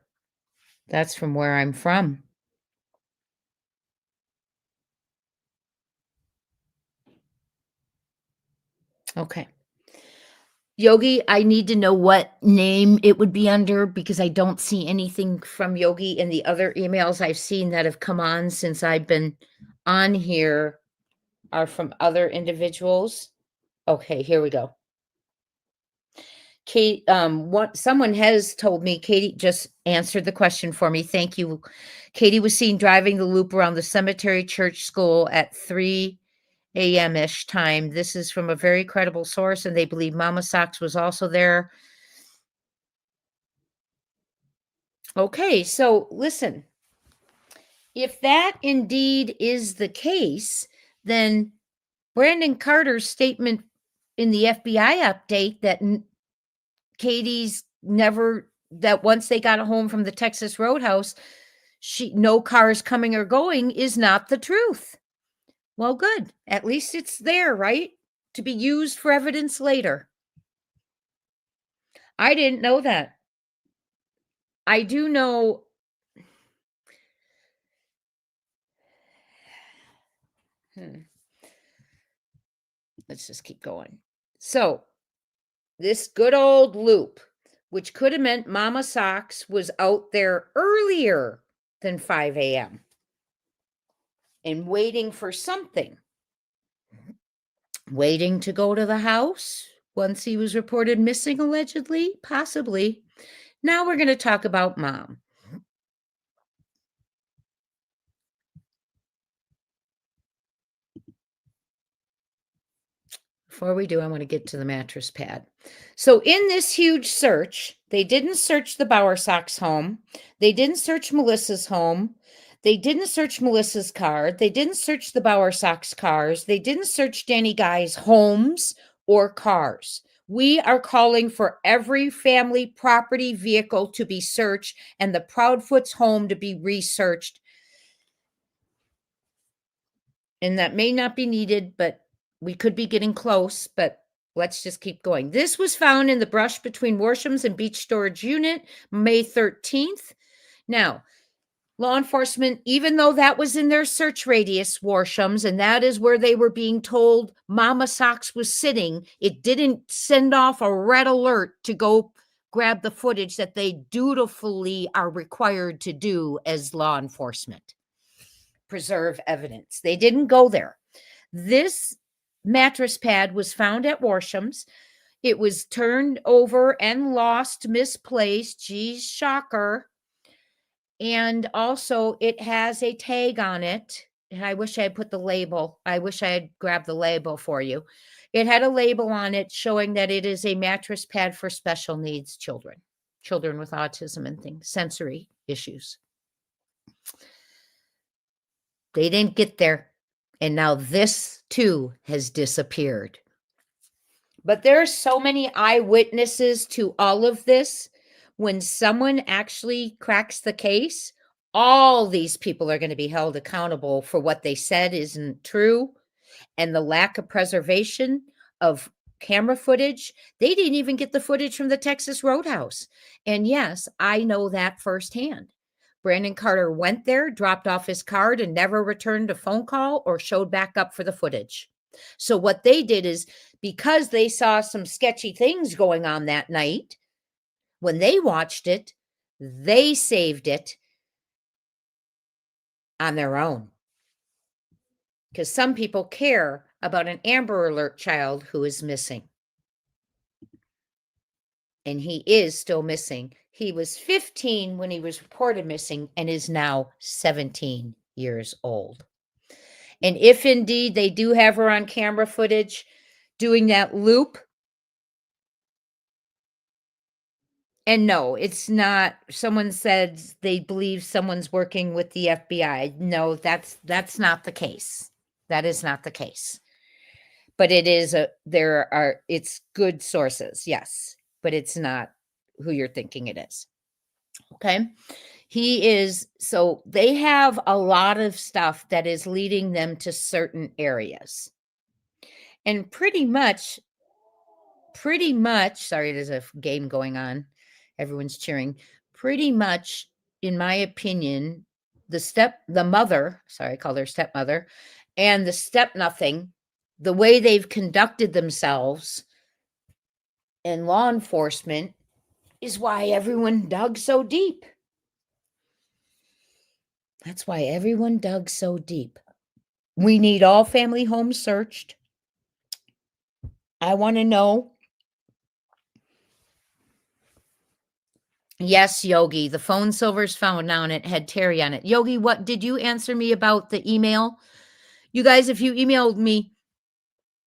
That's from where I'm from. Okay. Yogi, I need to know what name it would be under because I don't see anything from Yogi in the other emails I've seen that have come on since I've been on here are from other individuals. Okay, here we go. Kate, someone has told me, Katie just answered the question for me. Thank you. Katie was seen driving the loop around the cemetery church school at 3 a.m.-ish time. This is from a very credible source, and they believe Mama Sox was also there. Okay, so listen. If that indeed is the case, then Brandon Carter's statement in the FBI update that Katie's never, that once they got home from the Texas Roadhouse, no cars coming or going is not the truth. Well, good. At least it's there, right? To be used for evidence later. I didn't know that. I do know. Let's just keep going. So, this good old loop, which could have meant Mama Sox was out there earlier than 5 a.m. and waiting for something. Waiting to go to the house once he was reported missing, allegedly, possibly. Now we're going to talk about mom. Before we do, I want to get to the mattress pad. So in this huge search, they didn't search the Bowersox home. They didn't search Melissa's home. They didn't search Melissa's car. They didn't search the Bowersox cars. They didn't search Danny Guy's homes or cars. We are calling for every family property vehicle to be searched and the Proudfoot's home to be researched. And that may not be needed, but we could be getting close, but let's just keep going. This was found in the brush between Worsham's and Beach Storage Unit, May 13th. Now, law enforcement, even though that was in their search radius, Worsham's, and that is where they were being told Mama Sox was sitting, it didn't send off a red alert to go grab the footage that they dutifully are required to do as law enforcement. Preserve evidence. They didn't go there. This mattress pad was found at Worsham's. It was turned over and lost, misplaced. Geez, shocker. And also, it has a tag on it. And I wish I had put the label. I wish I had grabbed the label for you. It had a label on it showing that it is a mattress pad for special needs children, children with autism and things, sensory issues. They didn't get there. And now this too has disappeared. But there are so many eyewitnesses to all of this. When someone actually cracks the case, all these people are going to be held accountable for what they said isn't true. And the lack of preservation of camera footage. They didn't even get the footage from the Texas Roadhouse. And yes, I know that firsthand. Brandon Carter went there, dropped off his card, and never returned a phone call or showed back up for the footage. So what they did is, because they saw some sketchy things going on that night, when they watched it, they saved it on their own. Because some people care about an Amber Alert child who is missing. And he is still missing. He was 15 when he was reported missing and is now 17 years old. And if indeed they do have her on camera footage doing that loop, and no, it's not, someone said they believe someone's working with the FBI. No, that's not the case. That is not the case. But it is it's good sources, yes, but it's not who you're thinking it is. Okay. So they have a lot of stuff that is leading them to certain areas. And pretty much, sorry, there's a game going on. Everyone's cheering. Pretty much, in my opinion, the mother, sorry, I called her stepmother, and the step-nothing, the way they've conducted themselves in law enforcement is why everyone dug so deep. That's why everyone dug so deep. We need all family homes searched. I want to know. Yes, Yogi, the phone Silver's found now and it had Terry on it. Yogi, what did you answer me about the email? You guys, if you emailed me,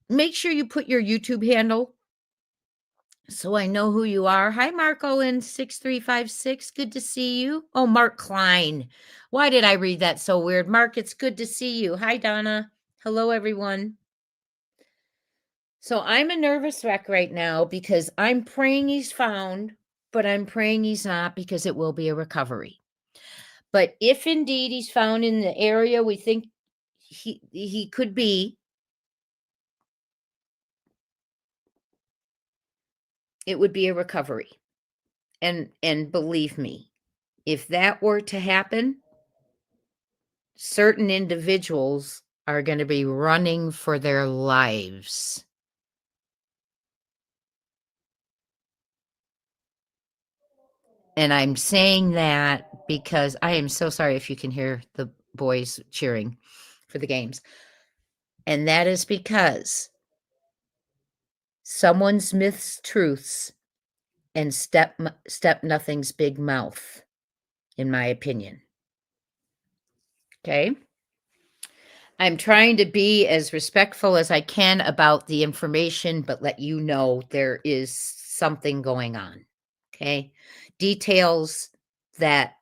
make sure you put your YouTube handle so I know who you are. Hi, Marco in 6356. Good to see you. Oh, Mark Klein. Why did I read that so weird? Mark, it's good to see you. Hi, Donna. Hello, everyone. So I'm a nervous wreck right now because I'm praying he's found, but I'm praying he's not because it will be a recovery. But if indeed he's found in the area we think he could be, it would be a recovery. And believe me, if that were to happen, certain individuals are going to be running for their lives. And I'm saying that because I am so sorry if you can hear the boys cheering. for the games. And that is because someone's myths, truths, and step nothing's big mouth, in my opinion. Okay? I'm trying to be as respectful as I can about the information, but let you know there is something going on. Okay? Details that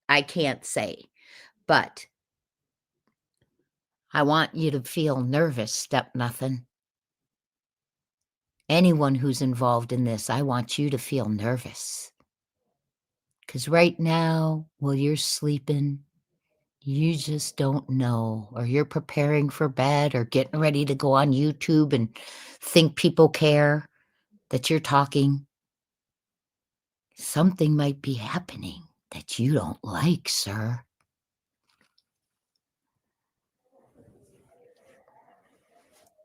I can't say, but I want you to feel nervous, step nothing. Anyone who's involved in this, I want you to feel nervous. Because right now, while you're sleeping, you just don't know, or you're preparing for bed or getting ready to go on YouTube and think people care that you're talking. Something might be happening that you don't like, sir.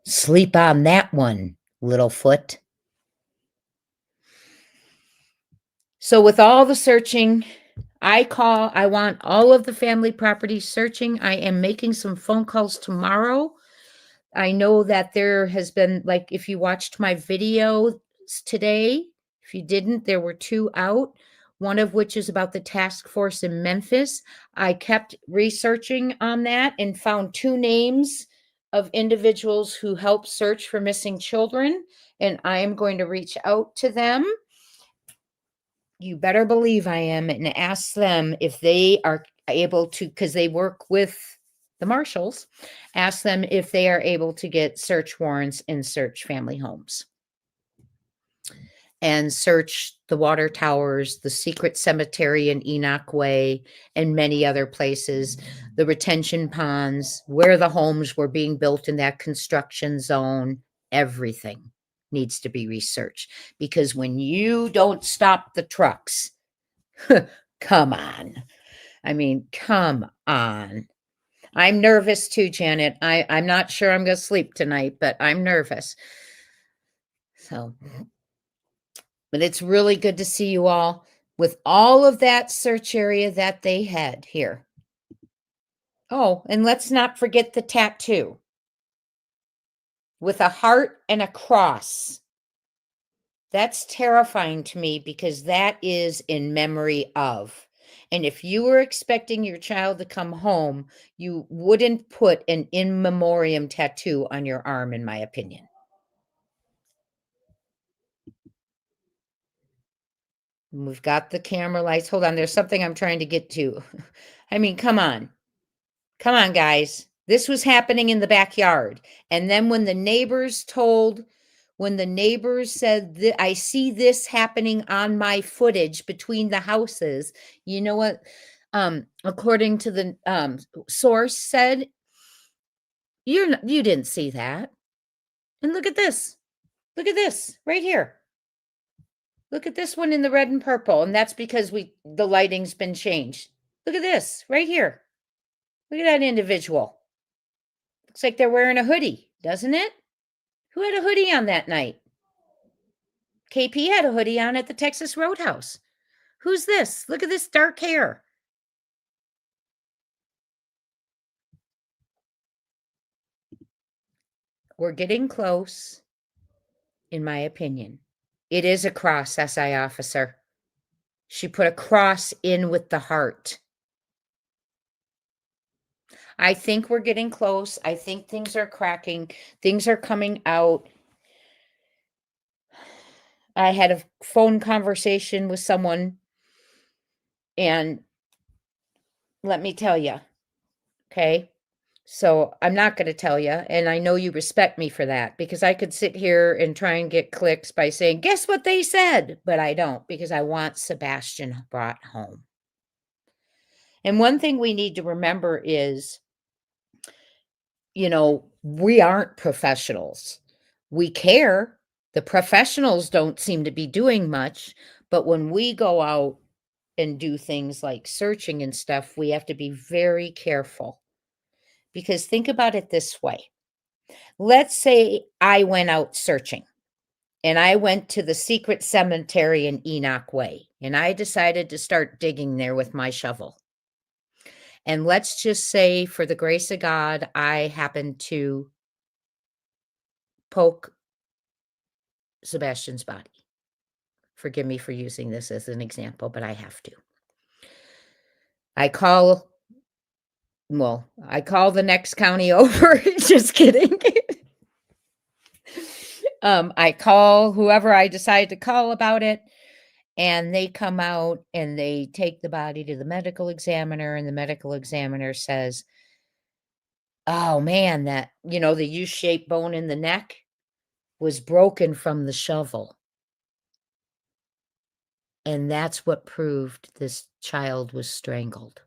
Sleep on that one, Littlefoot. So with all the searching, I want all of the family properties searching. I am making some phone calls tomorrow. I know that there has been, like, if you watched my video today, if you didn't, there were 2 out, one of which is about the task force in Memphis. I kept researching on that and found 2 names of individuals who help search for missing children, and I am going to reach out to them. You better believe I am, and ask them if they are able to, because they work with the marshals, ask them if they are able to get search warrants and search family homes and search the water towers, the secret cemetery in Enoch Way, and many other places, the retention ponds, where the homes were being built in that construction zone. Everything needs to be researched, because when you don't stop the trucks, come on. I mean, come on. I'm nervous too, Janet. I'm not sure I'm going to sleep tonight, but I'm nervous. So, but it's really good to see you all with all of that search area that they had here. Oh, and let's not forget the tattoo with a heart and a cross. That's terrifying to me, because that is in memory of. And if you were expecting your child to come home, you wouldn't put an in memoriam tattoo on your arm, in my opinion. We've got the camera lights. Hold on, there's something I'm trying to get to. I mean, come on. Come on, guys. This was happening in the backyard. And then when the neighbors said, I see this happening on my footage between the houses, you know what? According to the source said, you didn't see that. And look at this. Look at this right here. Look at this one in the red and purple. And that's because the lighting's been changed. Look at this right here. Look at that individual. Looks like they're wearing a hoodie, doesn't it? Who had a hoodie on that night? KP had a hoodie on at the Texas Roadhouse. Who's this? Look at this dark hair. We're getting close, in my opinion. It is a cross, SI officer. She put a cross in with the heart. I think we're getting close. I think things are cracking. Things are coming out. I had a phone conversation with someone, and let me tell you, okay? So I'm not going to tell you, and I know you respect me for that, because I could sit here and try and get clicks by saying, guess what they said? But I don't, because I want Sebastian brought home. And one thing we need to remember is, we aren't professionals. We care. The professionals don't seem to be doing much, but when we go out and do things like searching and stuff, we have to be very careful. Because think about it this way. Let's say I went out searching and I went to the secret cemetery in Enoch Way, and I decided to start digging there with my shovel. And let's just say, for the grace of God, I happened to poke Sebastian's body. Forgive me for using this as an example, but I have to. I call the next county over. Just kidding. I call whoever I decide to call about it, and they come out and they take the body to the medical examiner, and the medical examiner says, "Oh man, the U-shaped bone in the neck was broken from the shovel." And that's what proved this child was strangled.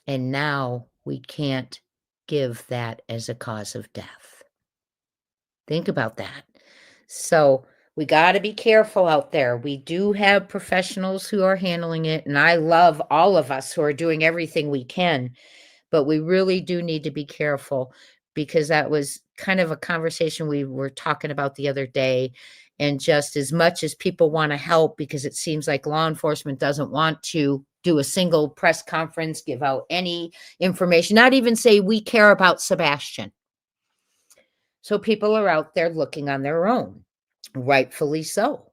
And now we can't give that as a cause of death. Think about that. So we got to be careful out there. We do have professionals who are handling it, and I love all of us who are doing everything we can, but we really do need to be careful, because that was kind of a conversation we were talking about the other day. And just as much as people want to help, because it seems like law enforcement doesn't want to do a single press conference, give out any information, not even say we care about Sebastian. So people are out there looking on their own, rightfully so.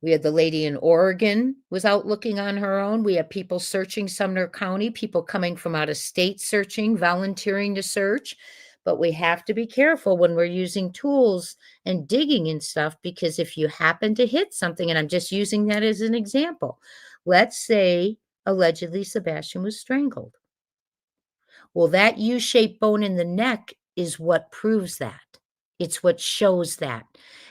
We had the lady in Oregon was out looking on her own. We have people searching Sumner County, people coming from out of state searching, volunteering to search. But we have to be careful when we're using tools and digging and stuff, because if you happen to hit something, and I'm just using that as an example, let's say allegedly Sebastian was strangled. Well, that U-shaped bone in the neck is what proves that. It's what shows that.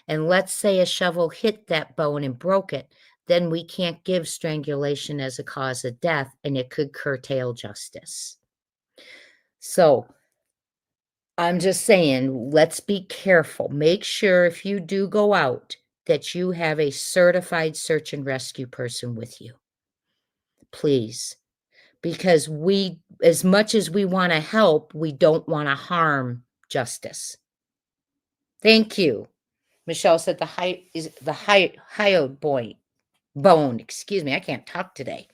And let's say a shovel hit that bone and broke it, then we can't give strangulation as a cause of death, and it could curtail justice. So I'm just saying, let's be careful. Make sure if you do go out that you have a certified search and rescue person with you. Please. Because as much as we want to help, we don't want to harm justice. Thank you. Michelle said the hyoid bone. Excuse me, I can't talk today.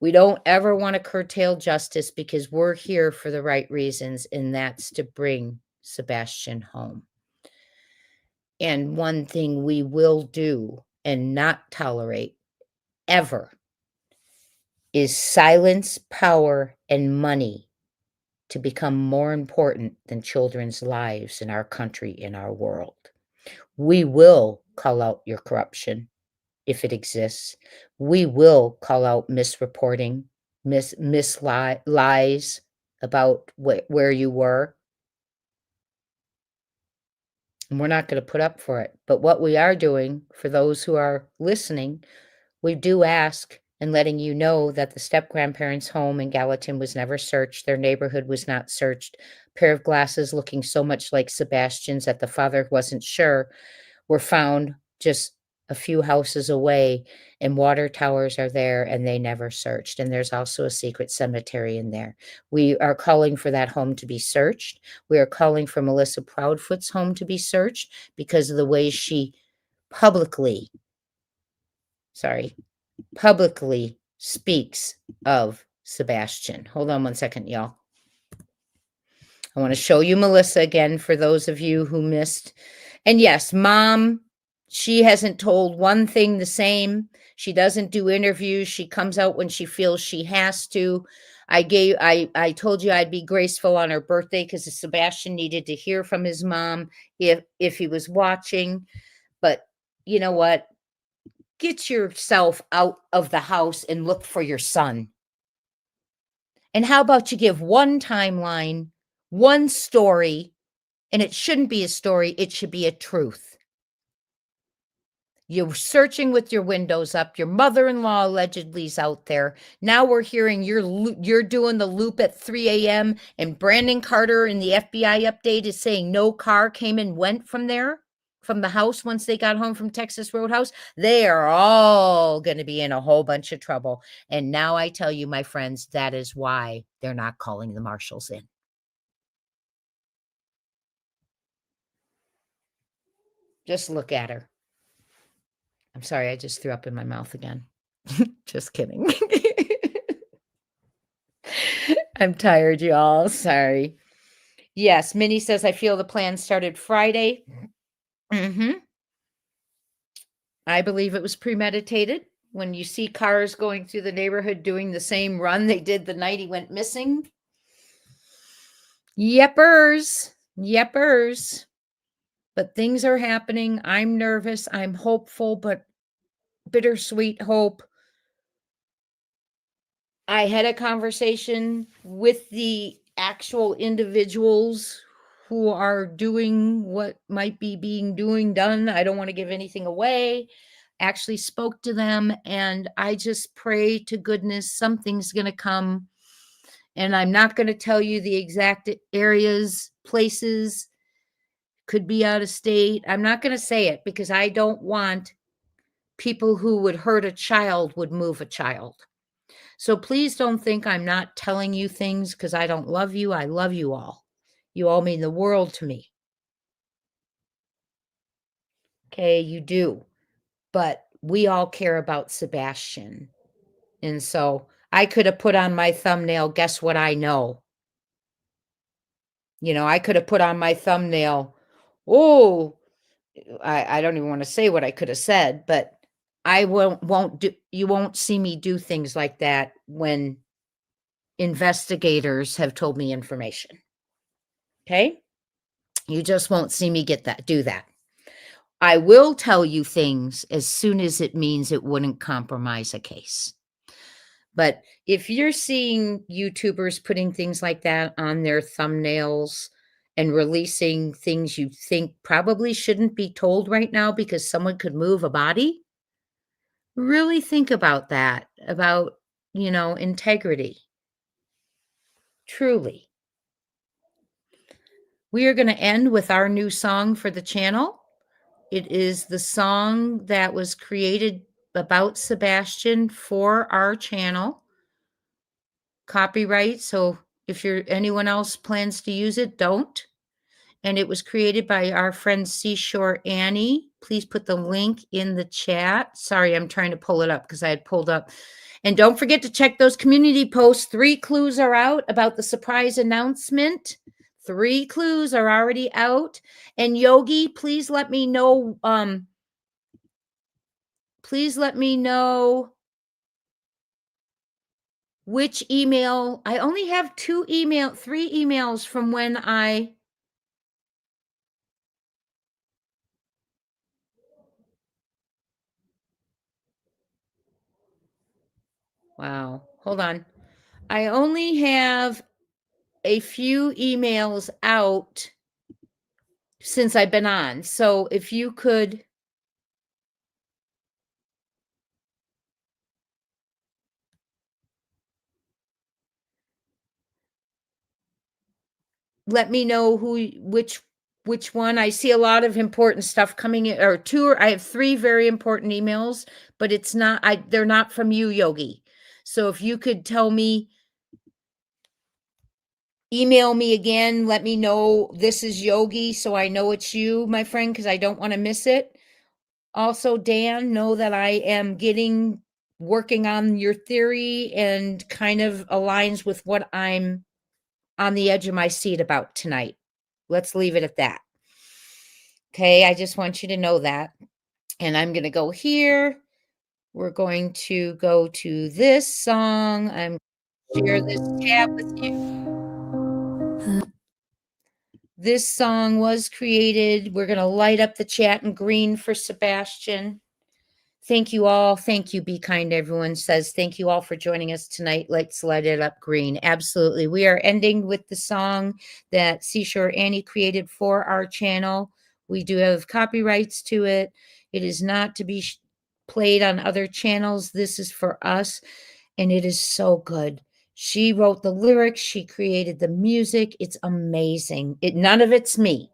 We don't ever want to curtail justice, because we're here for the right reasons, and that's to bring Sebastian home. And one thing we will do and not tolerate ever is silence, power, and money to become more important than children's lives in our country, in our world. We will call out your corruption if it exists. We will call out misreporting, lies about where you were. And we're not going to put up for it. But what we are doing, for those who are listening, we do ask and letting you know that the step-grandparents' home in Gallatin was never searched. Their neighborhood was not searched. A pair of glasses looking so much like Sebastian's that the father wasn't sure were found just a few houses away, and water towers are there, and they never searched. And there's also a secret cemetery in there. We are calling for that home to be searched. We are calling for Melissa Proudfoot's home to be searched because of the way she publicly speaks of Sebastian. Hold on one second, y'all. I want to show you Melissa again for those of you who missed. And yes, Mom, she hasn't told one thing the same. She doesn't do interviews. She comes out when she feels she has to. I told you I'd be graceful on her birthday because Sebastian needed to hear from his mom if he was watching. But you know what? Get yourself out of the house and look for your son. And how about you give one timeline, one story, and it shouldn't be a story, it should be a truth. You're searching with your windows up. Your mother-in-law allegedly is out there. Now we're hearing you're doing the loop at 3 a.m. and Brandon Carter in the FBI update is saying no car came and went from there, from the house once they got home from Texas Roadhouse. They are all going to be in a whole bunch of trouble. And now I tell you, my friends, that is why they're not calling the marshals in. Just look at her. I'm sorry, I just threw up in my mouth again. Just kidding. I'm tired, y'all. Sorry. Yes, Minnie says, I feel the plan started Friday. I believe it was premeditated. When you see cars going through the neighborhood doing the same run they did the night he went missing. Yepers. Yepers. But things are happening. I'm nervous. I'm hopeful, but bittersweet hope. I had a conversation with the actual individuals who are doing what might be done. I don't want to give anything away. Actually spoke to them, and I just pray to goodness something's going to come. And I'm not going to tell you the exact areas, places, could be out of state. I'm not going to say it because I don't want people who would hurt a child would move a child. So please don't think I'm not telling you things because I don't love you. I love you all. You all mean the world to me. Okay, you do. But we all care about Sebastian. And so I could have put on my thumbnail, guess what I know? You know, I could have put on my thumbnail, oh, I don't even want to say what I could have said, but I won't do, you won't see me do things like that when investigators have told me information. Okay? You just won't see me do that. I will tell you things as soon as it means it wouldn't compromise a case. But if you're seeing YouTubers putting things like that on their thumbnails and releasing things you think probably shouldn't be told right now because someone could move a body, really think about that, about, integrity. Truly. We are going to end with our new song for the channel. It is the song that was created about Sebastian for our channel. Copyright, so if anyone else plans to use it, don't. And it was created by our friend Seashore Annie. Please put the link in the chat. Sorry, I'm trying to pull it up because I had pulled up. And don't forget to check those community posts. 3 clues are out about the surprise announcement. 3 clues are already out. And Yogi, please let me know. Please let me know which email. I only have 3 emails from when I. Wow. Hold on. I only have a few emails out since I've been on. So if you could let me know which one. I see a lot of important stuff coming in, or 2, I have 3 very important emails, but they're not from you, Yogi. So if you could tell me, email me again, let me know this is Yogi so I know it's you, my friend, because I don't want to miss it. Also, Dan, know that I am working on your theory and kind of aligns with what I'm on the edge of my seat about tonight. Let's leave it at that. Okay, I just want you to know that. And I'm going to go here. We're going to go to this song. I'm going to share this tab with you. This song was created. We're going to light up the chat in green for Sebastian. Thank you all. Thank you. Be kind. Everyone says thank you all for joining us tonight. Let's light it up green. Absolutely. We are ending with the song that Seashore Annie created for our channel. We do have copyrights to it. It is not to be played on other channels. This is for us, and it is so good. She wrote the lyrics. She created the music. It's amazing. None of it's me.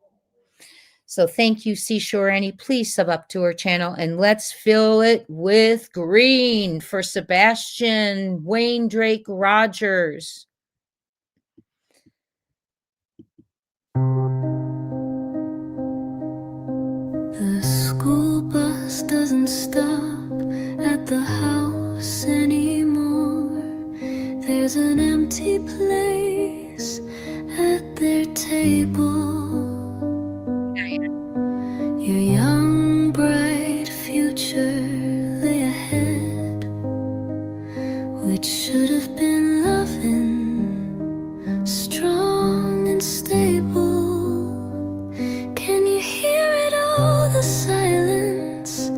So thank you, Seashore Annie. Please sub up to her channel and let's fill it with green for Sebastian Wayne Drake Rogers. The school bus doesn't stop at the house anymore. There's an empty empty place at their table. Your young, bright future lay ahead, which should have been loving, strong and stable. Can you hear it all, the silence?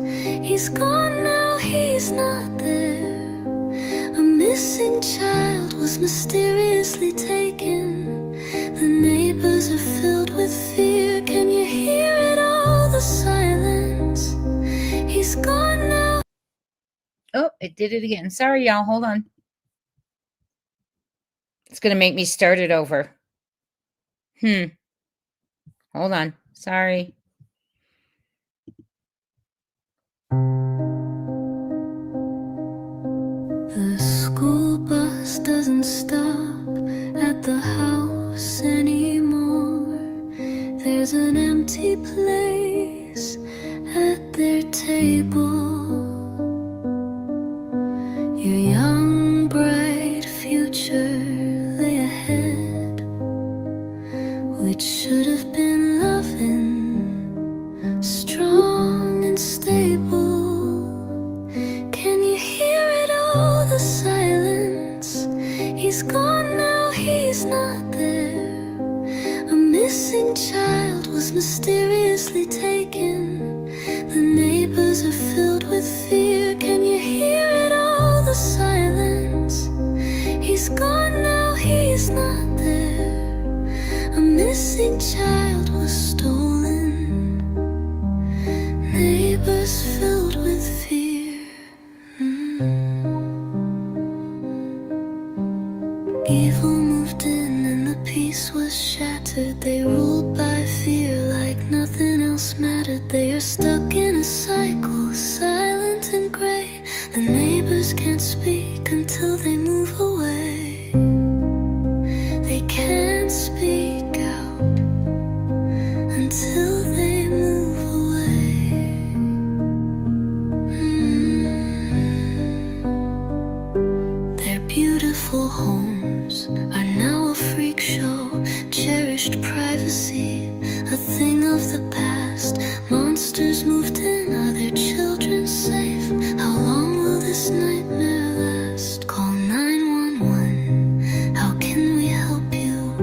He's gone now, he's not there. A missing child was mysteriously taken. The neighbors are filled with fear. Can you hear it all, the silence? He's gone now. Oh, it did it again. Sorry, y'all. Hold on. It's going to make me start it over. Hold on. Sorry. The school bus doesn't stop at the house anymore. There's an empty place at their table. Your young, bright future lay ahead, which should have been loving, strong and stable. Can you hear it all, the silence? He's gone now, he's not there. A missing child was mysteriously taken. The neighbors are filled with fear. Can you hear it all, the silence? He's gone now, he's not there. A missing child was stolen. Neighbors filled with fear. Evil moved in and the peace was shattered. They ruled by fear like nothing else mattered. They are stuck in a cycle, silent and gray. The neighbors can't speak until they move away. They can't speak out until they move away. Their beautiful homes are now a freak show. Cherished privacy, a thing of the past. Monsters moved in, are their children safe? How long will this nightmare last? Call 911, how can we help you?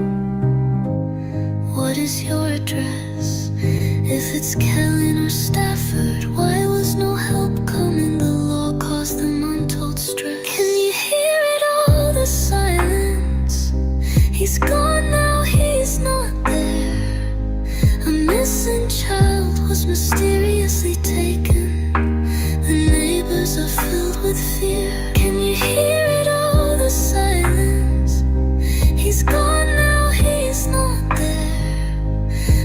What is your address? If it's Kellen or Stafford, why was no help coming? The law caused them untold stress. Can you hear it all, the silence? He's gone now, he's not there. A missing child was mysteriously taken. The neighbors are filled with fear. Can you hear it all, the silence? He's gone now, he's not there.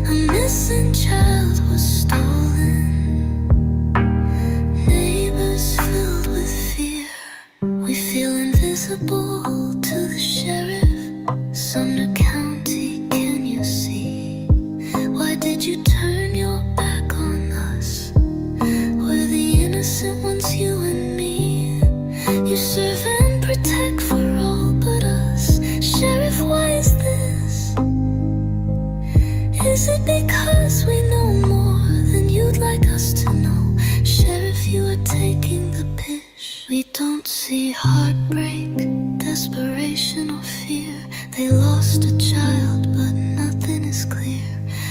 A missing child was stolen. Neighbors filled with fear. We feel invisible to the sheriff. Sumner County, can you see? Why did you turn your back on us? We're the innocent ones, you and me. You serve and protect for all but us. Sheriff, why is this? Is it because we know more than you'd like us to know? Sheriff, you are taking the piss. We don't see heartbreak, desperation or fear. They lost a child, but nothing is clear.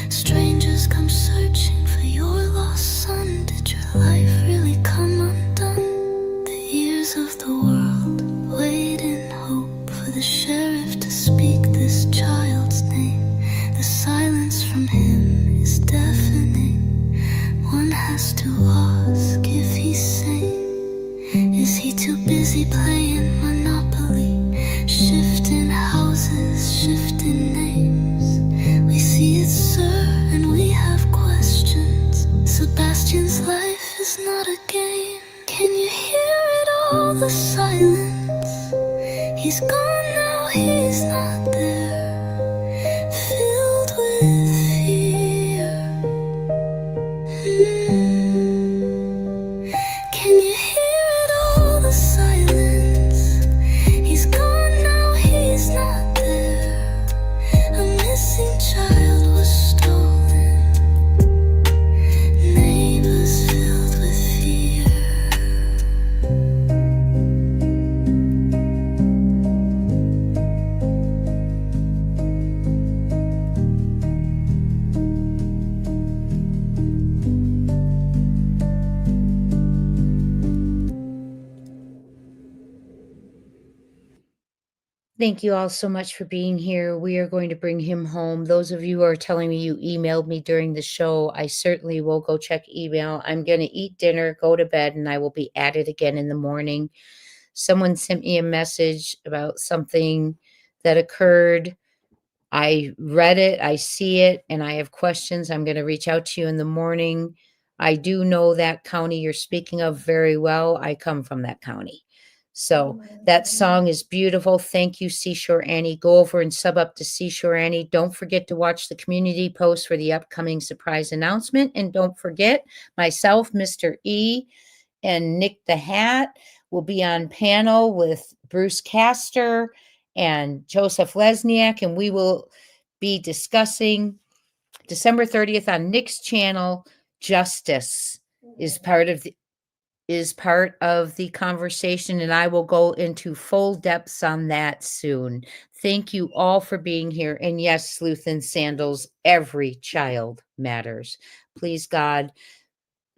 Strangers come searching for your lost son. Did your life really come undone? The ears of the world wait in hope for the sheriff to speak this child's name. The silence from him is deafening. One has to ask if he's sane. Is he too busy playing Monopoly? Shifting houses, shifting names. We see it, sir, and we have questions. Sebastian's life is not a game. Can you hear it all, the silence? He's gone now, he's not there. Filled with fear. Can you hear it all, the silence? He's gone now, he's Thank you all so much for being here. We are going to bring him home. Those of you who are telling me you emailed me during the show, I certainly will go check email. I'm going to eat dinner, go to bed, and I will be at it again in the morning. Someone sent me a message about something that occurred. I read it, I see it, and I have questions. I'm going to reach out to you in the morning. I do know that county you're speaking of very well. I come from that county. So that song is beautiful. Thank you, Seashore Annie. Go over and sub up to Seashore Annie. Don't forget to watch the community post for the upcoming surprise announcement. And don't forget, myself, Mr. E, and Nick the Hat will be on panel with Bruce Castor and Joseph Lesniak, and we will be discussing December 30th on Nick's channel. Justice is part of the conversation, and I will go into full depths on that soon. Thank you all for being here. And yes, Sleuth and Sandals, every child matters. Please, God,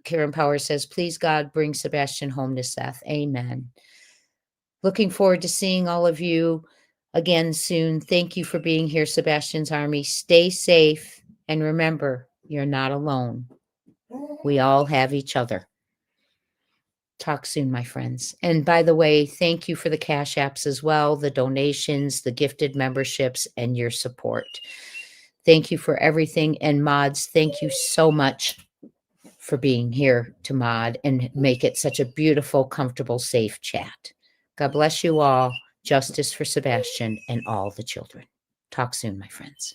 Karen Power says, please, God, bring Sebastian home to Seth. Amen. Looking forward to seeing all of you again soon. Thank you for being here, Sebastian's Army. Stay safe, and remember, you're not alone. We all have each other. Talk soon, my friends. And by the way, thank you for the Cash Apps as well, the donations, the gifted memberships, and your support. Thank you for everything. And mods, thank you so much for being here to mod and make it such a beautiful, comfortable, safe chat. God bless you all. Justice for Sebastian and all the children. Talk soon, my friends.